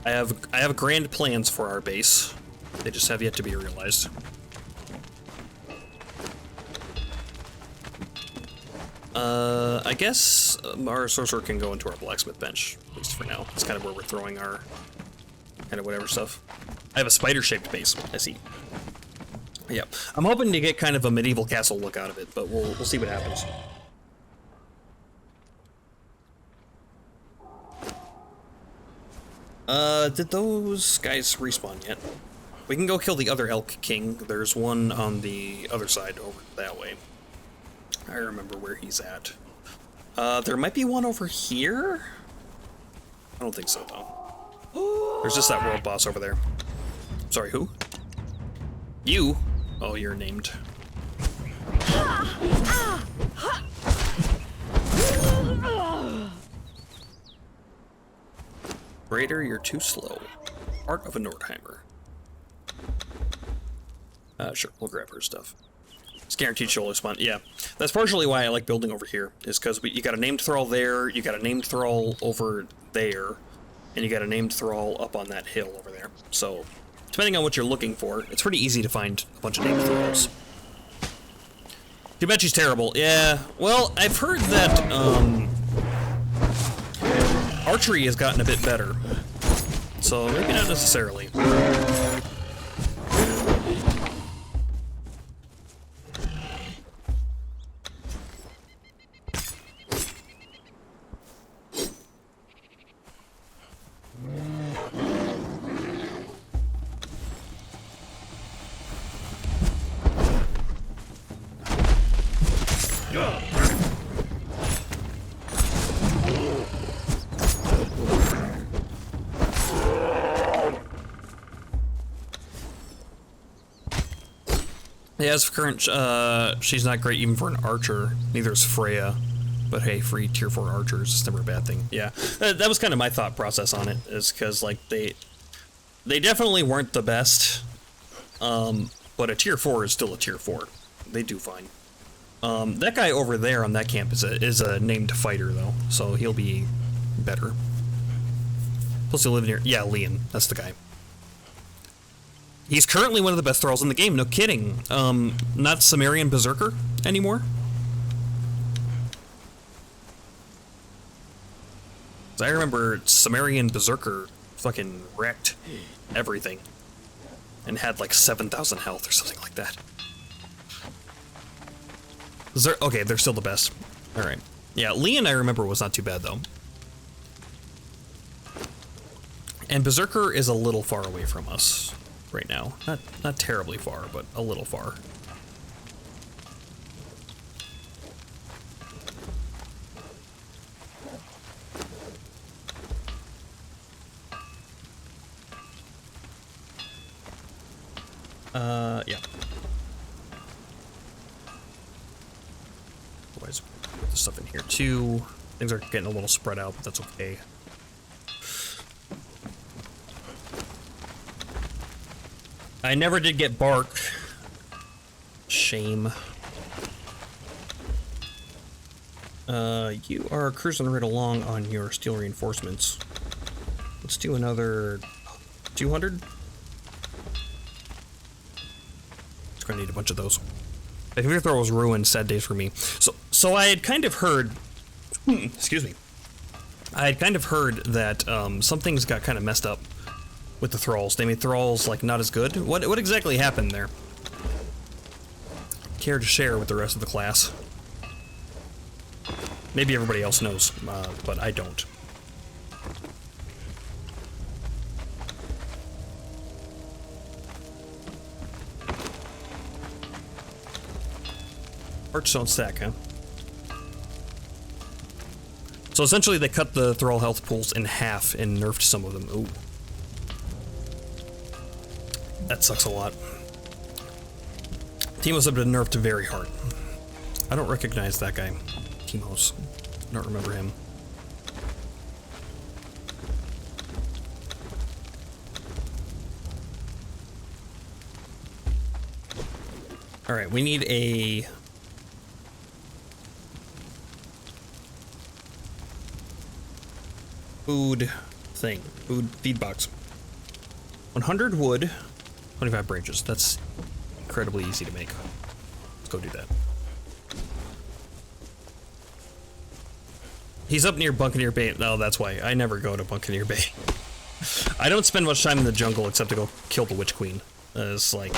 I have grand plans for our base. They just have yet to be realized. I guess our sorcerer can go into our blacksmith bench, at least for now. That's kind of where we're throwing our kind of whatever stuff. I have a spider-shaped base, I see. Yep. I'm hoping to get kind of a medieval castle look out of it, but we'll see what happens. Did those guys respawn yet? We can go kill the other Elk King. There's one on the other side over that way. I remember where he's at. There might be one over here? I don't think so, though. There's just that world boss over there. Sorry, who? You? Oh, you're named. Raider, you're too slow. Art of a Nordheimer. Sure, we'll grab her stuff. It's guaranteed she'll respond. Yeah, that's partially why I like building over here, is because you got a named thrall there, you got a named thrall over there, and you got a named thrall up on that hill over there. So, depending on what you're looking for, it's pretty easy to find a bunch of named thralls. Too bad she's terrible. Yeah, well, I've heard that, archery has gotten a bit better. So, maybe not necessarily. Yeah, as for current, she's not great even for an archer. Neither is Freya. But hey, free tier 4 archers is never a bad thing. Yeah, that was kind of my thought process on it, is because, like, they definitely weren't the best. But a tier 4 is still a tier 4. They do fine. That guy over there on that camp is a named fighter, though, so he'll be better. Plus he'll live near, yeah, Leon, that's the guy. He's currently one of the best thralls in the game, no kidding. Not Sumerian Berserker anymore. I remember Sumerian Berserker fucking wrecked everything. And had like 7,000 health or something like that. Okay, they're still the best. Alright. Yeah, Leon I remember was not too bad though. And Berserker is a little far away from us right now. Not terribly far, but a little far. Yeah. Otherwise, put the stuff in here too. Things are getting a little spread out, but that's okay. I never did get bark. Shame. You are cruising right along on your steel reinforcements. Let's do another 200. It's gonna need a bunch of those. If your throw was ruined, sad days for me. So I had kind of heard, excuse me. I had kind of heard that some things got kind of messed up with the thralls. They made thralls like not as good. What exactly happened there? Care to share with the rest of the class? Maybe everybody else knows, but I don't. Parts don't stack, huh? So essentially they cut the Thrall health pools in half and nerfed some of them. Ooh. That sucks a lot. Teemos have been nerfed very hard. I don't recognize that guy. Teemos. I don't remember him. Alright, we need a... food thing. Food feed box. 100 wood, 25 branches. That's incredibly easy to make. Let's go do that. He's up near Buccaneer Bay. Oh, that's why. I never go to Buccaneer Bay. I don't spend much time in the jungle except to go kill the Witch Queen. It's like...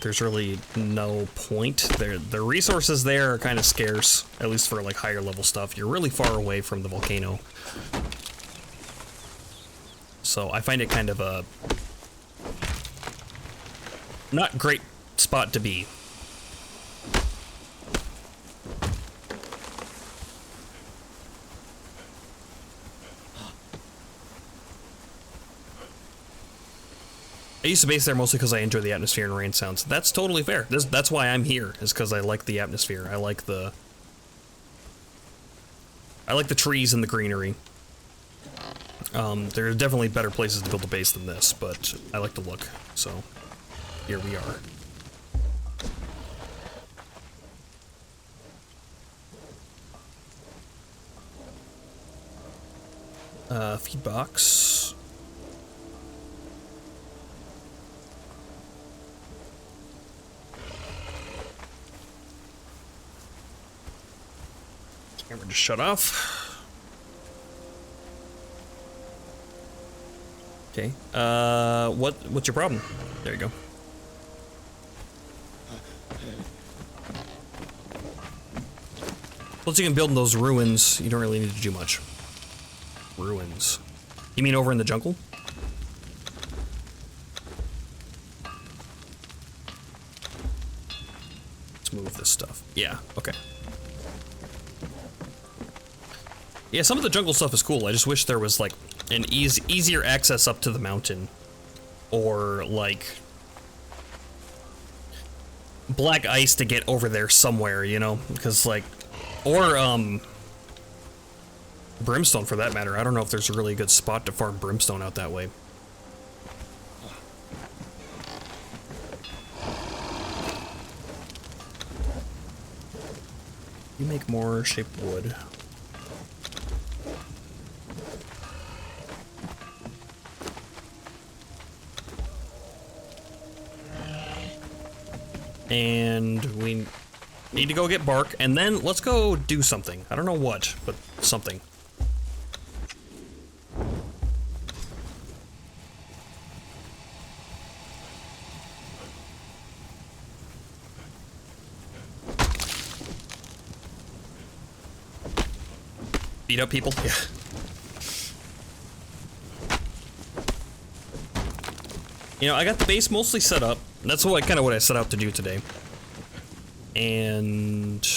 there's really no point. The resources there are kind of scarce, at least for like higher level stuff. You're really far away from the volcano. So I find it kind of a not great spot to be. I used to base there mostly because I enjoy the atmosphere and rain sounds. That's totally fair. That's why I'm here, is because I like the atmosphere. I like the trees and the greenery. There are definitely better places to build a base than this, but I like the look, so here we are. Feed box. Camera just shut off. Okay. What's your problem? There you go. Once you can build in those ruins, you don't really need to do much. Ruins. You mean over in the jungle? Let's move this stuff. Yeah, okay. Yeah, some of the jungle stuff is cool. I just wish there was like an easier access up to the mountain, or like black ice to get over there somewhere, you know? Because like, or brimstone for that matter. I don't know if there's a really good spot to farm brimstone out that way. You make more shaped wood. And we need to go get bark, and then let's go do something. I don't know what, but something. Beat up people? Yeah. You know, I got the base mostly set up. That's kind of what I set out to do today. And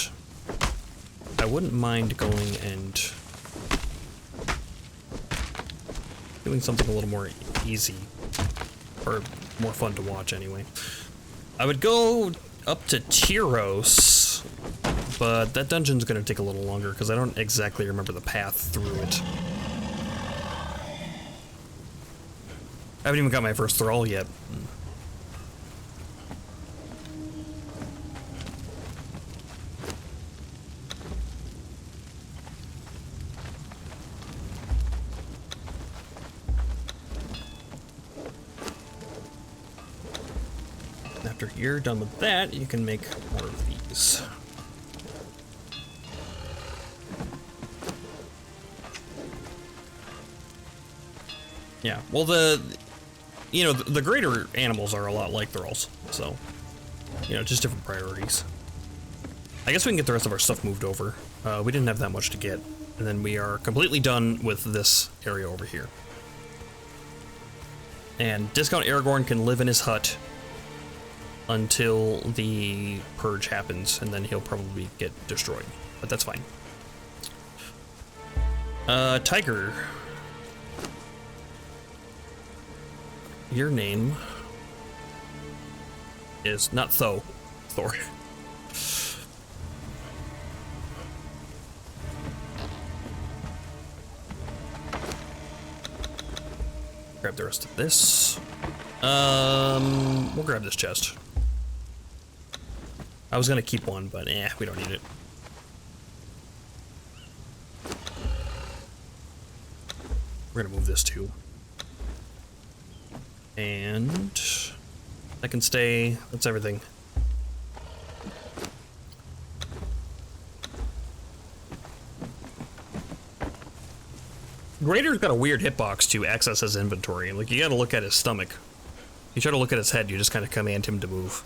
I wouldn't mind going and doing something a little more easy, or more fun to watch anyway. I would go up to Tyros, but that dungeon's gonna take a little longer because I don't exactly remember the path through it. I haven't even got my first thrall yet. After you're done with that, you can make more of these. Yeah, well you know, the greater animals are a lot like thralls, so, you know, just different priorities. I guess we can get the rest of our stuff moved over. We didn't have that much to get, and then we are completely done with this area over here. And Discount Aragorn can live in his hut until the purge happens, and then he'll probably get destroyed. But that's fine. Tiger. Your name is not Thor. Grab the rest of this. We'll grab this chest. I was gonna keep one, but we don't need it. We're gonna move this too. And I can stay. That's everything. Raider's got a weird hitbox to access his inventory. Like, you gotta look at his stomach. You try to look at his head, you just kind of command him to move.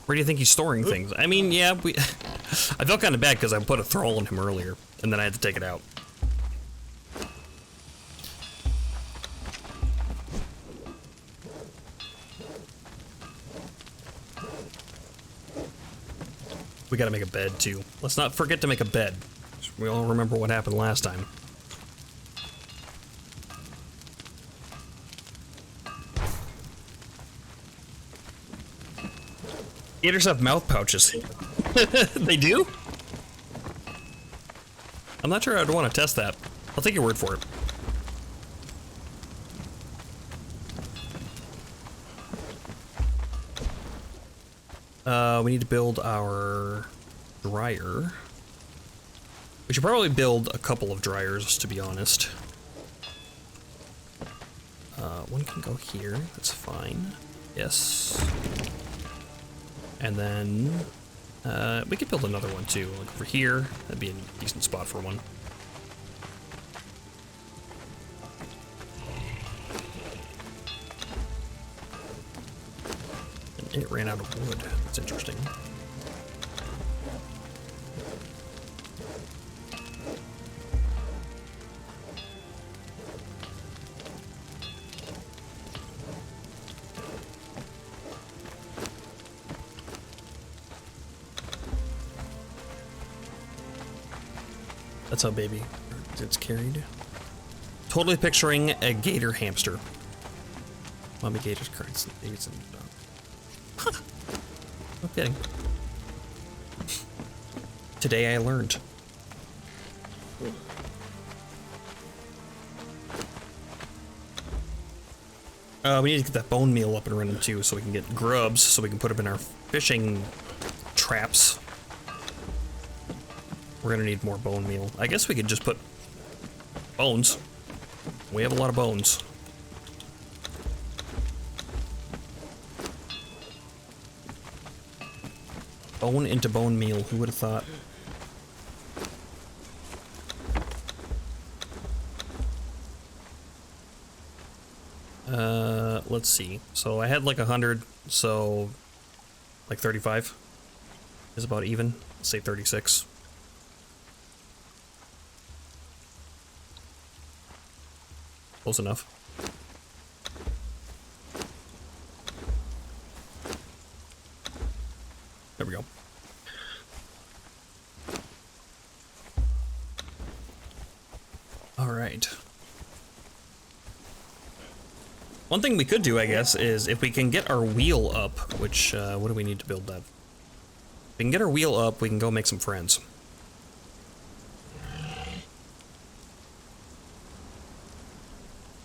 Where do you think he's storing things? I mean, yeah, I felt kind of bad because I put a thrall on him earlier, and then I had to take it out. We gotta make a bed, too. Let's not forget to make a bed. We all remember what happened last time. Gators have mouth pouches. They do? I'm not sure I'd want to test that. I'll take your word for it. We need to build our dryer. We should probably build a couple of dryers, to be honest. One can go here, that's fine. Yes. And then, we could build another one too, like over here. That'd be a decent spot for one. And it ran out of wood. That's interesting. That's how baby gets carried. Totally picturing a gator hamster. Mommy gator's cards. Huh. No kidding. Today I learned. We need to get that bone meal up and running too, so we can get grubs, so we can put them in our fishing traps. We're gonna need more bone meal. I guess we could just put bones. We have a lot of bones. Bone into bone meal, who would have thought? Let's see. So I had like 100, so like 35 is about even. Let's say 36. Close enough. There we go. All right. One thing we could do, I guess, is if we can get our wheel up, which, what do we need to build that? If we can get our wheel up, we can go make some friends.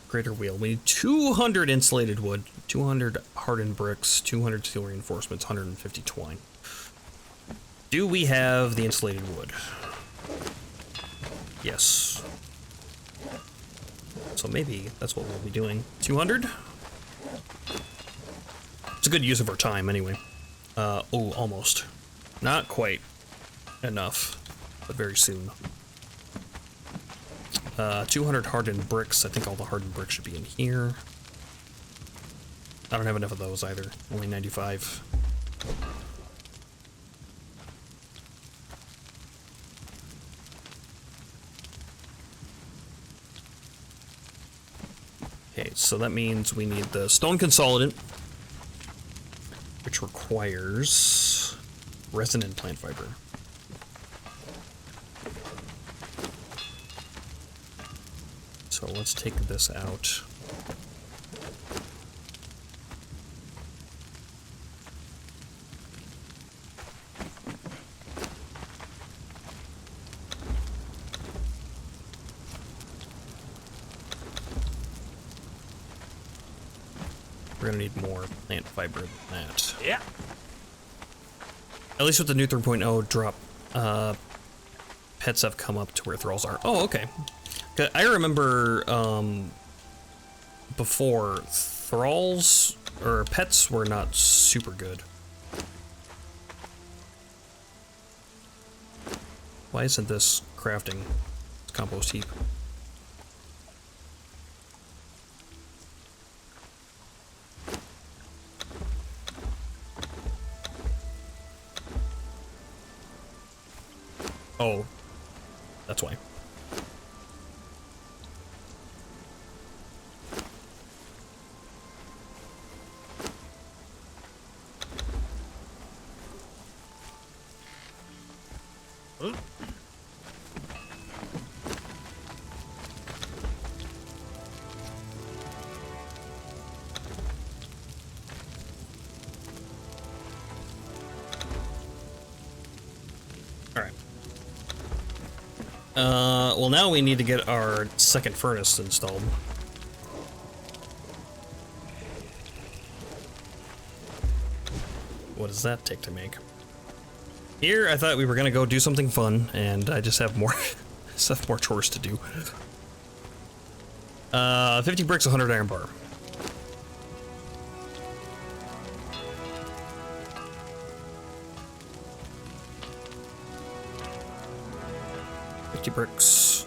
Greater wheel. We need 200 insulated wood, 200 hardened bricks, 200 steel reinforcements, 150 twine. Do we have the insulated wood? Yes. So maybe that's what we'll be doing. 200? It's a good use of our time anyway. Oh, almost. Not quite enough, but very soon. 200 hardened bricks. I think all the hardened bricks should be in here. I don't have enough of those either. Only 95. so that means we need the stone consolidant, which requires resin and plant fiber. So let's take this out. We're gonna need more plant fiber than that. Yeah. At least with the new 3.0 drop, pets have come up to where thralls are. Oh, okay. 'Cause I remember before, thralls or pets were not super good. Why isn't this crafting? It's compost heap. Oh, that's why. Well, now we need to get our second furnace installed. What does that take to make? Here, I thought we were gonna go do something fun, and I just have more, more chores to do. 50 bricks, 100 iron bar. Bricks.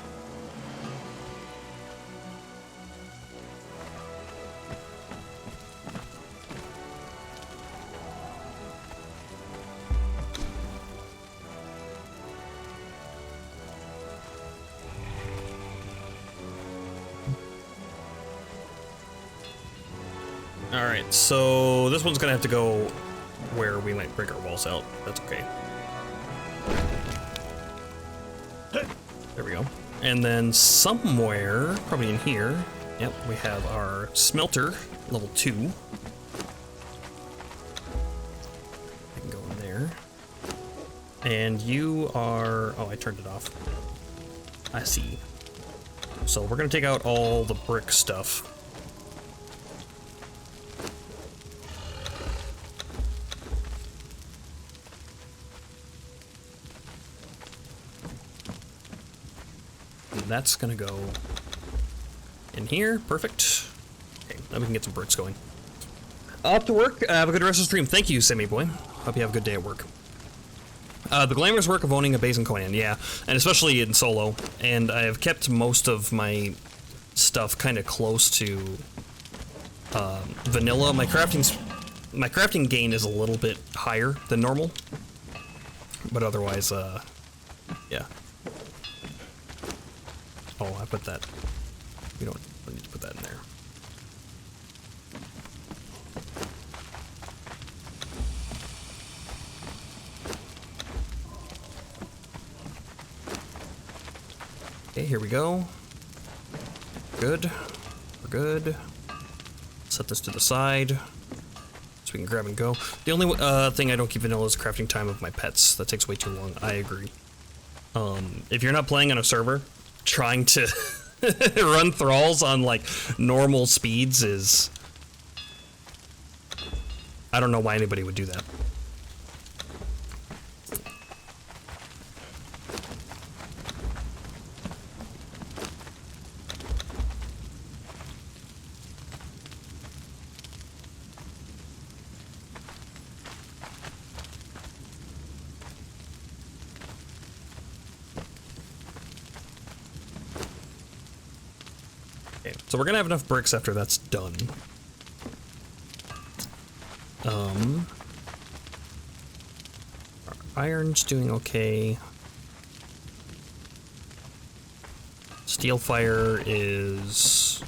All right, so this one's gonna have to go where we might break our walls out. That's okay. There we go. And then somewhere, probably in here, yep, we have our smelter, level 2. I can go in there. And you are... oh, I turned it off. I see. So we're gonna take out all the brick stuff. That's gonna go in here. Perfect. Okay, now we can get some bricks going. Up to work. Have a good rest of the stream. Thank you, Sammy boy. Hope you have a good day at work. The glamorous work of owning a base in Conan, yeah, and especially in solo. And I have kept most of my stuff kind of close to vanilla. My crafting gain is a little bit higher than normal, but otherwise, yeah. Oh, I put that. We don't need to put that in there. Okay, here we go. Good. We're good. Set this to the side so we can grab and go. The only thing I don't keep vanilla is crafting time of my pets. That takes way too long. I agree. If you're not playing on a server, trying to run thralls on like normal speeds is... I don't know why anybody would do that. So we're gonna have enough bricks after that's done. Our iron's doing okay. Steel fire is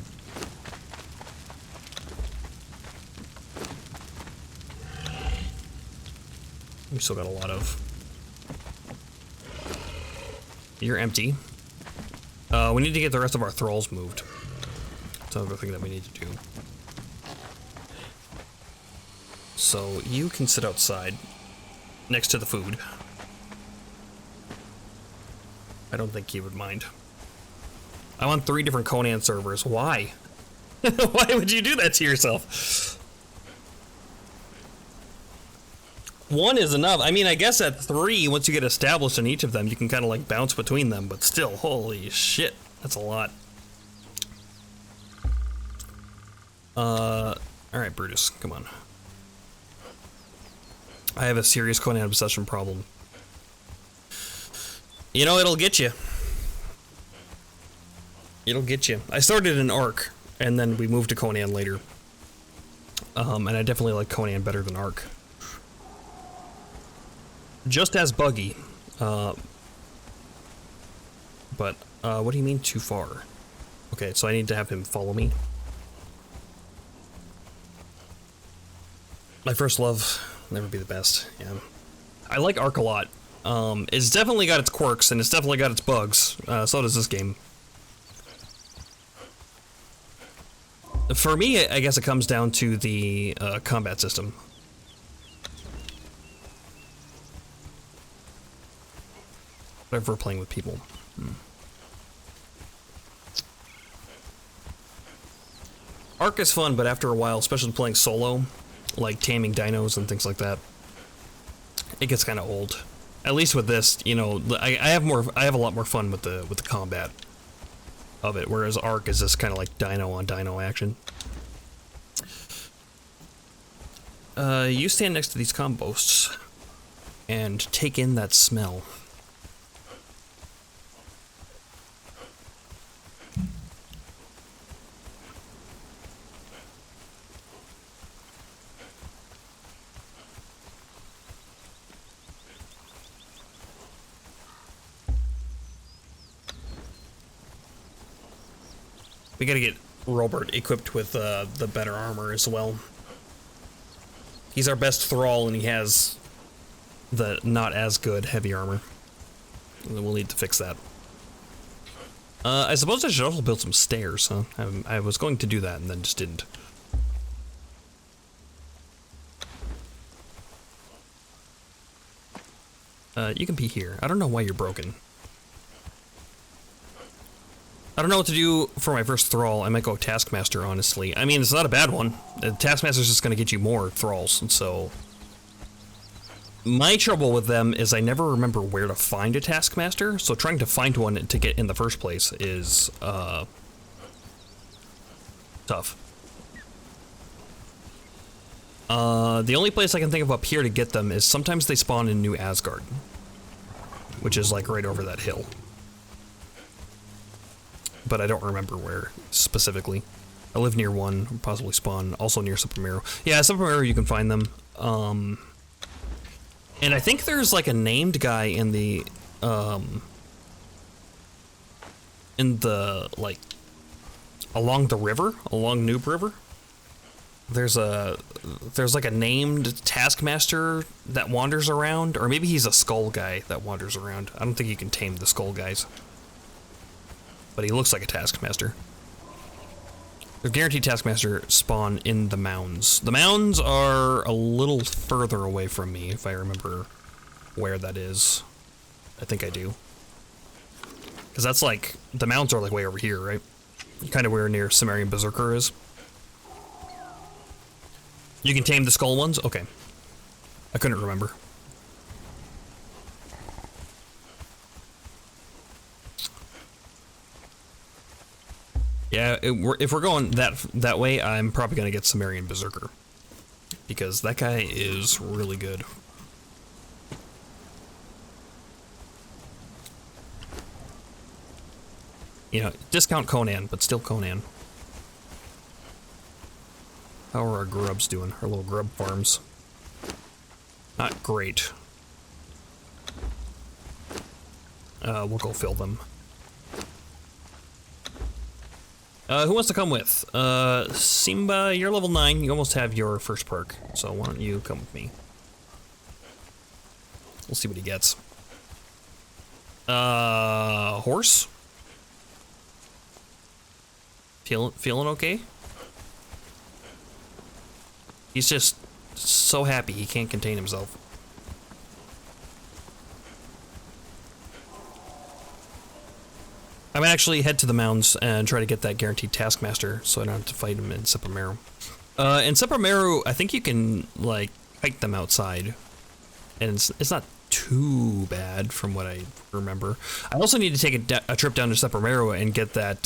We still got a lot of... You're empty. We need to get the rest of our thralls moved. That's another thing that we need to do. So you can sit outside next to the food. I don't think he would mind. I'm on 3 different Conan servers. Why? Why would you do that to yourself? 1 is enough. I mean, I guess at 3, once you get established in each of them, you can kind of like bounce between them, but still, holy shit, that's a lot. Alright, Brutus, come on. I have a serious Conan obsession problem. You know, it'll get you. It'll get you. I started in Ark, and then we moved to Conan later. And I definitely like Conan better than Ark. Just as buggy. But, what do you mean too far? Okay, so I need to have him follow me. My first love, never be the best, yeah. I like Ark a lot. It's definitely got its quirks, and it's definitely got its bugs. So does this game. For me, I guess it comes down to the combat system. Whatever we're playing with people. Ark is fun, but after a while, especially playing solo, like taming dinos and things like that, it gets kind of old. At least with this, you know, I have a lot more fun with the combat of it, whereas Ark is just kind of like dino on dino action. You stand next to these composts and take in that smell. We gotta get Robert equipped with the better armor as well. He's our best thrall, and he has the not as good heavy armor. And we'll need to fix that. I suppose I should also build some stairs, huh? I was going to do that and then just didn't. You can be here. I don't know why you're broken. I don't know what to do for my first thrall. I might go Taskmaster, honestly. I mean, it's not a bad one. Taskmaster's just gonna get you more thralls, and so... My trouble with them is I never remember where to find a Taskmaster, so trying to find one to get in the first place is, tough. The only place I can think of up here to get them is sometimes they spawn in New Asgard, which is like right over that hill. But I don't remember where specifically. I live near one, possibly spawn, also near Supermarrow. Yeah, Supermarrow you can find them. And I think there's like a named guy in the like along the river, along Noob River. There's like a named Taskmaster that wanders around, or maybe he's a skull guy that wanders around. I don't think you can tame the skull guys. But he looks like a Taskmaster. The guaranteed Taskmaster spawn in the mounds. The mounds are a little further away from me, if I remember where that is. I think I do. Because that's like, the mounds are like way over here, right? Kind of where near Sumerian Berserker is. You can tame the skull ones? Okay. I couldn't remember. Yeah, if we're going that way, I'm probably gonna get Sumerian Berserker. Because that guy is really good. You know, discount Conan, but still Conan. How are our grubs doing? Our little grub farms. Not great. We'll go fill them. Who wants to come with? Simba, you're level 9. You almost have your first perk, so why don't you come with me? We'll see what he gets. Horse? Feeling okay? He's just so happy he can't contain himself. I'm gonna actually head to the mounds and try to get that guaranteed taskmaster so I don't have to fight him in Sepameru. In Sepameru, I think you can, like, hike them outside. And it's not too bad from what I remember. I also need to take a trip down to Sepameru and get that,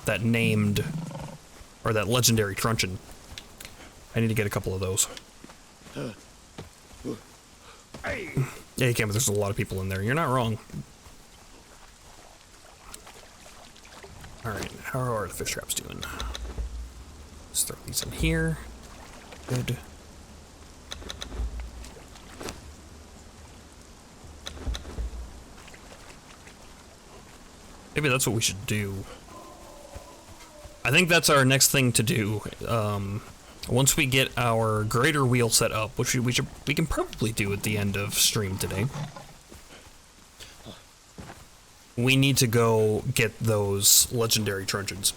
that named, or that legendary truncheon. I need to get a couple of those. Yeah, you can, but there's a lot of people in there. You're not wrong. Alright, how are the fish traps doing? Let's throw these in here. Good. Maybe that's what we should do. I think that's our next thing to do. Once we get our greater wheel set up, which we can probably do at the end of stream today. We need to go get those legendary truncheons.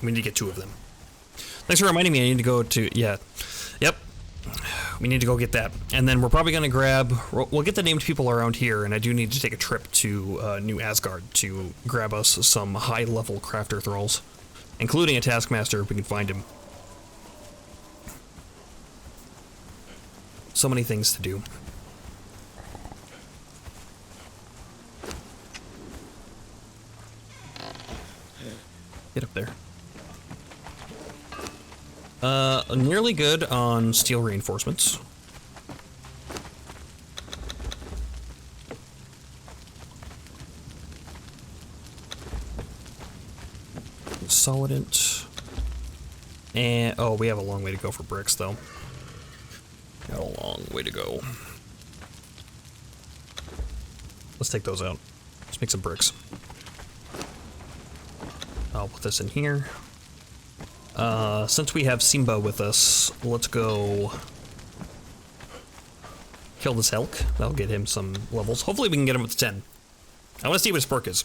We need to get 2 of them. Thanks for reminding me. I need to go to, yeah. Yep. We need to go get that. And then we're probably going to grab, we'll get the named people around here, and I do need to take a trip to New Asgard to grab us some high-level crafter thralls, including a taskmaster if we can find him. So many things to do. Get up there. Nearly good on steel reinforcements. Solidant. And, oh, we have a long way to go for bricks, though. Got a long way to go. Let's take those out. Let's make some bricks. I'll put this in here. Since we have Simba with us, let's go kill this elk. That'll get him some levels. Hopefully we can get him up to 10. I want to see what his perk is.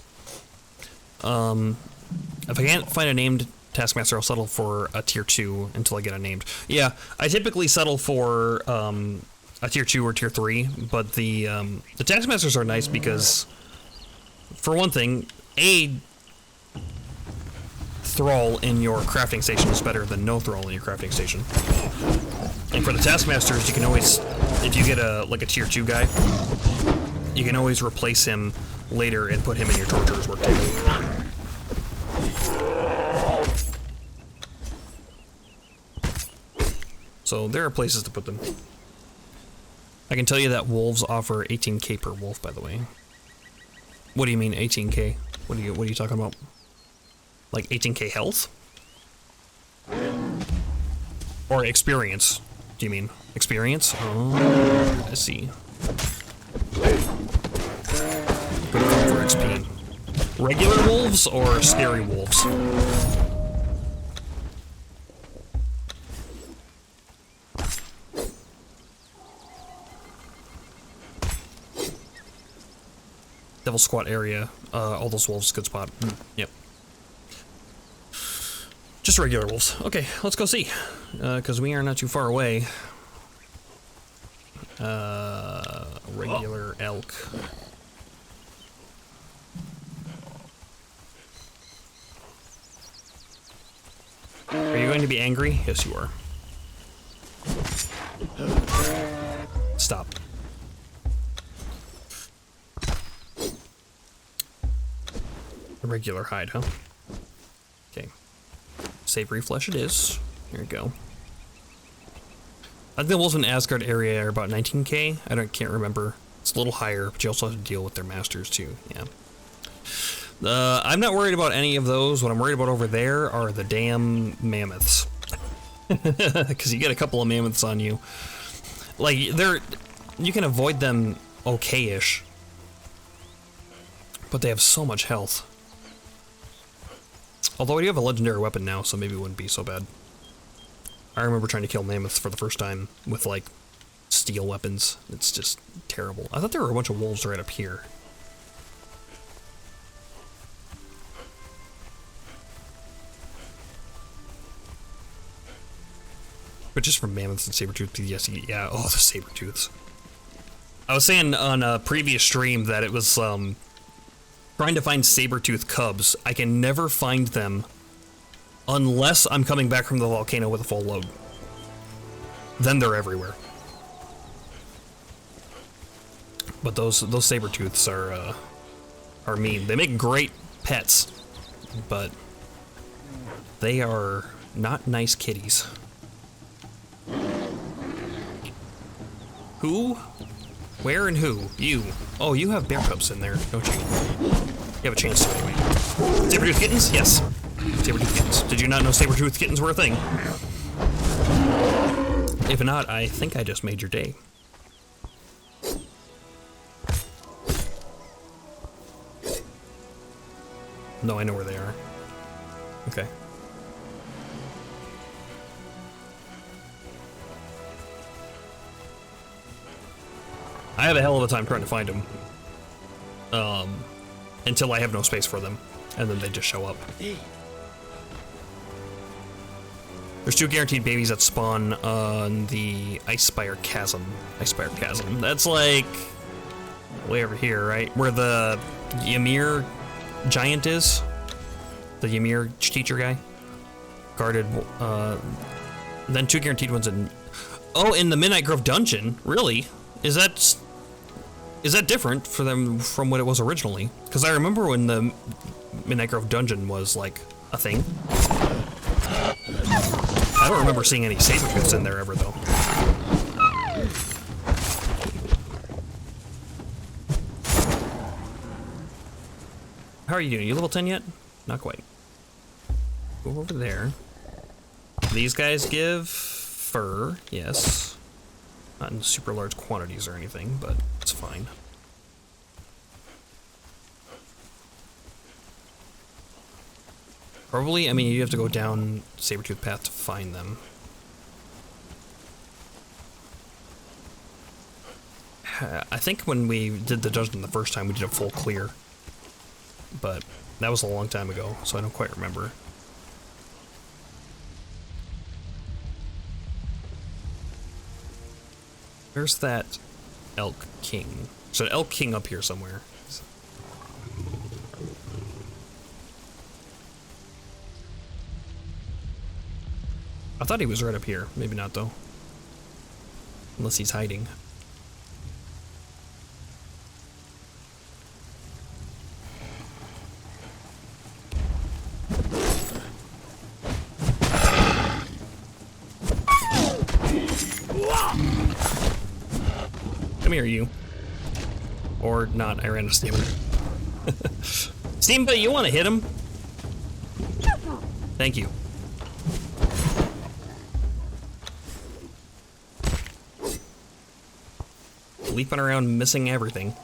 If I can't find a named taskmaster, I'll settle for a tier 2 until I get a named. Yeah, I typically settle for a tier 2 or tier 3, but the taskmasters are nice because, for one thing, thrall in your crafting station is better than no thrall in your crafting station. And for the taskmasters, you can always, if you get a tier 2 guy, you can always replace him later and put him in your torturer's work table. So there are places to put them. I can tell you that wolves offer 18k per wolf, by the way. What do you mean 18k? What are you talking about? Like 18k health? Or experience? Do you mean experience? Oh, I see. Good for XP. Regular wolves or scary wolves? Devil Squat area. All those wolves, good spot. Yep. Just regular wolves. Okay, let's go see. Because we are not too far away. Regular elk. Are you going to be angry? Yes, you are. Stop. A regular hide, huh? Okay. Savory flesh it is. Here we go. I think the wolves in Asgard area are about 19k. Can't remember. It's a little higher, but you also have to deal with their masters too. Yeah. I'm not worried about any of those. What I'm worried about over there are the damn mammoths. Because you get a couple of mammoths on you. Like, you can avoid them okay-ish. But they have so much health. Although I do have a legendary weapon now, so maybe it wouldn't be so bad. I remember trying to kill mammoths for the first time with, like, steel weapons. It's just terrible. I thought there were a bunch of wolves right up here. But just from mammoths and saber-tooth, yes, yeah, oh, the saber-tooths. I was saying on a previous stream that it was, trying to find saber-tooth cubs. I can never find them unless I'm coming back from the volcano with a full load. Then they're everywhere. But those saber-tooths are mean. They make great pets, but they are not nice kitties. Who? Where and who? You. Oh, you have bear cubs in there, don't you? You have a chance to anyway. Saber-tooth kittens? Yes. Saber-tooth kittens. Did you not know saber-tooth kittens were a thing? If not, I think I just made your day. No, I know where they are. Okay. I have a hell of a time trying to find them. Until I have no space for them. And then they just show up. There's 2 guaranteed babies that spawn on the Icespire Chasm. Icespire Chasm. That's like way over here, right? Where the Ymir giant is. The Ymir teacher guy. Guarded, then 2 guaranteed ones in... Oh, in the Midnight Grove dungeon? Really? Is that different for them from what it was originally? Because I remember when the Midnight Grove dungeon was, like, a thing. I don't remember seeing any saber-tooths in there ever, though. How are you doing? You level 10 yet? Not quite. Go over there. These guys give fur, yes. Not in super large quantities or anything, but it's fine. Probably, I mean, you have to go down Sabertooth Path to find them. I think when we did the dungeon the first time, we did a full clear. But that was a long time ago, so I don't quite remember. Where's that Elk King? There's an Elk King up here somewhere. I thought he was right up here. Maybe not, though. Unless he's hiding. Come here, you. Or not, I ran out of stamina. Steamboat, you want to hit him? Thank you. Leaping around, missing everything.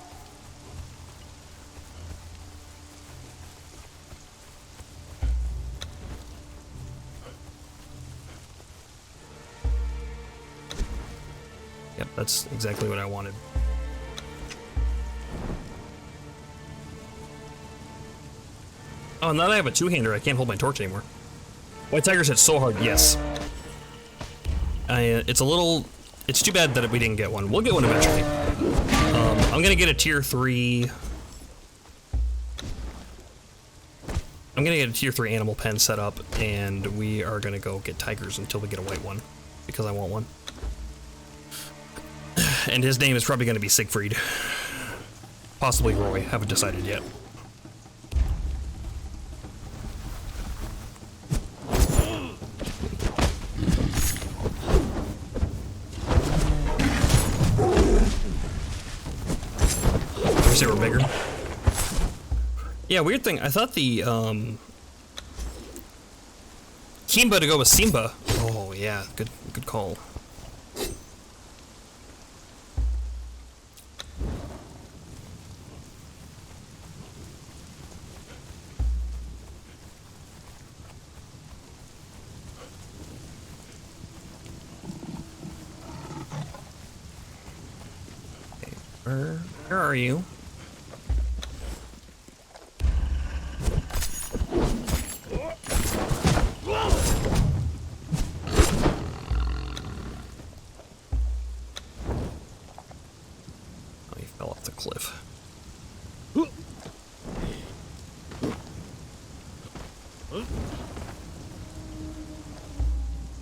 Yep, that's exactly what I wanted. Oh, now that I have a two-hander, I can't hold my torch anymore. White Tigers hit so hard, yes. It's a little... It's too bad that we didn't get one. We'll get one eventually. I'm gonna get a tier 3... I'm gonna get a tier 3 animal pen set up, and we are gonna go get tigers until we get a white one. Because I want one. And his name is probably gonna be Siegfried. Possibly Roy, haven't decided yet. They were bigger. Yeah, weird thing. I thought the Kimba to go with Simba. Oh yeah, good call. Where are you? Oh, he fell off the cliff.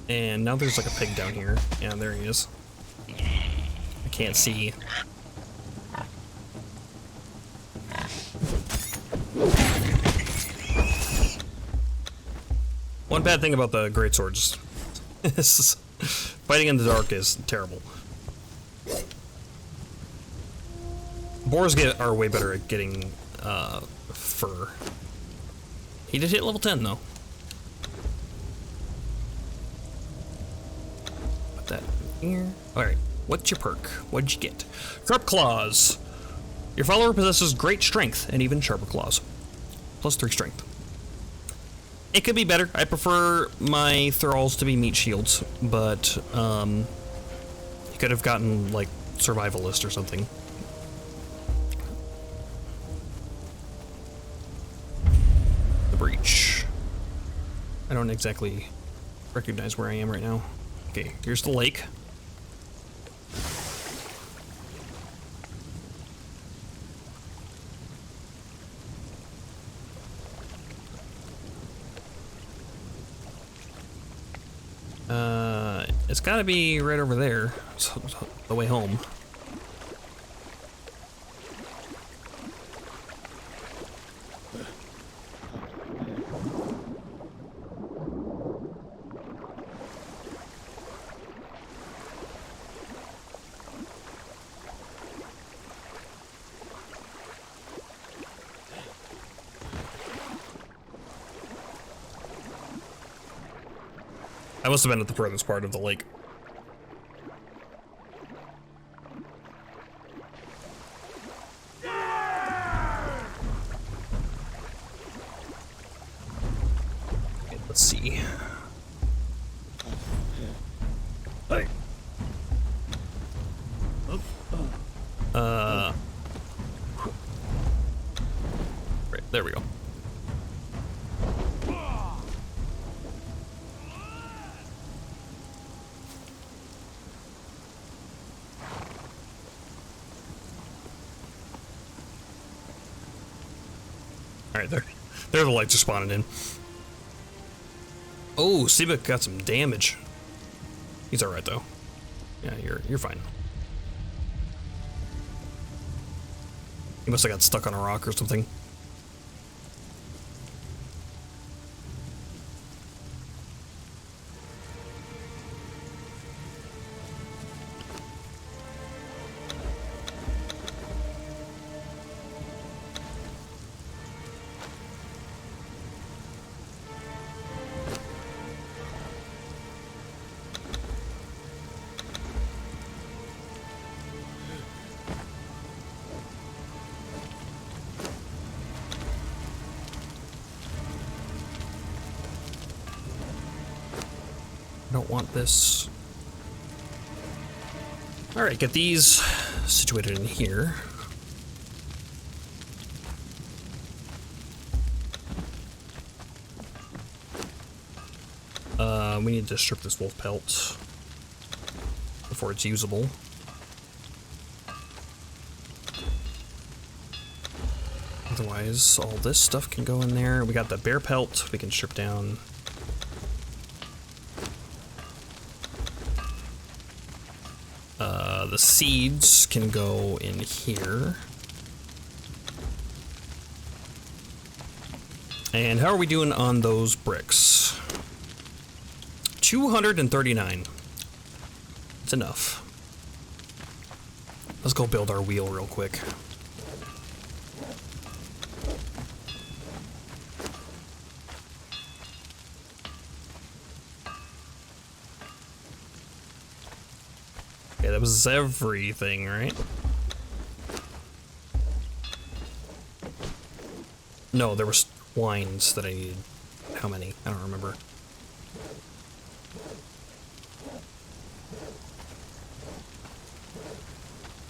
And now there's like a pig down here. Yeah, there he is. I can't see. One bad thing about the greatswords is fighting in the dark is terrible. Boars are way better at getting fur. He did hit level 10 though. Put that in here. Alright, what's your perk? What'd you get? Sharp Claws. Your follower possesses great strength and even sharper claws. Plus 3 strength. It could be better. I prefer my thralls to be meat shields, but you could have gotten like survivalist or something. The breach. I don't exactly recognize where I am right now. Okay, here's the lake. It's gotta be right over there, so the way home. I must have been at the furthest part of the lake. Okay, let's see. Hey. Right, there we go. Alright, there the lights are spawning in. Oh, Sebek got some damage. He's alright though. Yeah, you're fine. He must have got stuck on a rock or something. Don't want this. All right, get these situated in here. We need to strip this wolf pelt before it's usable. Otherwise, all this stuff can go in there. We got the bear pelt we can strip down. The seeds can go in here. And how are we doing on those bricks? 239. It's enough. Let's go build our wheel real quick. Okay, that was everything, right? No, there was wines that I needed. How many? I don't remember.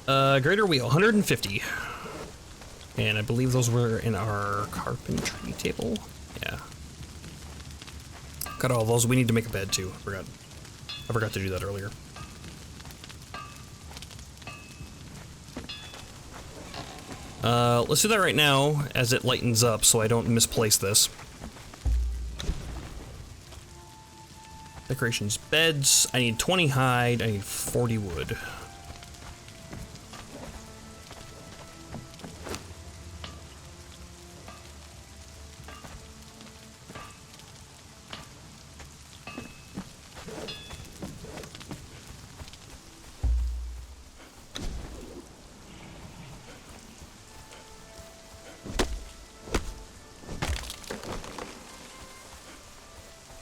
Greater wheel, 150. And I believe those were in our carpentry table. Yeah. Got all those. We need to make a bed too. I forgot to do that earlier. Let's do that right now as it lightens up so I don't misplace this. Decorations, beds. I need 20 hide. I need 40 wood.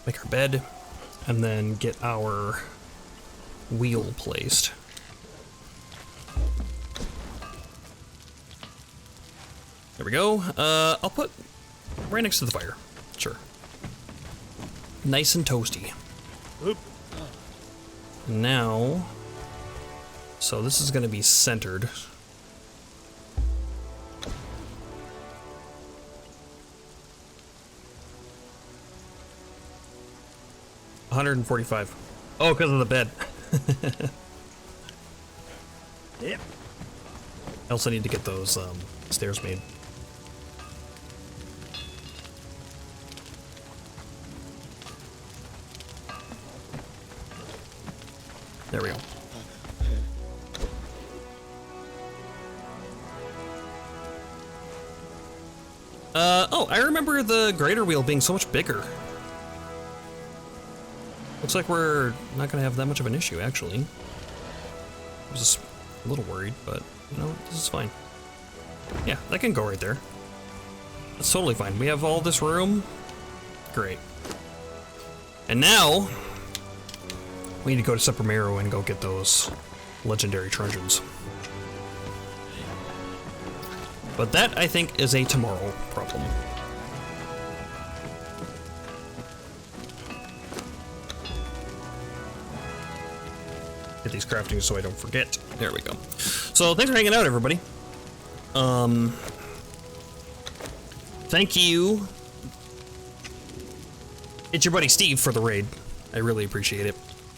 Make our bed, and then get our wheel placed. There we go. I'll put right next to the fire. Sure. Nice and toasty. Oop. Now, so this is going to be centered. $145. Oh, because of the bed. Yep. I also need to get those stairs made. There we go. Oh, I remember the greater wheel being so much bigger. Looks like we're not gonna have that much of an issue, actually. I was just a little worried, but, you know, this is fine. Yeah, that can go right there. That's totally fine. We have all this room. Great. And now, we need to go to Supramero and go get those legendary truncheons. But that, I think, is a tomorrow problem. Get these crafting so I don't forget. There we go. So thanks for hanging out, everybody. Thank you. It's your buddy Steve for the raid. I really appreciate it.